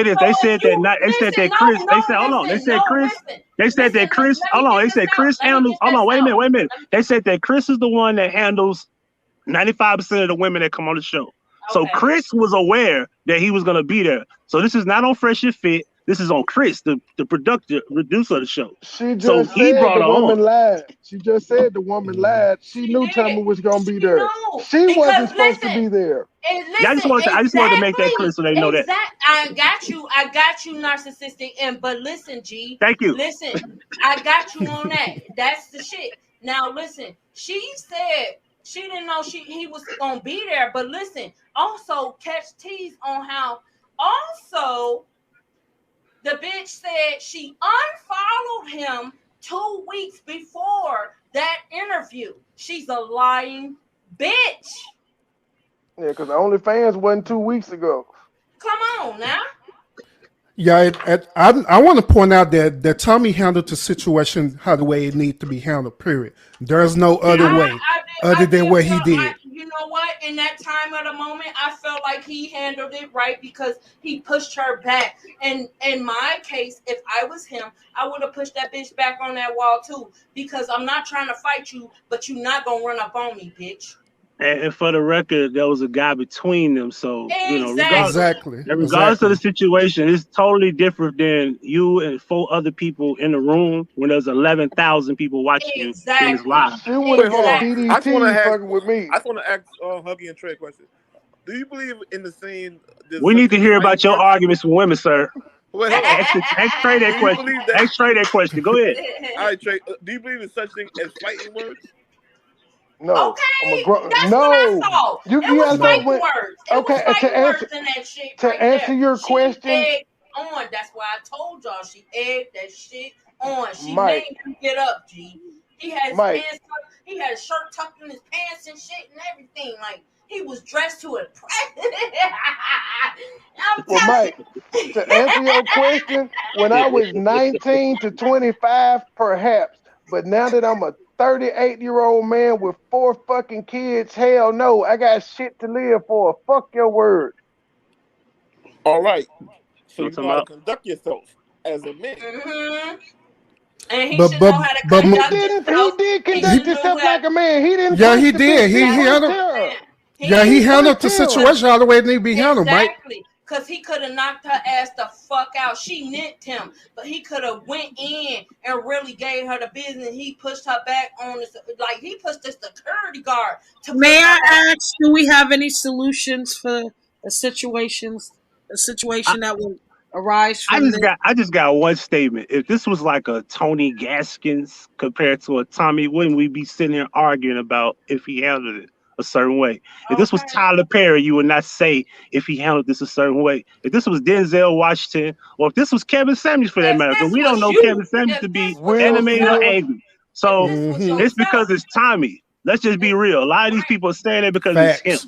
Speaker 12: this.
Speaker 9: So
Speaker 12: They
Speaker 9: if
Speaker 12: said that
Speaker 9: you
Speaker 12: not. They said
Speaker 9: listen,
Speaker 12: that Chris. They said hold on.
Speaker 9: listen,
Speaker 12: They said that Chris.
Speaker 9: let
Speaker 12: Hold
Speaker 9: me
Speaker 12: on.
Speaker 9: get
Speaker 12: They
Speaker 9: this
Speaker 12: said
Speaker 9: out.
Speaker 12: Chris
Speaker 9: Let me
Speaker 12: handles.
Speaker 9: get
Speaker 12: Hold on.
Speaker 9: this
Speaker 12: Wait a
Speaker 9: out.
Speaker 12: minute. They said that Chris is the one that handles 95% of the women that come on the show. So
Speaker 9: Okay.
Speaker 12: Chris was aware that he was gonna be there. So this is not on Fresh and Fit. This is on Chris, the producer of the show.
Speaker 3: She
Speaker 12: So
Speaker 3: just
Speaker 12: he
Speaker 3: said
Speaker 12: brought
Speaker 3: the
Speaker 12: her on.
Speaker 3: woman lied. She just said the woman lied. She
Speaker 9: She
Speaker 3: knew
Speaker 9: did.
Speaker 3: Tommy was gonna be
Speaker 9: She
Speaker 3: there.
Speaker 9: knew.
Speaker 3: She wasn't
Speaker 9: Because
Speaker 3: supposed to be
Speaker 9: listen,
Speaker 3: there.
Speaker 9: and
Speaker 12: Yeah,
Speaker 9: listen,
Speaker 12: I just wanted to make that clear so they know that.
Speaker 9: I got you, narcissistic. And but listen, G,
Speaker 12: Thank you.
Speaker 9: listen, I got you on that. That's the shit. Now listen, she said she didn't know he was gonna be there. But listen, also catch tease on how also the bitch said she unfollowed him 2 weeks before that interview. She's a lying bitch.
Speaker 3: Yeah, because the OnlyFans wasn't 2 weeks ago.
Speaker 9: Come on now.
Speaker 10: Yeah, I want to point out that Tommy handled the situation how the way it needs to be handled. Period. There's no other way
Speaker 9: I
Speaker 10: other
Speaker 9: did
Speaker 10: than what he
Speaker 9: feel
Speaker 10: did.
Speaker 9: you know what? In that time of the moment, I felt like he handled it right because he pushed her back. And in my case, if I was him, I would have pushed that bitch back on that wall too. Because I'm not trying to fight you, but you're not gonna run up on me, bitch.
Speaker 12: And for the record, there was a guy between them. So,
Speaker 9: Exactly.
Speaker 12: regardless of the situation, it's totally different than you and 4 other people in the room when there's 11,000 people watching you doing this
Speaker 9: Exactly.
Speaker 12: live.
Speaker 3: She would have
Speaker 5: Wait, hold
Speaker 3: got
Speaker 5: on. I just want to
Speaker 3: DDT
Speaker 5: ask.
Speaker 3: fucking with me.
Speaker 5: I just want to ask Huggy and Trey a question. Do you believe in the saying? There's
Speaker 12: We
Speaker 5: such
Speaker 12: need to
Speaker 5: thing as
Speaker 12: hear
Speaker 5: fighting
Speaker 12: about your
Speaker 5: words?
Speaker 12: arguments with women, sir.
Speaker 5: Wait, hold on.
Speaker 12: Ask Trey that
Speaker 5: Do you
Speaker 12: question.
Speaker 5: believe that?
Speaker 12: Ask Trey that question. Go ahead.
Speaker 5: All right, Trey. Do you believe in such thing as fighting words?
Speaker 3: No, I'm a
Speaker 9: Okay,
Speaker 3: grown.
Speaker 9: that's what I
Speaker 3: No,
Speaker 9: saw.
Speaker 3: you
Speaker 9: It was
Speaker 3: gotta know
Speaker 10: No.
Speaker 9: fighting
Speaker 3: when.
Speaker 9: words. It was
Speaker 3: Okay,
Speaker 9: fighting words in that shit right
Speaker 3: to
Speaker 9: there.
Speaker 3: answer your
Speaker 9: She
Speaker 3: question,
Speaker 9: egged on. That's why I told y'all she egged that shit on. She
Speaker 3: Mike.
Speaker 9: made him get up, G. He had his
Speaker 3: Mike,
Speaker 9: pants tucked, he had his shirt tucked in his pants and shit and everything. Like
Speaker 8: He was dressed to impress. I'm
Speaker 3: Well,
Speaker 8: telling
Speaker 3: Mike, to answer your question, when I was 19 to 25, perhaps. But now that I'm a 38-year-old man with 4 fucking kids, hell no, I got shit to live for. Fuck your word.
Speaker 5: All right. So
Speaker 12: You know
Speaker 5: you
Speaker 12: what
Speaker 5: know how to
Speaker 12: I'm
Speaker 5: conduct yourself as a man.
Speaker 8: mm-hmm. And he
Speaker 10: But
Speaker 8: should know
Speaker 10: but
Speaker 8: how to
Speaker 10: but
Speaker 3: He
Speaker 8: conduct
Speaker 3: didn't. He
Speaker 8: himself.
Speaker 3: did
Speaker 8: He
Speaker 3: conduct
Speaker 8: should know
Speaker 3: himself
Speaker 8: how.
Speaker 3: like a man. He didn't
Speaker 10: yeah,
Speaker 3: punch
Speaker 10: he
Speaker 3: the bitch.
Speaker 10: did.
Speaker 3: He
Speaker 8: That's
Speaker 10: He
Speaker 8: what
Speaker 3: punched
Speaker 10: handled.
Speaker 8: I'm
Speaker 3: her.
Speaker 8: saying.
Speaker 10: Yeah,
Speaker 3: He
Speaker 10: he
Speaker 8: He
Speaker 10: handled
Speaker 3: punched
Speaker 10: the
Speaker 3: him.
Speaker 10: situation all the way it needed to be handled, Mike.
Speaker 8: exactly because he could have knocked her ass the fuck out. She nicked him, but he could have went in and really gave her the business. He pushed her back on this, like he pushed the security guard to
Speaker 4: May
Speaker 8: push her
Speaker 4: I
Speaker 8: back.
Speaker 4: ask, do we have any solutions for a situation
Speaker 12: I,
Speaker 4: that will arise from this?
Speaker 12: I just got one statement. If this was like a Tony Gaskins compared to a Tommy, wouldn't we be sitting here arguing about if he handled it a certain way? If this was
Speaker 8: Okay.
Speaker 12: Tyler Perry, you would not say if he handled this a certain way. If this was Denzel Washington, or if this was Kevin Samuels for that
Speaker 8: If
Speaker 12: matter, because
Speaker 8: this
Speaker 12: we don't
Speaker 8: was
Speaker 12: know
Speaker 8: you,
Speaker 12: Kevin Samuels to
Speaker 8: if
Speaker 12: be
Speaker 8: this was
Speaker 3: Will
Speaker 12: animated or
Speaker 8: yourself,
Speaker 3: Smith.
Speaker 12: angry.
Speaker 8: if
Speaker 12: So
Speaker 8: this was
Speaker 10: Mm-hmm.
Speaker 12: it's
Speaker 8: yourself,
Speaker 12: because it's Tommy. Let's just be
Speaker 8: if
Speaker 12: real. A lot of these
Speaker 8: right.
Speaker 12: people are saying that because it's him.
Speaker 10: Facts.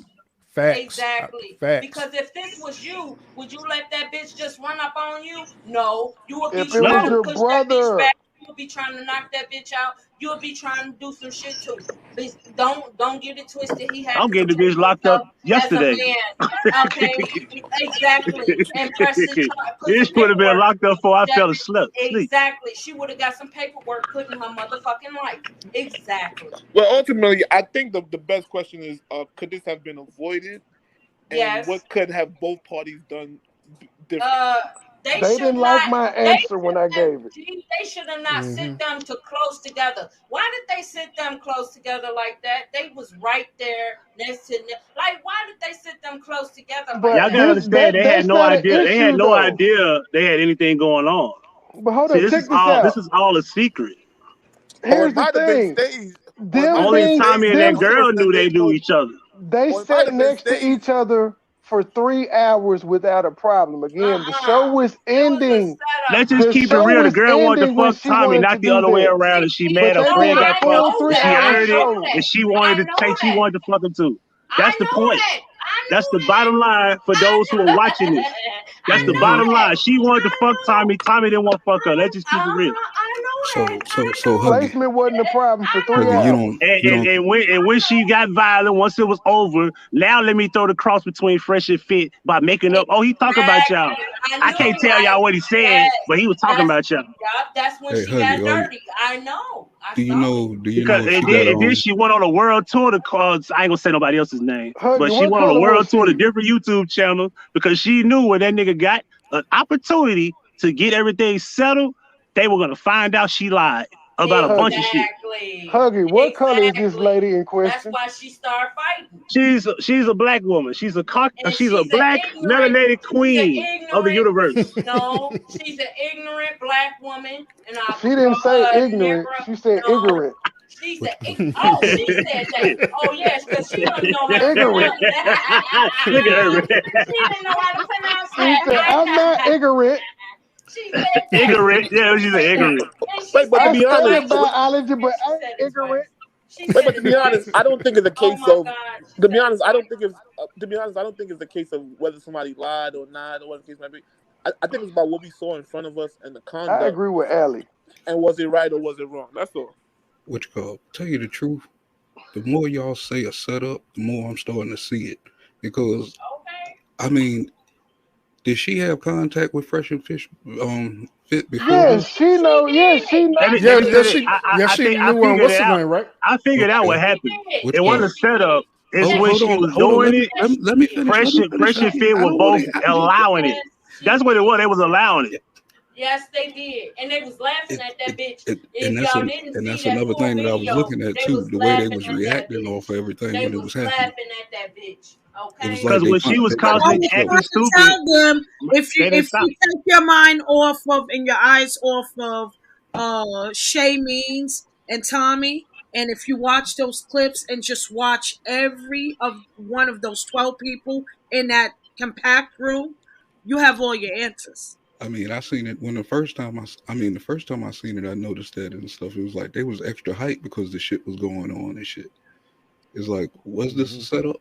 Speaker 10: Facts.
Speaker 8: Exactly.
Speaker 10: Facts.
Speaker 8: Because if this was you, would you let that bitch just run up on you? No. You would be
Speaker 3: If it
Speaker 8: trying
Speaker 3: was
Speaker 8: to
Speaker 12: No.
Speaker 3: your
Speaker 8: push that bitch
Speaker 3: brother,
Speaker 8: back. You would be trying to knock that bitch out. You would be trying to do some shit too. But don't get it twisted. He had
Speaker 12: I'm
Speaker 8: to
Speaker 12: getting the
Speaker 8: protect
Speaker 12: bitch locked up
Speaker 8: himself as a
Speaker 12: yesterday.
Speaker 8: man. Okay. Exactly. And put
Speaker 12: This
Speaker 8: some
Speaker 12: would have been
Speaker 8: paperwork.
Speaker 12: locked up before I
Speaker 8: That
Speaker 12: fell
Speaker 8: bitch,
Speaker 12: asleep. Sleep.
Speaker 8: exactly. She would have got some paperwork put in her motherfucking life. Exactly.
Speaker 5: Well, ultimately, I think the best question is, could this have been avoided, and
Speaker 8: Yes.
Speaker 5: what could have both parties done different?
Speaker 8: Uh, they
Speaker 3: they
Speaker 8: should
Speaker 3: didn't like
Speaker 8: not.
Speaker 3: my
Speaker 8: They
Speaker 3: answer when I
Speaker 8: should.
Speaker 3: gave it.
Speaker 8: They should have not
Speaker 10: Mm-hmm.
Speaker 8: sit them too close together. Why did they sit them close together like that? They was right there next to like. Why did they sit them close together like
Speaker 3: But
Speaker 12: Y'all
Speaker 8: that?
Speaker 12: gotta
Speaker 3: this
Speaker 12: understand they had
Speaker 3: that's
Speaker 12: no
Speaker 3: not an
Speaker 12: idea. They had
Speaker 3: issue
Speaker 12: no
Speaker 3: though.
Speaker 12: idea they had anything going on.
Speaker 3: But hold
Speaker 12: See,
Speaker 3: up, check this
Speaker 12: this
Speaker 3: out.
Speaker 12: is all a secret.
Speaker 5: Or it
Speaker 3: Here's the
Speaker 5: might have been
Speaker 3: thing.
Speaker 5: staged. Or it might
Speaker 3: Them
Speaker 5: have been
Speaker 12: Only
Speaker 3: being
Speaker 12: Tommy
Speaker 5: staged
Speaker 12: and
Speaker 5: for
Speaker 12: that
Speaker 3: them
Speaker 12: girl
Speaker 5: purpose that
Speaker 12: knew
Speaker 5: they
Speaker 12: they knew
Speaker 5: know.
Speaker 12: each other.
Speaker 3: they
Speaker 5: Or it might
Speaker 3: sat
Speaker 5: have been
Speaker 3: next to
Speaker 5: staged.
Speaker 3: each other for 3 hours without a problem. Again, the show was
Speaker 8: It was a
Speaker 3: ending.
Speaker 12: Let's
Speaker 8: setup.
Speaker 12: just
Speaker 3: The
Speaker 12: keep it
Speaker 3: show
Speaker 12: real. The
Speaker 3: was
Speaker 12: girl wanted to
Speaker 3: ending when
Speaker 12: fuck
Speaker 3: she
Speaker 12: Tommy,
Speaker 3: wanted to
Speaker 12: not the
Speaker 3: do
Speaker 12: other way
Speaker 3: that.
Speaker 12: around. And she
Speaker 3: But
Speaker 12: mad her
Speaker 3: they
Speaker 12: friend
Speaker 3: did a
Speaker 12: got
Speaker 8: I
Speaker 12: fucked
Speaker 3: full
Speaker 8: know
Speaker 12: and
Speaker 3: three
Speaker 12: she
Speaker 8: that. I
Speaker 3: hour
Speaker 12: heard it
Speaker 8: know
Speaker 3: show.
Speaker 12: and
Speaker 8: that. I know
Speaker 12: she
Speaker 8: that.
Speaker 12: wanted to fuck him too.
Speaker 8: I
Speaker 12: That's the
Speaker 8: know
Speaker 12: point.
Speaker 8: that. I
Speaker 12: That's
Speaker 8: know
Speaker 12: the
Speaker 8: that.
Speaker 12: bottom line for
Speaker 8: I
Speaker 12: those who are watching
Speaker 8: know.
Speaker 12: this.
Speaker 8: I
Speaker 12: That's the
Speaker 8: know
Speaker 10: Mm-hmm.
Speaker 12: bottom
Speaker 8: that.
Speaker 12: line. She wanted to
Speaker 8: I
Speaker 12: fuck
Speaker 8: know.
Speaker 12: Tommy. Tommy didn't want to fuck her. Let's just keep it real.
Speaker 8: I know that.
Speaker 11: So
Speaker 8: I
Speaker 11: so
Speaker 8: know.
Speaker 11: Huggy,
Speaker 3: Placement wasn't a problem for
Speaker 8: I
Speaker 3: three
Speaker 11: Huggy,
Speaker 8: know.
Speaker 3: hours.
Speaker 11: you don't
Speaker 12: And when she got violent, once it was over, now let me throw the cross between Fresh and Fit by making up. Oh, he talk about y'all.
Speaker 8: Exactly. I
Speaker 12: I
Speaker 8: knew.
Speaker 12: can't tell y'all what he said,
Speaker 8: Yes.
Speaker 12: but he was talking
Speaker 8: That's
Speaker 12: about y'all.
Speaker 8: yup. That's when
Speaker 11: hey
Speaker 8: she got
Speaker 11: Huggy,
Speaker 8: dirty. I know. I
Speaker 11: do you
Speaker 8: saw it.
Speaker 11: know
Speaker 12: Because
Speaker 11: if she got
Speaker 12: and then she went on a world tour to cause I ain't gonna say nobody else's name, but
Speaker 3: Huggy,
Speaker 12: she
Speaker 3: what
Speaker 12: went on a
Speaker 3: color was
Speaker 12: world tour to
Speaker 3: she?
Speaker 12: different YouTube channels because she knew when that nigga got an opportunity to get everything settled, they were gonna find out she lied about a bunch
Speaker 3: Huggy.
Speaker 12: of shit.
Speaker 8: Exactly.
Speaker 3: Huggy, what color is this
Speaker 8: Exactly.
Speaker 3: lady in
Speaker 8: That's
Speaker 3: question?
Speaker 8: why she started fighting.
Speaker 12: She's a black woman.
Speaker 8: And
Speaker 12: She's a black melanated queen of the universe.
Speaker 8: she's an ignorant black woman, and I
Speaker 3: She didn't
Speaker 8: call
Speaker 3: say
Speaker 8: her
Speaker 3: ignorant.
Speaker 8: never.
Speaker 3: She said
Speaker 8: No,
Speaker 3: ignorant.
Speaker 8: she's oh, she said that. Oh yes, because she don't know how to
Speaker 3: Ignorant.
Speaker 8: pronounce.
Speaker 12: Look at her.
Speaker 8: She didn't know how to pronounce
Speaker 3: She said, I'm not
Speaker 8: that.
Speaker 3: ignorant.
Speaker 8: She said that.
Speaker 12: Ignorant. Yeah, she's an ignorant.
Speaker 8: And she
Speaker 5: Wait, but
Speaker 8: said
Speaker 5: to
Speaker 3: I
Speaker 5: be
Speaker 8: it
Speaker 5: honest,
Speaker 3: studied
Speaker 8: twice.
Speaker 3: biology, but
Speaker 8: She
Speaker 3: I
Speaker 8: said
Speaker 3: ain't
Speaker 8: it twice.
Speaker 3: ignorant.
Speaker 8: She
Speaker 5: wait,
Speaker 8: said
Speaker 5: but to
Speaker 8: it
Speaker 5: be honest,
Speaker 8: twice.
Speaker 5: I don't think it's a
Speaker 8: Oh
Speaker 5: case
Speaker 8: my
Speaker 5: of.
Speaker 8: God. She
Speaker 5: To be
Speaker 8: said it
Speaker 5: honest, I don't
Speaker 8: twice.
Speaker 5: think it's. To be honest, I don't think it's the case of whether somebody lied or not, or what the case might be. I think it's about what we saw in front of us and the
Speaker 3: I
Speaker 5: conduct,
Speaker 3: agree with Allie.
Speaker 5: and was it right or was it wrong? That's all.
Speaker 11: what you call? Tell you the truth, the more y'all say a setup, the more I'm starting to see it. Because
Speaker 8: Okay.
Speaker 11: I mean, did she have contact with Fresh and Fish Fit before
Speaker 3: Yes,
Speaker 11: this?
Speaker 3: she
Speaker 8: She
Speaker 3: know. Yes,
Speaker 8: did.
Speaker 3: she know.
Speaker 12: Let me
Speaker 8: Yes,
Speaker 12: let
Speaker 10: Yeah,
Speaker 12: me
Speaker 8: she
Speaker 12: say
Speaker 10: yeah,
Speaker 12: this.
Speaker 10: she,
Speaker 8: did.
Speaker 10: yeah,
Speaker 12: I
Speaker 10: she
Speaker 12: think I
Speaker 10: knew
Speaker 12: figured
Speaker 10: what's
Speaker 12: it
Speaker 10: the
Speaker 12: out.
Speaker 10: name, right?
Speaker 12: I figured out what
Speaker 11: Okay.
Speaker 8: Yes,
Speaker 12: happened.
Speaker 8: she did.
Speaker 11: What
Speaker 12: It
Speaker 11: you
Speaker 12: wasn't
Speaker 11: call?
Speaker 12: a setup. It's
Speaker 11: Oh,
Speaker 12: when
Speaker 11: hold
Speaker 12: she
Speaker 11: on,
Speaker 12: was
Speaker 11: hold on.
Speaker 12: doing it.
Speaker 11: Let me finish. Let
Speaker 12: Fresh
Speaker 11: me
Speaker 12: and
Speaker 11: finish.
Speaker 12: Fit
Speaker 11: I
Speaker 12: were
Speaker 11: don't want
Speaker 12: both
Speaker 11: to.
Speaker 12: allowing it.
Speaker 8: Yes, she
Speaker 12: That's what it
Speaker 8: did.
Speaker 12: was. They was allowing it.
Speaker 8: Yes, they did. And they was laughing
Speaker 11: It,
Speaker 8: at that bitch.
Speaker 11: and
Speaker 8: If y'all didn't
Speaker 11: and
Speaker 8: see
Speaker 11: that's
Speaker 8: that
Speaker 11: another
Speaker 8: full
Speaker 11: thing that I was
Speaker 8: video,
Speaker 11: looking at
Speaker 8: they
Speaker 11: too.
Speaker 8: was
Speaker 11: The way they
Speaker 8: laughing
Speaker 11: was
Speaker 8: at that
Speaker 11: reacting off
Speaker 8: bitch.
Speaker 11: of everything
Speaker 8: They
Speaker 11: when it
Speaker 8: was
Speaker 11: was happening.
Speaker 8: laughing at that bitch.
Speaker 11: It was
Speaker 8: Okay?
Speaker 11: like
Speaker 12: Because when she was
Speaker 10: But
Speaker 12: causing
Speaker 10: I
Speaker 12: the
Speaker 10: was
Speaker 11: so.
Speaker 12: acting
Speaker 4: Trying to
Speaker 12: stupid,
Speaker 4: tell them
Speaker 12: they didn't
Speaker 4: if
Speaker 12: stop.
Speaker 4: you take your mind off of and your eyes off of Shay Means and Tommy, and if you watch those clips and just watch every of one of those 12 people in that compact room, you have all your answers.
Speaker 11: I mean, I seen it when the first time I mean, the first time I seen it, I noticed that and stuff. It was like they was extra hype because the shit was going on and shit. It's like, was this a
Speaker 10: Mhm.
Speaker 11: setup?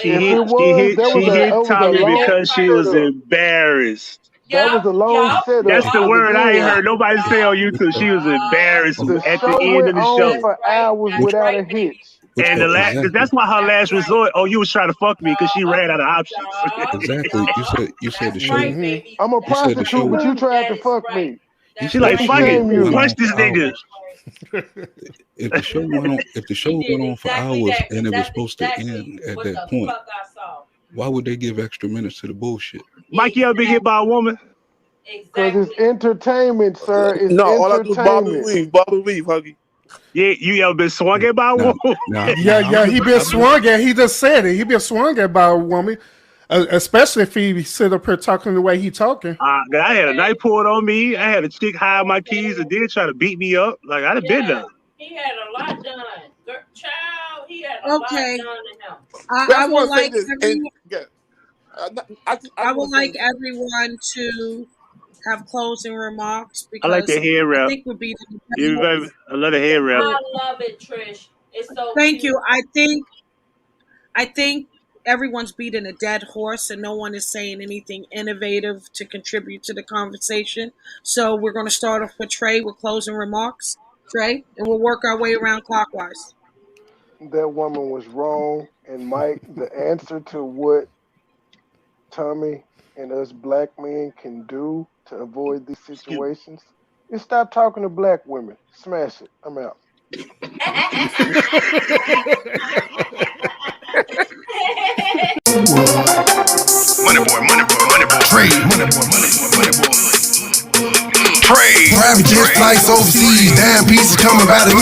Speaker 12: She
Speaker 3: If
Speaker 12: hit
Speaker 3: it was,
Speaker 12: she hit Tommy because she was
Speaker 3: setup.
Speaker 12: embarrassed.
Speaker 3: That was a long setup.
Speaker 12: That's the word I ain't
Speaker 3: Again,
Speaker 12: heard nobody say on YouTube. She was embarrassed
Speaker 3: the
Speaker 12: at the
Speaker 3: show
Speaker 12: end of
Speaker 3: went
Speaker 12: the
Speaker 3: on
Speaker 12: show.
Speaker 3: for hours without a hitch.
Speaker 12: And the last, because that's why her last resort. Oh, you was trying to fuck me because she ran out of options.
Speaker 11: Exactly. You said the show.
Speaker 3: I'm a
Speaker 11: You said the show.
Speaker 3: prostitute, but you tried to fuck me.
Speaker 12: She like,
Speaker 3: Let me
Speaker 12: fuck it,
Speaker 3: shame you.
Speaker 12: punch this
Speaker 11: for
Speaker 12: nigga.
Speaker 11: hours. If the show went on for hours and it was supposed to end at that point, why would they give extra minutes to the bullshit?
Speaker 12: Mike, you ever been hit by a woman?
Speaker 3: Because it's entertainment, sir. It's
Speaker 5: No, all I do is bob and
Speaker 3: entertainment.
Speaker 5: weave, Huggy.
Speaker 12: Yeah, you ever been swung at by a woman?
Speaker 10: Yeah, he been swung at. He just said it. He been swung at by a woman, especially if he sit up here talking the way he talking.
Speaker 12: I had a knife pulled on me. I had a chick hide my keys and did try to beat me up. Like I'd have been there.
Speaker 9: He had a lot done. Child, he had a lot done to him.
Speaker 4: I would like
Speaker 5: I
Speaker 4: would like everyone to have closing remarks because
Speaker 12: I like the hair wrap.
Speaker 4: I think we're beating.
Speaker 12: I love the hair wrap.
Speaker 9: I love it, Trish. It's so
Speaker 4: Thank
Speaker 9: cute.
Speaker 4: you. I think everyone's beating a dead horse and no one is saying anything innovative to contribute to the conversation. So we're going to start off with Trey with closing remarks. Trey, and we'll work our way around clockwise.
Speaker 3: That woman was wrong. And Mike, the answer to what Tommy and us black men can do to avoid these situations is stop talking to black women. Smash it. I'm out.
Speaker 1: MoneyBoy. Trade. MoneyBoy. Trade. Private jet flights overseas. Damn pieces coming by the